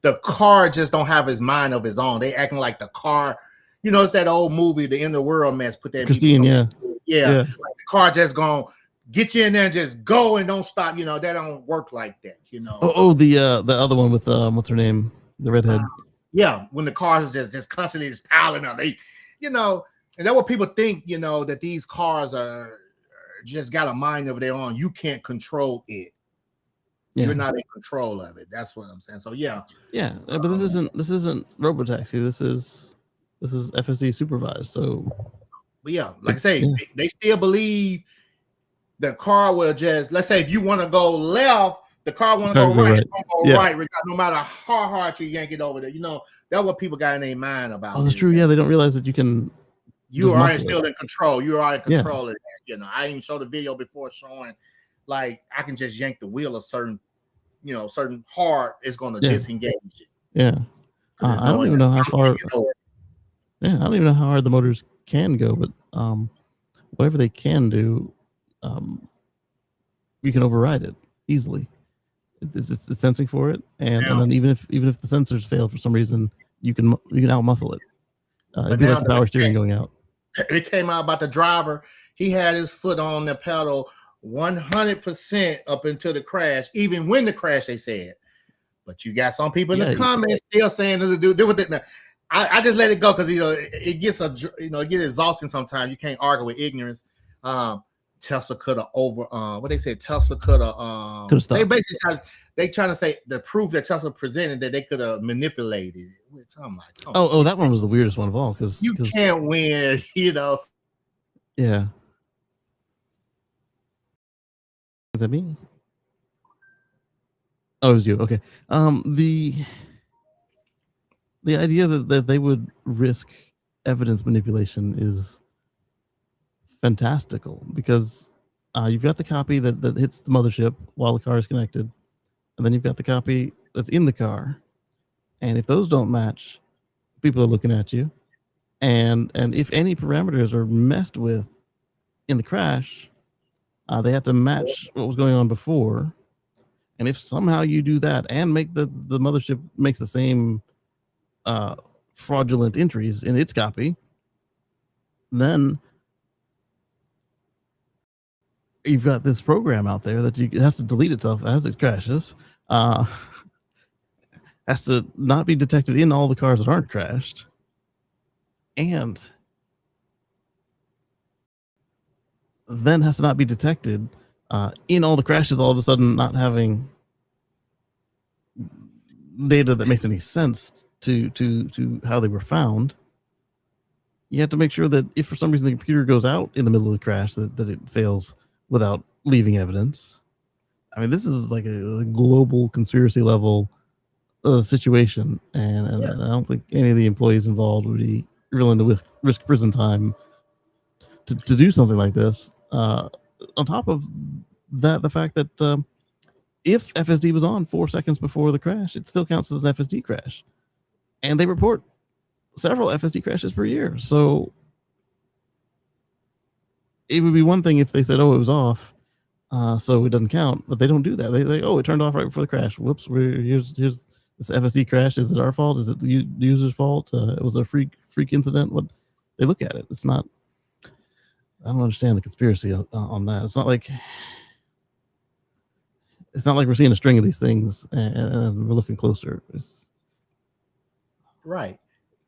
S2: the car just don't have his mind of his own. They acting like the car, it's that old movie, The End of the World Mess. Put that
S1: Christine, yeah.
S2: Like the car just gonna get you in there and just go and don't stop. That don't work like that.
S1: The other one with what's her name, the redhead.
S2: When the car is just constantly just piling up, they, and that's what people think, that these cars are just got a mind of their own. You can't control it. Yeah. You're not in control of it. That's what I'm saying. So yeah,
S1: but this isn't robotaxi. This is FSD supervised. So,
S2: but like I say, they still believe the car will just, let's say if you want to go left, the car want to go right. Go right, no matter how hard you yank it over there. That's what people got in their mind about.
S1: Oh, that's true. Yeah, they don't realize that you can.
S2: You are still in control. You are in control of that. I even showed a video before showing, like, I can just yank the wheel a certain hard is going to disengage it.
S1: Yeah. I don't even know how far. Yeah, I don't even know how hard the motors can go, but whatever they can do, you can override it easily. It's sensing for it, and then even if the sensors fail for some reason, you can outmuscle it. It'd be like the power steering going out.
S2: It came out about the driver. He had his foot on the pedal 100% up until the crash, even when the crash, they said. But you got some people in the comments still saying to do with it. Now, I just let it go because it gets it gets exhausting sometimes. You can't argue with ignorance. Tesla could have what they said Tesla could have they basically trying to say the proof that Tesla presented that they could have manipulated it. I'm like,
S1: oh, that one was the weirdest one of all because
S2: you can't win, you know.
S1: Yeah. Is that me? Oh, it was you. Okay. The idea that they would risk evidence manipulation is fantastical because you've got the copy that hits the mothership while the car is connected, and then you've got the copy that's in the car, and if those don't match, people are looking at you, and if any parameters are messed with in the crash, they have to match what was going on before, and if somehow you do that and make the mothership makes the same fraudulent entries in its copy, then you've got this program out there that it has to delete itself as it crashes, has to not be detected in all the cars that aren't crashed, and then has to not be detected in all the crashes, all of a sudden not having data that makes any sense to how they were found. You have to make sure that if for some reason the computer goes out in the middle of the crash, that it fails without leaving evidence. I mean, this is like a global conspiracy level situation, and I don't think any of the employees involved would be willing to risk prison time to do something like this. On top of that, the fact that if FSD was on 4 seconds before the crash, it still counts as an FSD crash. And they report several FSD crashes per year. So it would be one thing if they said, oh, it was off, so it doesn't count. But they don't do that. They it turned off right before the crash. Whoops, here's this FSD crash. Is it our fault? Is it the user's fault? It was a freak incident. What they look at it. It's not. I don't understand the conspiracy on that. It's not like we're seeing a string of these things and we're looking closer.
S2: Right.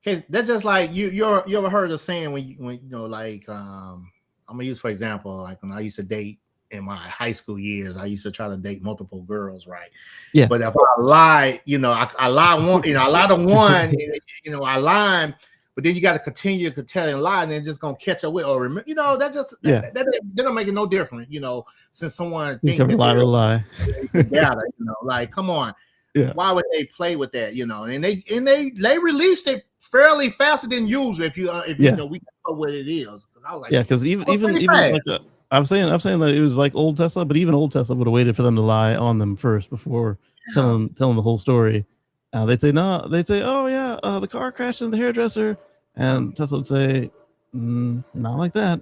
S2: Okay, that's just like you ever heard of saying when you know, like I'm gonna use for example, like when I used to date in my high school years, I used to try to date multiple girls, right?
S1: Yeah.
S2: But if I lie, I lie one, I lie to one, I lie. But then you got to continue to tell and lie, and then just gonna catch up with or remember. That just that don't make it no different. Since someone thinks that
S1: lie.
S2: Data, like come on, why would they play with that? And they released it fairly faster than usual. If we know what it is. I was like,
S1: because even like I'm saying that it was like old Tesla, but even old Tesla would have waited for them to lie on them first before telling the whole story. They'd say no. They'd say, "Oh yeah, the car crashed into the hairdresser," and Tesla would say, "Not like that."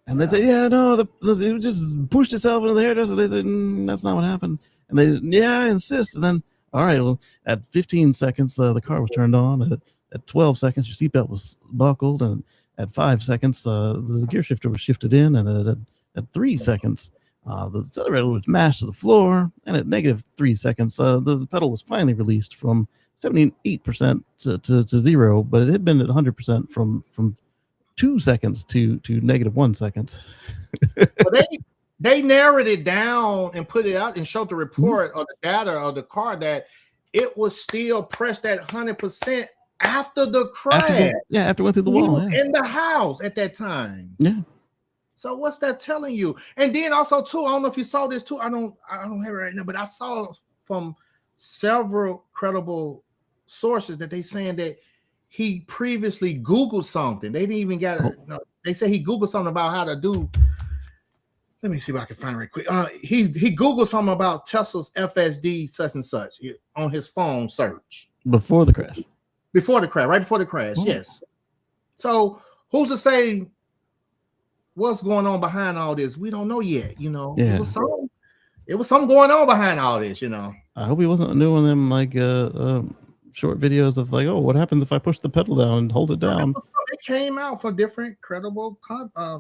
S1: And they'd say, "Yeah, no, it just pushed itself into the hairdresser." They say, "That's not what happened." And they, I insist. And then, all right, well, at 15 seconds, the car was turned on. At 12 seconds, your seatbelt was buckled, and at 5 seconds, the gear shifter was shifted in, and at 3 seconds. The accelerator was mashed to the floor, and at -3 seconds, the pedal was finally released from 78% to 0, but it had been at 100% from 2 seconds to -1 second.
S2: Well, they narrowed it down and put it out and showed the report of the data of the car that it was still pressed at 100% after the crash.
S1: After it went through the wall.
S2: In the house at that time.
S1: Yeah.
S2: So what's that telling you? And then also too, I don't know if you saw this too. I don't have it right now, but I saw from several credible sources that they saying that he previously Googled something. They didn't even get it. No, they say he Googled something about how to do. Let me see if I can find it right quick. He Googled something about Tesla's FSD such and such on his phone search.
S1: Before the crash.
S2: Right before the crash, yes. So who's to say what's going on behind all this? We don't know yet. It was something going on behind all this.
S1: I hope he wasn't doing them like short videos of like, oh, what happens if I push the pedal down and hold it down?
S2: It came out from different credible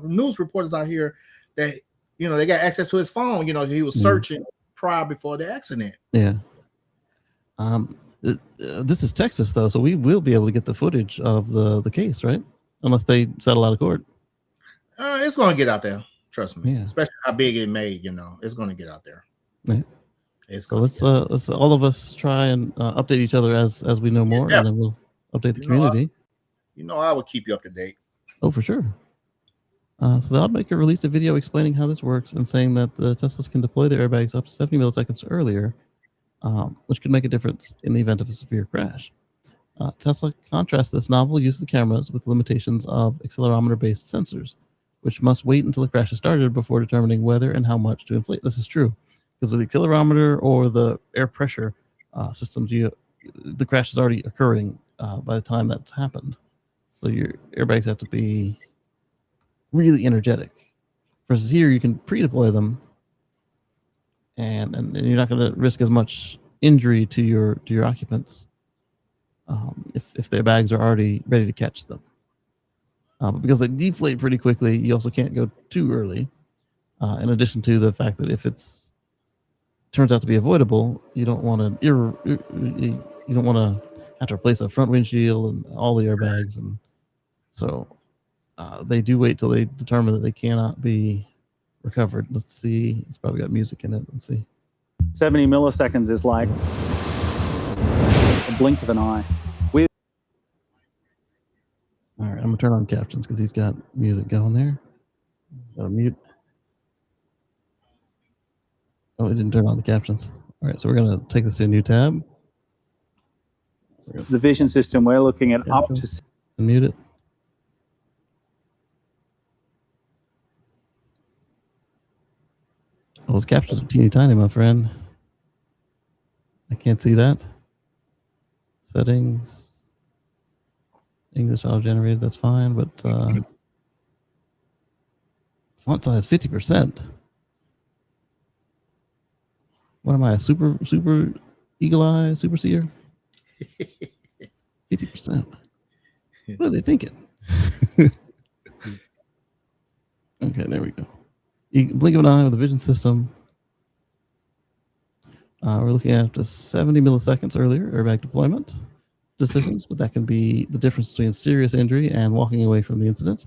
S2: news reporters out here that they got access to his phone. He was searching prior before the accident.
S1: Yeah. This is Texas though, so we will be able to get the footage of the case, right? Unless they settle out of court.
S2: It's going to get out there. Trust me.
S1: Yeah.
S2: Especially how big it made, it's going to get out there.
S1: Yeah.
S2: It's
S1: So
S2: gonna
S1: let's all of us try and update each other as we know more, and then we'll update the community.
S2: I would keep you up to date.
S1: Oh, for sure. So the automaker released a video explaining how this works and saying that the Teslas can deploy their airbags up to 70 milliseconds earlier, which could make a difference in the event of a severe crash. Tesla contrasts this novel use of cameras with limitations of accelerometer-based sensors, which must wait until the crash has started before determining whether and how much to inflate. This is true, because with the accelerometer or the air pressure systems, the crash is already occurring by the time that's happened. So your airbags have to be really energetic. Versus here, you can pre-deploy them, and you're not going to risk as much injury to your occupants if their bags are already ready to catch them. But because they deflate pretty quickly, you also can't go too early. In addition to the fact that if it's turns out to be avoidable, you don't want to have to replace a front windshield and all the airbags, and so they do wait till they determine that they cannot be recovered. Let's see. It's probably got music in it. Let's see.
S7: 70 milliseconds is like a blink of an eye.
S1: All right, I'm gonna turn on captions because he's got music going there. Got to mute. Oh, it didn't turn on the captions. All right, so we're gonna take this to a new tab.
S7: The vision system, we're looking at up to...
S1: And mute it. Oh, those captions are teeny tiny, my friend. I can't see that. Settings. English auto-generated, that's fine, but font size 50%. What am I, a super eagle eye, super seer? 50%. What are they thinking? Okay, there we go. You can blink of an eye with a vision system. We're looking at up to 70 milliseconds earlier, airbag deployment decisions, but that can be the difference between serious injury and walking away from the incident.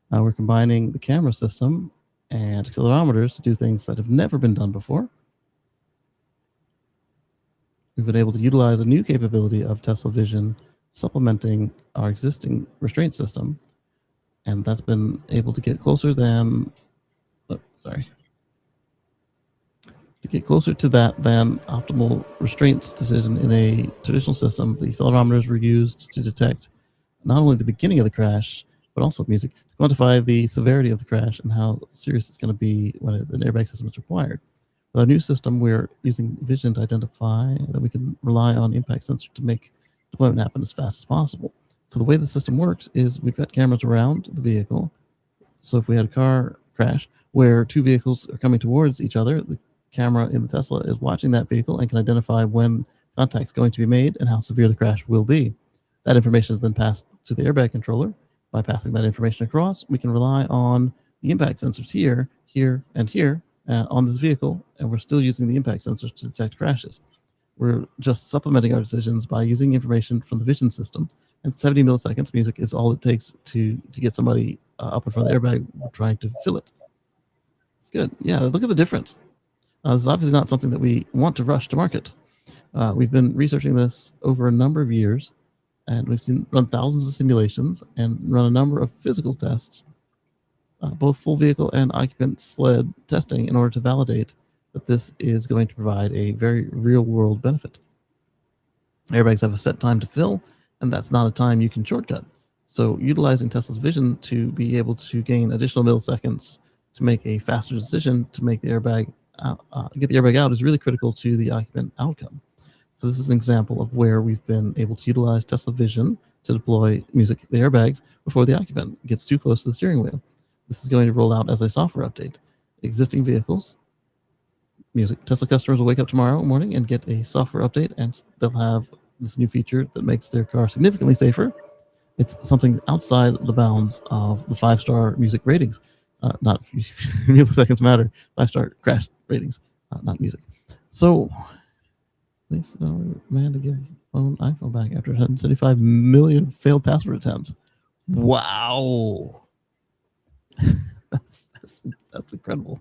S1: We're combining the camera system and accelerometers to do things that have never been done before. We've been able to utilize a new capability of Tesla Vision supplementing our existing restraint system, and that's been able to get closer than to get closer to that than optimal restraints decision in a traditional system. The accelerometers were used to detect not only the beginning of the crash, but also music, to quantify the severity of the crash and how serious it's going to be when an airbag system is required. With our new system, we're using vision to identify that we can rely on impact sensor to make deployment happen as fast as possible. So the way the system works is we've got cameras around the vehicle. So if we had a car crash where two vehicles are coming towards each other, the camera in the Tesla is watching that vehicle and can identify when contact is going to be made and how severe the crash will be. That information is then passed to the airbag controller. By passing that information across, we can rely on the impact sensors here, and here on this vehicle, and we're still using the impact sensors to detect crashes. We're just supplementing our decisions by using information from the vision system, and 70 milliseconds music is all it takes to get somebody up in front of the airbag trying to fill it. It's good. Yeah, look at the difference. This is obviously not something that we want to rush to market. We've been researching this over a number of years, and we've run thousands of simulations and run a number of physical tests, both full vehicle and occupant sled testing, in order to validate that this is going to provide a very real-world benefit. Airbags have a set time to fill, and that's not a time you can shortcut. So utilizing Tesla's vision to be able to gain additional milliseconds to make a faster decision to make the airbag get the airbag out is really critical to the occupant outcome. So this is an example of where we've been able to utilize Tesla Vision to deploy the airbags before the occupant gets too close to the steering wheel. This is going to roll out as a software update. Existing vehicles, Tesla customers will wake up tomorrow morning and get a software update, and they'll have this new feature that makes their car significantly safer. It's something outside the bounds of the 5-star music ratings. Not milliseconds matter. 5-star crash ratings, not music. So, please, man, to give iPhone back after 175 million failed password attempts. Wow, that's That's incredible.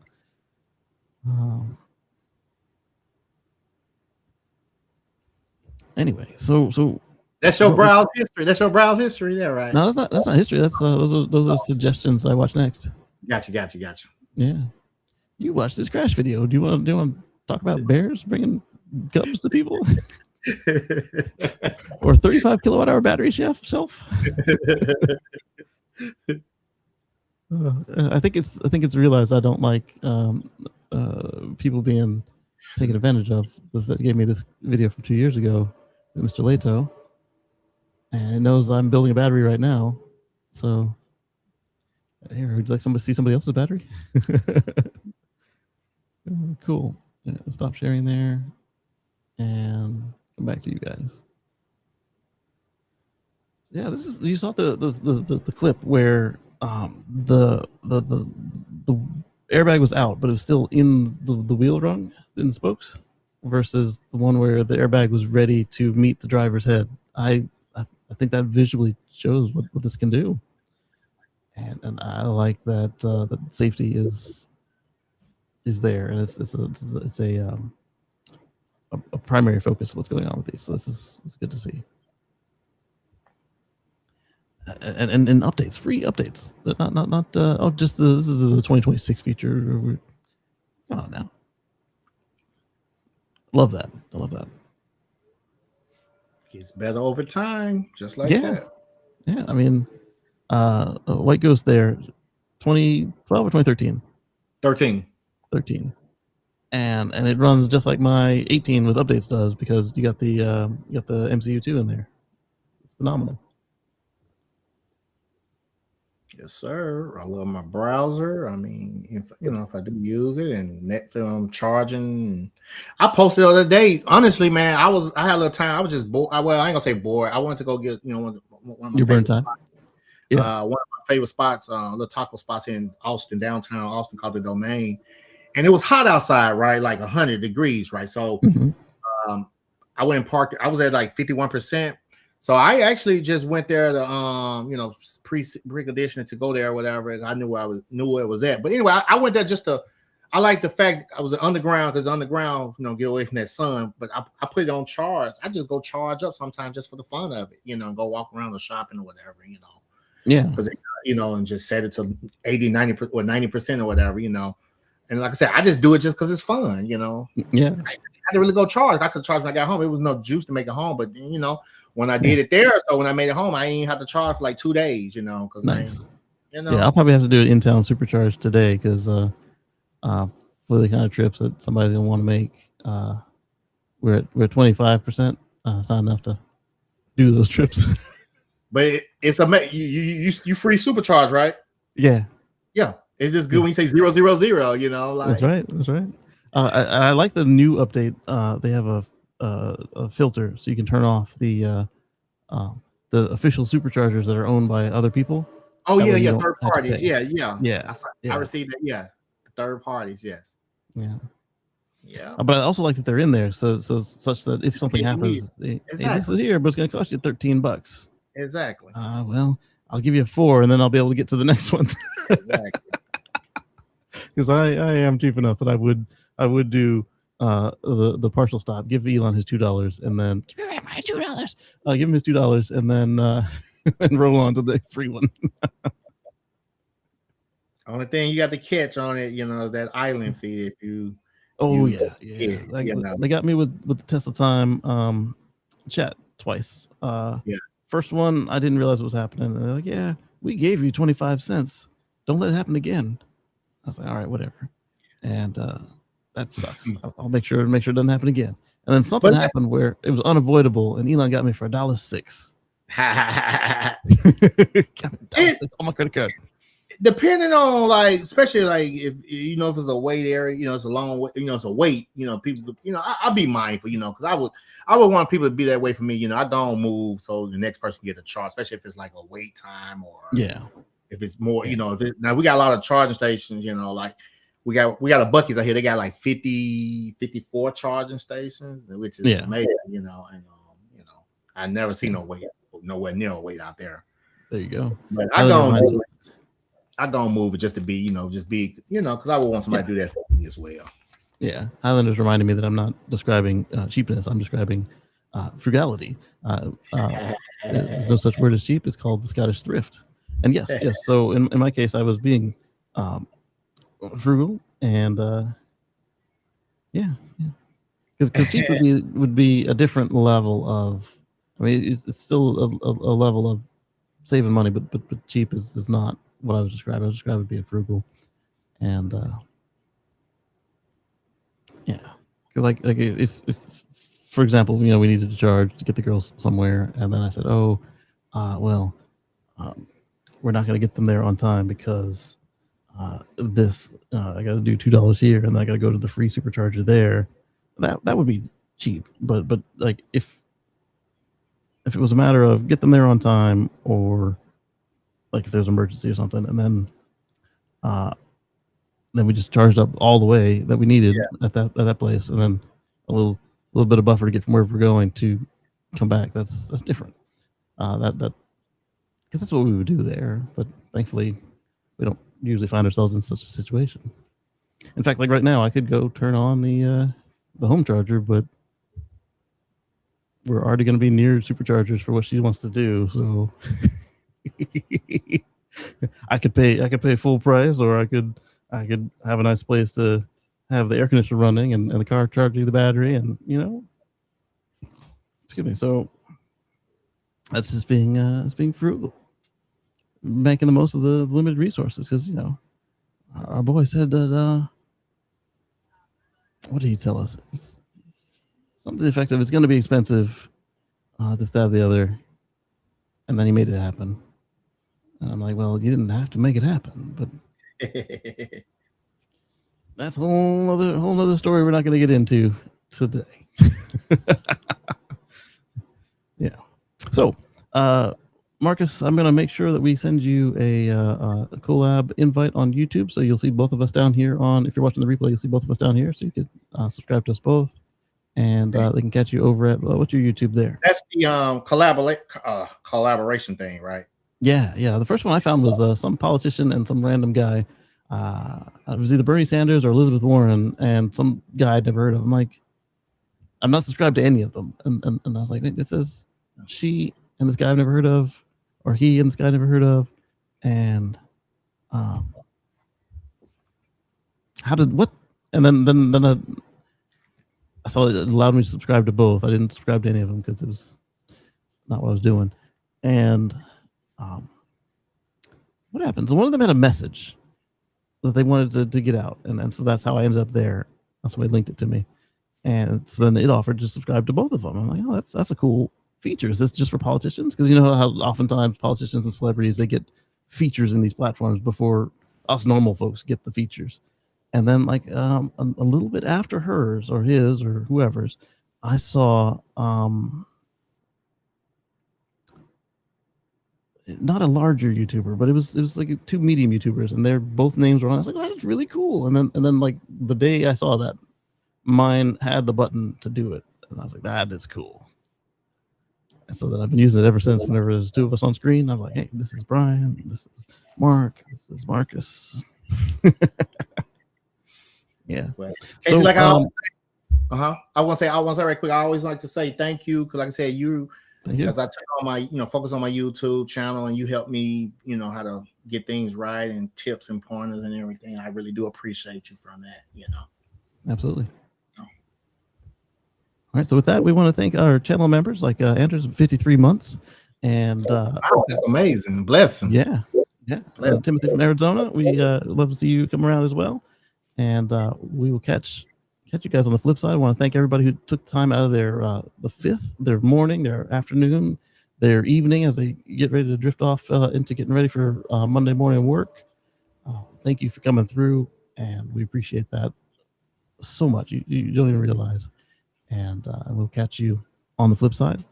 S1: Anyway, so
S2: that's your browse history. That's your browse history there, right?
S1: No, that's not history. That's those are suggestions I watch next.
S2: Gotcha.
S1: Yeah, you watch this crash video. Do you want to talk about bears bringing cubs to people, or 35 kilowatt hour battery shelf? I think it's realized I don't like people being taken advantage of. That gave me this video from 2 years ago, Mr. Leto, and it knows I'm building a battery right now. So, here, would you like see somebody else's battery? Cool. Yeah, stop sharing there, and come back to you guys. Yeah, this is, you saw the clip where the airbag was out, but it was still in the wheel rung, in the spokes, versus the one where the airbag was ready to meet the driver's head. I think that visually shows what this can do, and I like that that safety is there, and it's a primary focus of what's going on with these. So it's good to see. And updates, free updates, not just this is a 2026 feature. Come on now. I love that.
S2: Gets better over time, just like that.
S1: Yeah, I mean, White Ghost there, 2012 or 2013? 13. And it runs just like my 18 with updates does, because you got the MCU2 in there. It's phenomenal.
S2: Yes, sir. I love my browser. I mean, if I do use it, and Netflix charging. I posted the other day. Honestly, man, I had a little time. I was just bored. Well, I ain't gonna say bored. I wanted to go get one of my
S1: your burn time.
S2: spots.
S1: Yeah.
S2: One of my favorite spots, little taco spots in Austin, downtown Austin, called the Domain, and it was hot outside, right? Like 100 degrees, right? So, I went and parked. I was at like 51%. So I actually just went there to pre-conditioning to go there or whatever. I knew where it was at. But anyway, I went there just to. I like the fact I was underground, because underground, get away from that sun. But I put it on charge. I just go charge up sometimes just for the fun of it, go walk around the shopping or whatever,
S1: Yeah.
S2: Because and just set it to 80, 90% or 90% or whatever, And like I said, I just do it just because it's fun,
S1: Yeah.
S2: I didn't really go charge. I could charge when I got home. It was no juice to make it home, but when I did it there, so when I made it home, I ain't have to charge for like 2 days, because
S1: nice. Yeah, I'll probably have to do it in town supercharge today, because for the kind of trips that somebody's gonna want to make, we're at 25%. It's not enough to do those trips.
S2: But it's you free supercharge, right?
S1: Yeah.
S2: It's just good when you say 000. Like
S1: That's right. I like the new update. They have a filter, so you can turn off the official superchargers that are owned by other people.
S2: Oh yeah, third parties. Yeah. I received it. Yeah, third parties. Yes. Yeah.
S1: But I also like that they're in there, so such that if something happens, hey, this is here, but it's going to cost you $13.
S2: Exactly.
S1: Well, I'll give you 4, and then I'll be able to get to the next one.
S2: Exactly.
S1: Because I am cheap enough that I would do the partial stop, give Elon his $2, and then give me back my $2. Give him his $2, and then and roll on to the free one.
S2: Only thing you got to catch on it, is that island fee. If you
S1: they got me with the Tesla time chat twice. First one, I didn't realize what was happening. And they're like, "Yeah, we gave you 25 cents. Don't let it happen again." I was like, "All right, whatever." And that sucks. I'll make sure it doesn't happen again. And then something happened where it was unavoidable, and Elon got me for $1.06. Got me $1.06 on my credit card.
S2: Depending on, like, especially like if if it's a wait area, it's a long way, it's a wait, people, I'll be mindful, because I would want people to be that way for me. I don't move so the next person get a charge, especially if it's like a wait time, or if it's more, now we got a lot of charging stations, like we got a Buc-ee's out here. They got like 54 charging stations, which is amazing, and I never see no wait, nowhere near a wait out there.
S1: There you go.
S2: But I don't. I don't move it just to be, just be, because I would want somebody to do that for me as well.
S1: Yeah, Highlanders reminded me that I'm not describing cheapness. I'm describing frugality. There's no such word as cheap. It's called the Scottish thrift. And yes. So in my case, I was being frugal, and because cheap would be a different level of. I mean, it's still a level of saving money, but cheap is not what I was describing. I was describing being frugal, and because like if for example, we needed to charge to get the girls somewhere, and then I said, we're not going to get them there on time because I got to do $2 here, and then I got to go to the free supercharger there. That would be cheap, but like if it was a matter of get them there on time, or like if there's an emergency or something, and then we just charged up all the way that we needed at that place, and then a little bit of buffer to get from where we're going to come back. That's different. That because that's what we would do there. But thankfully, we don't usually find ourselves in such a situation. In fact, like right now, I could go turn on the home charger, but we're already going to be near superchargers for what she wants to do. So I could pay full price, or I could have a nice place to have the air conditioner running and the car charging the battery, and excuse me. So that's just being frugal, making the most of the limited resources. Because our boy said that what did he tell us? Something to the effect of it's going to be expensive, this, that, the other, and then he made it happen. And I'm like, well, you didn't have to make it happen, but that's a whole other story we're not going to get into today. Yeah. So, Marcus, I'm going to make sure that we send you a collab invite on YouTube, so you'll see both of us down here if you're watching the replay, you'll see both of us down here, so you could subscribe to us both. And they can catch you over at what's your YouTube there?
S2: That's the collaboration thing, right?
S1: Yeah. The first one I found was some politician and some random guy. It was either Bernie Sanders or Elizabeth Warren, and some guy I'd never heard of. I'm like, I'm not subscribed to any of them, and I was like, it says she and this guy I've never heard of, or he and this guy I've never heard of, and how did what? And then I saw it allowed me to subscribe to both. I didn't subscribe to any of them because it was not what I was doing. And what happens? One of them had a message that they wanted to get out, and so that's how I ended up there. Somebody linked it to me, and so then it offered to subscribe to both of them. I'm like, oh, that's a cool feature. Is this just for politicians? Because how oftentimes politicians and celebrities, they get features in these platforms before us normal folks get the features. And then like a little bit after hers or his or whoever's, I saw not a larger YouTuber, but it was like two medium YouTubers, and their both names were on. I was like, oh, that's really cool. And then like the day I saw that, mine had the button to do it, and I was like, that is cool. And so then I've been using it ever since. Whenever there's two of us on screen, I'm like, hey, this is Brian, this is Mark, this is Marcus. Yeah.
S2: So, like I want to say right quick. I always like to say thank you, because like I said, as I take on my focus on my YouTube channel, and you help me how to get things right, and tips and pointers and everything. I really do appreciate you from that.
S1: Absolutely. All right. So with that, we want to thank our channel members like Andrew's 53 months, and
S2: that's amazing. Blessing.
S1: Yeah. Timothy from Arizona. We love to see you come around as well. And we will catch you guys on the flip side. I want to thank everybody who took time out of their morning, their afternoon, their evening as they get ready to drift off into getting ready for Monday morning work. Thank you for coming through, and we appreciate that so much. You don't even realize. And we'll catch you on the flip side.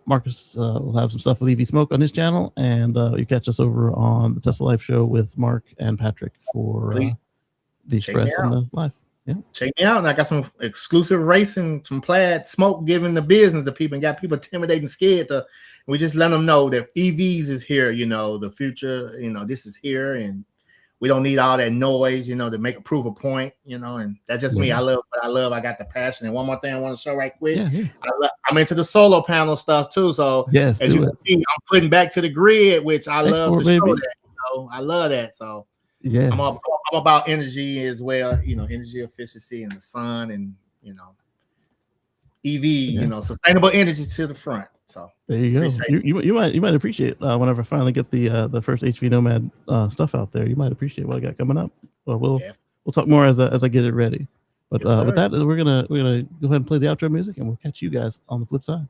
S1: Marcus will have some stuff with EV Smoke on his channel, and you catch us over on the Tesla Live Show with Mark and Patrick for the Express and the Live. Yeah,
S2: check me out. And I got some exclusive racing, some plaid smoke giving the business to people, and got people intimidated and scared to We just let them know that EVs is here, you know, the future, you know, this is here, and we don't need all that noise, you know, to prove a point, you know, and that's just me. I love what I love. I got the passion. And one more thing I want to show right quick. I'm into the solar panel stuff too. So as you can see, I'm putting back to the grid, which I love to show that. You know, I love that. So I'm about energy as well, you know, energy efficiency and the sun and, you know, EV, you know, sustainable energy to the front. So
S1: there you go. You might appreciate whenever I finally get the first HV Nomad stuff out there. You might appreciate what I got coming up. Well, we'll talk more as I get it ready. But with that, we're gonna go ahead and play the outro music, and we'll catch you guys on the flip side.